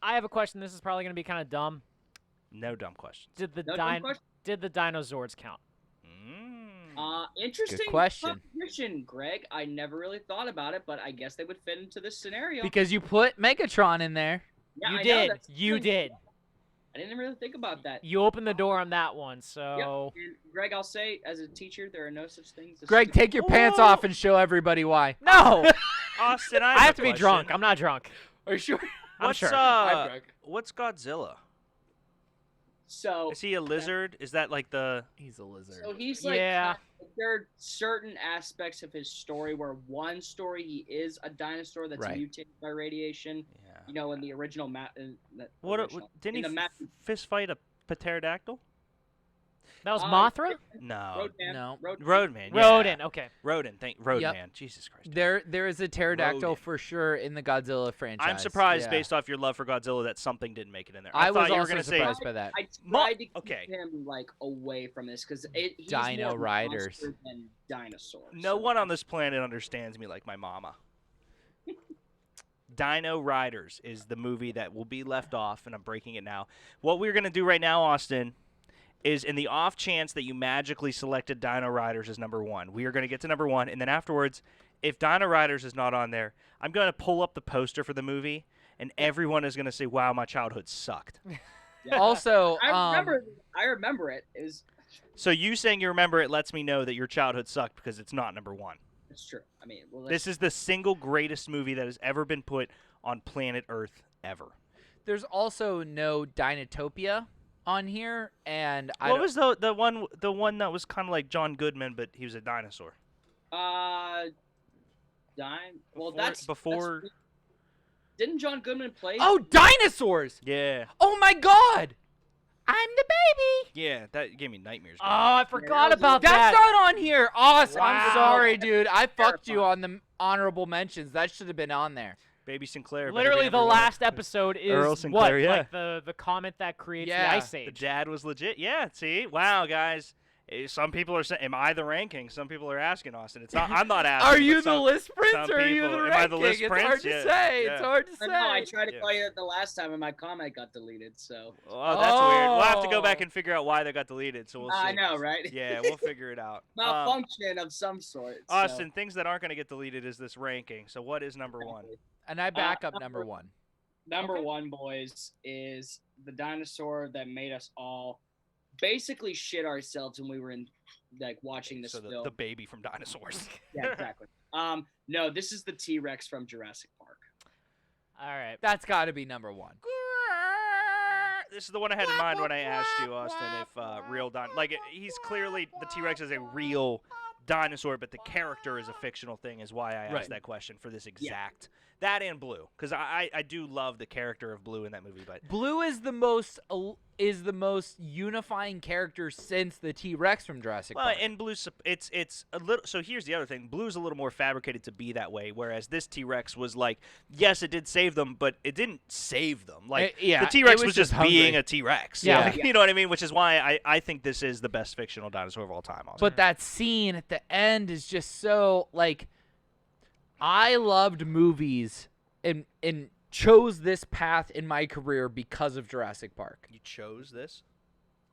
I have a question. This is probably going to be kind of dumb. No dumb questions. Did the No dumb question? did the dinosaurs count? Interesting question. proposition, Greg. I never really thought about it, but I guess they would fit into this scenario. Because you put Megatron in there. Yeah, You I know, did. that's the You thing. did. I didn't really think about that. You opened the door on that one. Yep. So And Greg, I'll say, as a teacher, there are no such things as Greg, take your pants off and show everybody why. no, Austin, I have to be drunk. I'm not drunk. Are you sure? I'm What's sure. what's Godzilla? So Is he a lizard? Is that like the? He's a lizard. So he's like, Yeah. there are certain aspects of his story where one story he is a dinosaur that's Right. mutated by radiation. Yeah. You know, in the original What? Didn't he fist fight a pterodactyl? That was Mothra? No. Roadman. No. Roadman. Yeah. Rodin. Okay. Rodin. Roadman. Jesus Christ. There is a pterodactyl Rodent. for sure in the Godzilla franchise. I'm surprised, Yeah. based off your love for Godzilla, that something didn't make it in there. I was thought you were also gonna say surprised by that. I Mo- tried to keep okay. him like away from this because he's Dino more Riders. monster than dinosaurs. No one on this planet understands me like my mama. Dino Riders is the movie that will be left off, and I'm breaking it now. What we're going to do right now, Austin, is in the off chance that you magically selected Dino Riders as number one, we are going to get to number one, and then afterwards, if Dino Riders is not on there, I'm going to pull up the poster for the movie, and everyone is going to say, wow, my childhood sucked. Also, I remember it. It was. So you saying you remember it lets me know that your childhood sucked because it's not number one. It's true. I mean, well, This is the single greatest movie that has ever been put on planet Earth ever. there's also no Dinotopia on here, and I What don't- was the one that was kind of like John Goodman, but he was a dinosaur? Well, Before. Didn't John Goodman play? Oh, dinosaurs! Yeah. Oh my God! I'm the baby. Yeah, that gave me nightmares. Oh, I forgot about That's that. not on here. Awesome. Wow. I'm sorry, dude. I fucked you on the honorable mentions. That should have been on there. Baby Sinclair. better Literally, be the number one. last episode is Earl what? Sinclair, yeah. Like the comet that creates Yeah. the Ice The Age. dad was legit. Yeah, see? Wow, guys. Some people are saying, "Am I the ranking?" Some people are asking Austin. It's not. I'm not asking. Are but you the some- list prince some or are you people- the Am ranking? I the list It's prince? hard to Yeah, say. yeah. It's hard to say. No, I tried to Yeah. call you that the last time, and my comment got deleted. So. Oh, that's weird. We'll have to go Oh. back and figure out why they got deleted. So we'll see. I know, right? Yeah, we'll figure it out. Malfunction of some sort. so. Austin, things that aren't going to get deleted is this ranking. So what is number one? And I back up number one. Number one, boys, is the dinosaur that made us all basically shit ourselves when we were in watching this So film. the baby from Dinosaurs. Yeah, exactly. No, this is the T-Rex from Jurassic Park. All right. That's got to be number one. This is the one I had in mind when I asked you, Austin, if real he's clearly the T-Rex is a real dinosaur, but the character is a fictional thing. Is why I asked Right. that question for this exact that and Blue, because I do love the character of Blue in that movie. But Blue is the most unifying character since the T-Rex from Jurassic well, Park. and Blue's it's a little. So here's the other thing: Blue's a little more fabricated to be that way, whereas this T-Rex was like, yes, it did save them, but it didn't save them. Like yeah, the T-Rex it was just being hungry. a T-Rex. Yeah. Like, you know what I mean? Which is why I think this is the best fictional dinosaur of all time. Austin. But that scene at the end is just so like. I loved movies and chose this path in my career because of Jurassic Park. You chose this?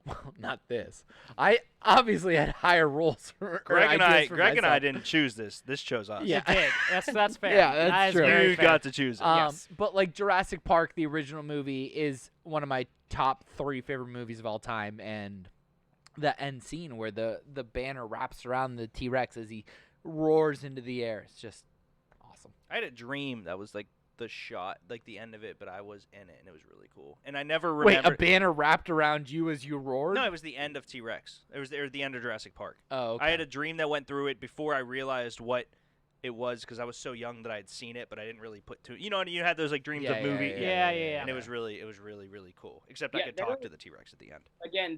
Well, not this. I obviously had higher rules. Greg and I didn't choose this. This chose us. Yeah. It did. That's fair. Yeah, that's That is true. very You fair. got to choose it. Yes. But like Jurassic Park, the original movie, is one of my top 3 favorite movies of all time, and the end scene where the banner wraps around the T-Rex as he roars into the air. It's just awesome. I had a dream that was like the shot, like the end of it, but I was in it, and it was really cool. And I never remember. Wait, a banner wrapped around you as you roared? No, it was the end of T-Rex. It was the end of Jurassic Park. Oh, okay. I had a dream that went through it before I realized what it was, because I was so young that I had seen it, but I didn't really put to. You know, you had those like dreams of movie. Yeah. And it was really, really cool. Except I could talk to the T-Rex at the end. Again,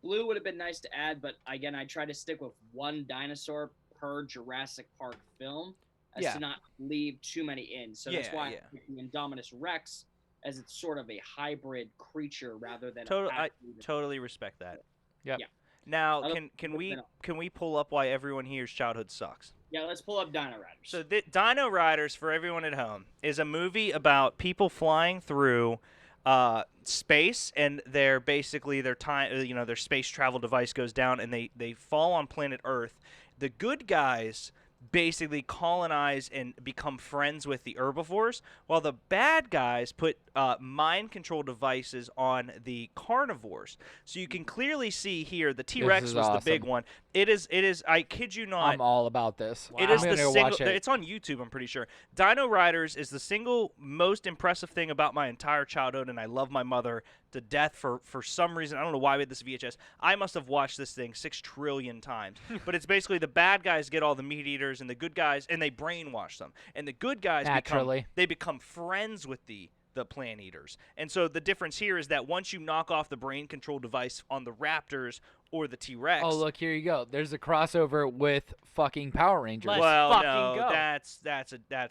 Blue would have been nice to add, but again, I try to stick with one dinosaur per Jurassic Park film, as to not leave too many in. So that's why I'm picking Indominus Rex, as it's sort of a hybrid creature rather than I totally respect that. Yeah. Now, can we pull up why everyone here's childhood sucks? Yeah, let's pull up Dino Riders. So Dino Riders, for everyone at home, is a movie about people flying through space, and their space travel device goes down, and they fall on planet Earth. The good guys basically colonize and become friends with the herbivores, while the bad guys put mind control devices on the carnivores. So you can clearly see here the T-Rex was the big one. It is. I kid you not. I'm all about this. It is the single. It's on YouTube, I'm pretty sure. Dino Riders is the single most impressive thing about my entire childhood, and I love my mother to death for some reason. I don't know why we had this VHS. I must have watched this thing 6 trillion times. But it's basically the bad guys get all the meat eaters, and the good guys, and they brainwash them. And the good guys become friends with the plant eaters. And so the difference here is that once you knock off the brain control device on the Raptors or the T-Rex. Oh, look, here you go. There's a crossover with fucking Power Rangers. Well, no, that's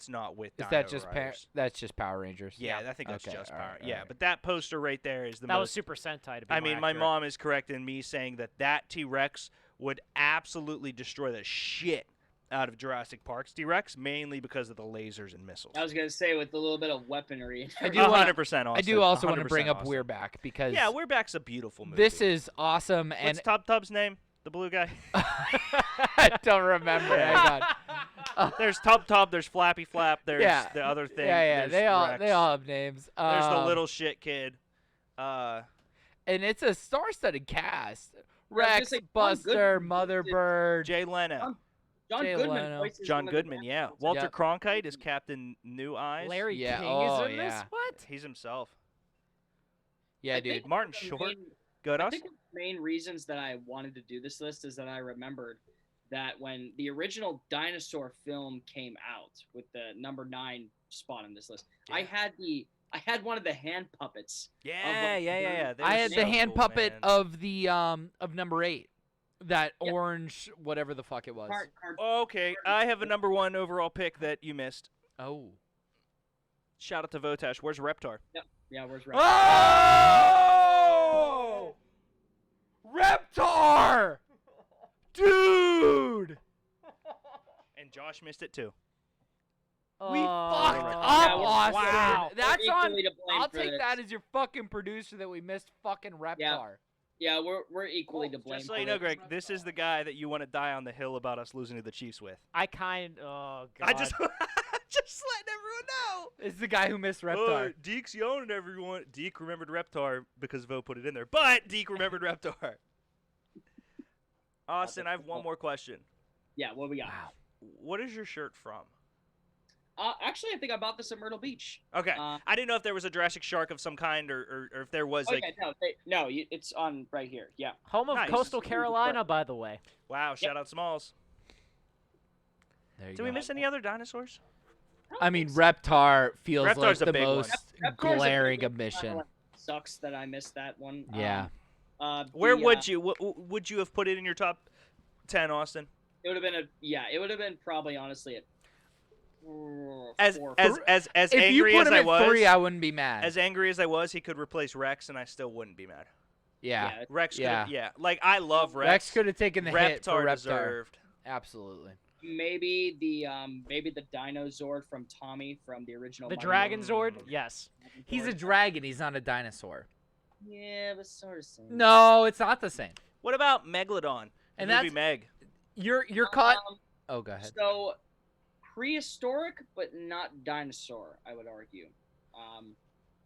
not with Dino Is that just Riders. that's just Power Rangers? Yeah, I think that's just Power. Right, yeah, right. but that poster right there is the That was most. Super Sentai. To be I more mean, my accurate. mom is correct in me saying that T-Rex would absolutely destroy the shit out of Jurassic Park's T-Rex, mainly because of the lasers and missiles. I was gonna say with a little bit of weaponry. I do 100%. I do also want to 100% bring up Austin. Weirback because Weirback's a beautiful movie. this is awesome. And What's Top Tub's name? The blue guy. I don't remember. Hang on. There's Tub. There's Flappy Flap. There's the other thing. Yeah. There's They all have names. There's the little shit kid. And it's a star-studded cast. was Rex, gonna say, John Buster, Goodman Motherbird. Jay Leno. John Jay Goodman Leno. voices John one of the Goodman, bad yeah. ones. Walter Yep. Cronkite is Captain New Eyes. Larry Yeah, King oh, is in this. yeah. What? He's himself. Yeah, I dude. think Martin one of the Short. main- Go ahead, I Us. think one of the main reasons that I wanted to do this list is that I remembered that when the original dinosaur film came out with the number 9 spot on this list, I had one of the hand puppets. Yeah. They I were had so the hand cool, puppet man. of the of number 8. That orange, whatever the fuck it was. Okay, I have a number 1 overall pick that you missed. Oh. Shout out to Votash. Where's Reptar? Yeah, where's Rex? Oh! Reptar! Josh missed it too. We fucked Oh, up, we're- Austin. wow. That's We're on. equally to blame I'll for take this. that as your fucking producer that we missed fucking Reptar. Yeah, we're equally to blame. Just so for you know, this. Greg, this is the guy that you want to die on the hill about us losing to the Chiefs with. Oh god. I just just letting everyone know. It's the guy who missed Reptar. Deke's yelling at everyone. Deke remembered Reptar because Vo put it in there, but Deke remembered Reptar. Austin, I have one more question. Yeah, what we got? What is your shirt from? Actually, I think I bought this at Myrtle Beach. Okay, I didn't know if there was a Jurassic Shark of some kind, or if there was like. Okay, it's on right here. Yeah. Home of Nice. Coastal Carolina, by the way. Wow! Shout out Smalls. There you Did go. we miss any other dinosaurs? I mean, Reptar feels Reptar's like a the big one. most Reptar's a glaring big one. omission. Sucks that I missed that one. Yeah. Where would you? Would you have put it in your top 10, Austin? It would have been it would have been probably honestly at As four. as If angry you put as him I at was, 3, I wouldn't be mad. as angry as I was, he could replace Rex, and I still wouldn't be mad. Yeah. Rex, Yeah. yeah. Like I love Rex. Rex could have taken the hit for Reptar Reptar. deserved. Absolutely. Maybe the Dino Zord from Tommy from the original. The Mighty Dragon Morphin. Zord? Yes. He's a dragon. He's not a dinosaur. Yeah, but sort of same. No, it's not the same. What about Megalodon? The And movie that's- Meg. You're caught. Oh, go ahead. So prehistoric, but not dinosaur. I would argue,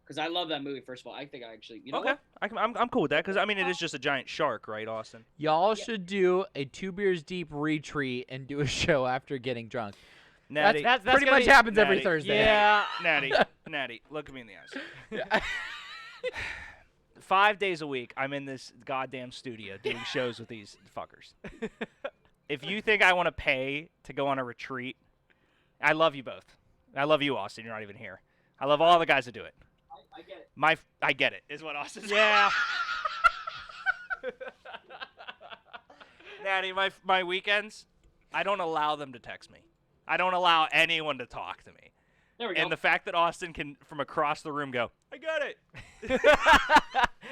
because I love that movie. First of all, I think I actually. You know Okay, what? I'm cool with that because I mean it is just a giant shark, right, Austin? Y'all should do a 2 beers deep retreat and do a show after getting drunk. Natty, That's pretty gonna much be- happens every Natty. Thursday. Yeah. Natty, look at me in the eyes. 5 days a week, I'm in this goddamn studio doing shows with these fuckers. If you think I want to pay to go on a retreat, I love you both. I love you, Austin. You're not even here. I love all the guys that do it. I get it. I get it, is what Austin said. Yeah. Natty, my weekends, I don't allow them to text me. I don't allow anyone to talk to me. There we go. And the fact that Austin can, from across the room, go, I got it.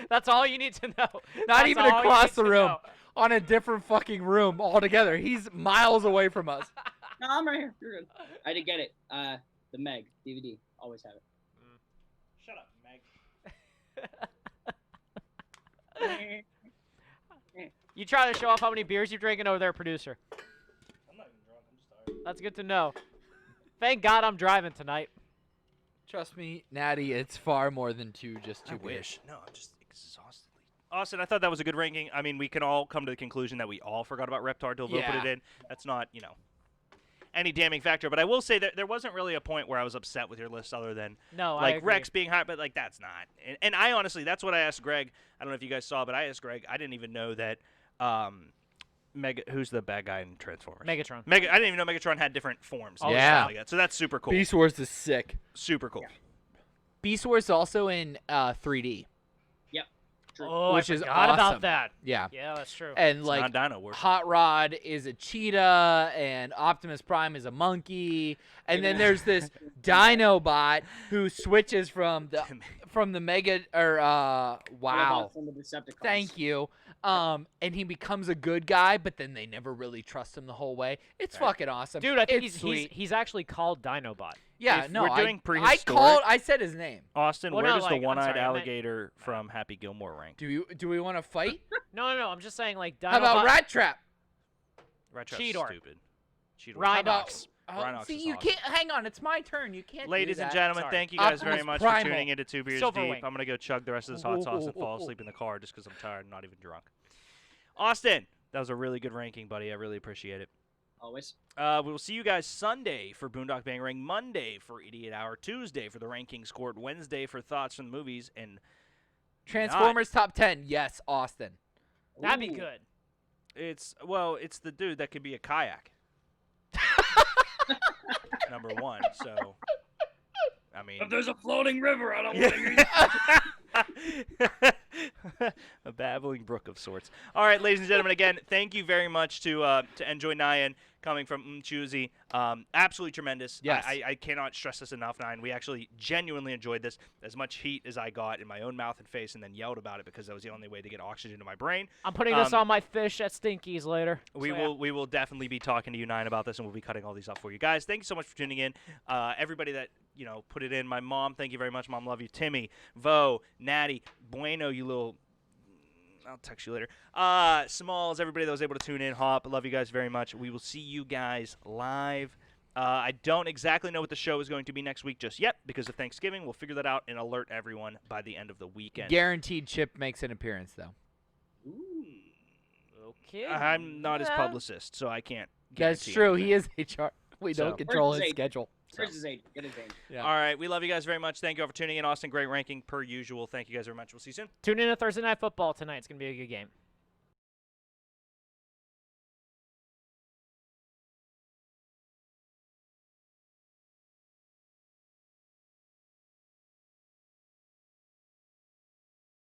That's all you need to know. Not That's even all you across need the to room. know. On a different fucking room altogether. He's miles away from us. No, I'm right here. You're good. I did get it. The Meg DVD. Always have it. Shut up, Meg. You try to show off how many beers you're drinking over there, producer. I'm not even drunk. I'm just tired. That's good to know. Thank God I'm driving tonight. Trust me, Natty, it's far more than just 2 beers. No, I'm just exhausted. Austin, I thought that was a good ranking. I mean, we can all come to the conclusion that we all forgot about Reptar till Vo put it Yeah. in. That's not, any damning factor. But I will say that there wasn't really a point where I was upset with your list other than No, I like agree. Rex being high, but like that's not. And I honestly, that's what I asked Greg. I don't know if you guys saw, but I asked Greg. I didn't even know that who's the bad guy in Transformers? Megatron. I didn't even know Megatron had different forms. and Yeah. stuff like that. So that's super cool. Beast Wars is sick. Super cool. Beast Wars is also in 3D. Yep. True. Oh, Which I is forgot awesome. about that. Yeah. Yeah, that's true. And It's like not Dino Wars. Hot Rod is a cheetah and Optimus Prime is a monkey. And then there's this Dinobot who switches from the Mega wow. Autobots and the Decepticons. Thank you. And he becomes a good guy, but then they never really trust him the whole way. It's fucking awesome. Dude, I think It's he's sweet. he's actually called Dinobot. Yeah, If no, we're doing I prehistoric- said his name. Austin, Well, where no, does like, the I'm one-eyed sorry, I meant- alligator from Happy Gilmore rank? Do we want to fight? No, I'm just saying like Dinobot. How about Rat Trap? Rat Trap's Cheetor. stupid. Cheetor. Rhinox. Rhinox See, is you awesome. can't. Hang on, it's my turn. You can't. Ladies do and that. gentlemen, Sorry. thank you guys very Optimus much Primal. for tuning into 2 Beers Silverwing. Deep. I'm going to go chug the rest of this hot sauce and fall asleep in the car just because I'm tired and not even drunk. Austin, that was a really good ranking, buddy. I really appreciate it. Always. We will see you guys Sunday for Boondock Bang Ring, Monday for Idiot Hour, Tuesday for the Ranking Scored, Wednesday for Thoughts from the Movies, and Transformers top 10. Yes, Austin. That'd be Ooh. good. it's the dude that could be a kayak. Number 1, so I mean If there's a floating river, I don't want to hear you. A babbling brook of sorts. All right, ladies and gentlemen, again, thank you very much to Enjoy Nyan coming from Mchuzi. Absolutely tremendous. Yes. I cannot stress this enough, Nyan. We actually genuinely enjoyed this. As much heat as I got in my own mouth and face and then yelled about it because that was the only way to get oxygen to my brain. I'm putting this on my fish at Stinky's later. We will definitely be talking to you, Nyan, about this, and we'll be cutting all these up for you guys. Thank you so much for tuning in. Everybody that put it in. My mom, thank you very much. Mom, love you. Timmy, Vo, Natty, Bueno, you little. I'll text you later. Smalls, everybody that was able to tune in. Hop, love you guys very much. We will see you guys live. I don't exactly know what the show is going to be next week just yet because of Thanksgiving. We'll figure that out and alert everyone by the end of the weekend. Guaranteed Chip makes an appearance, though. Okay. I'm not his publicist, so I can't. That's true. He is HR. We don't control his schedule. Where's his agent? Get his agent. Yeah. All right. We love you guys very much. Thank you all for tuning in. Austin, great ranking per usual. Thank you guys very much. We'll see you soon. Tune in to Thursday Night Football tonight. It's going to be a good game.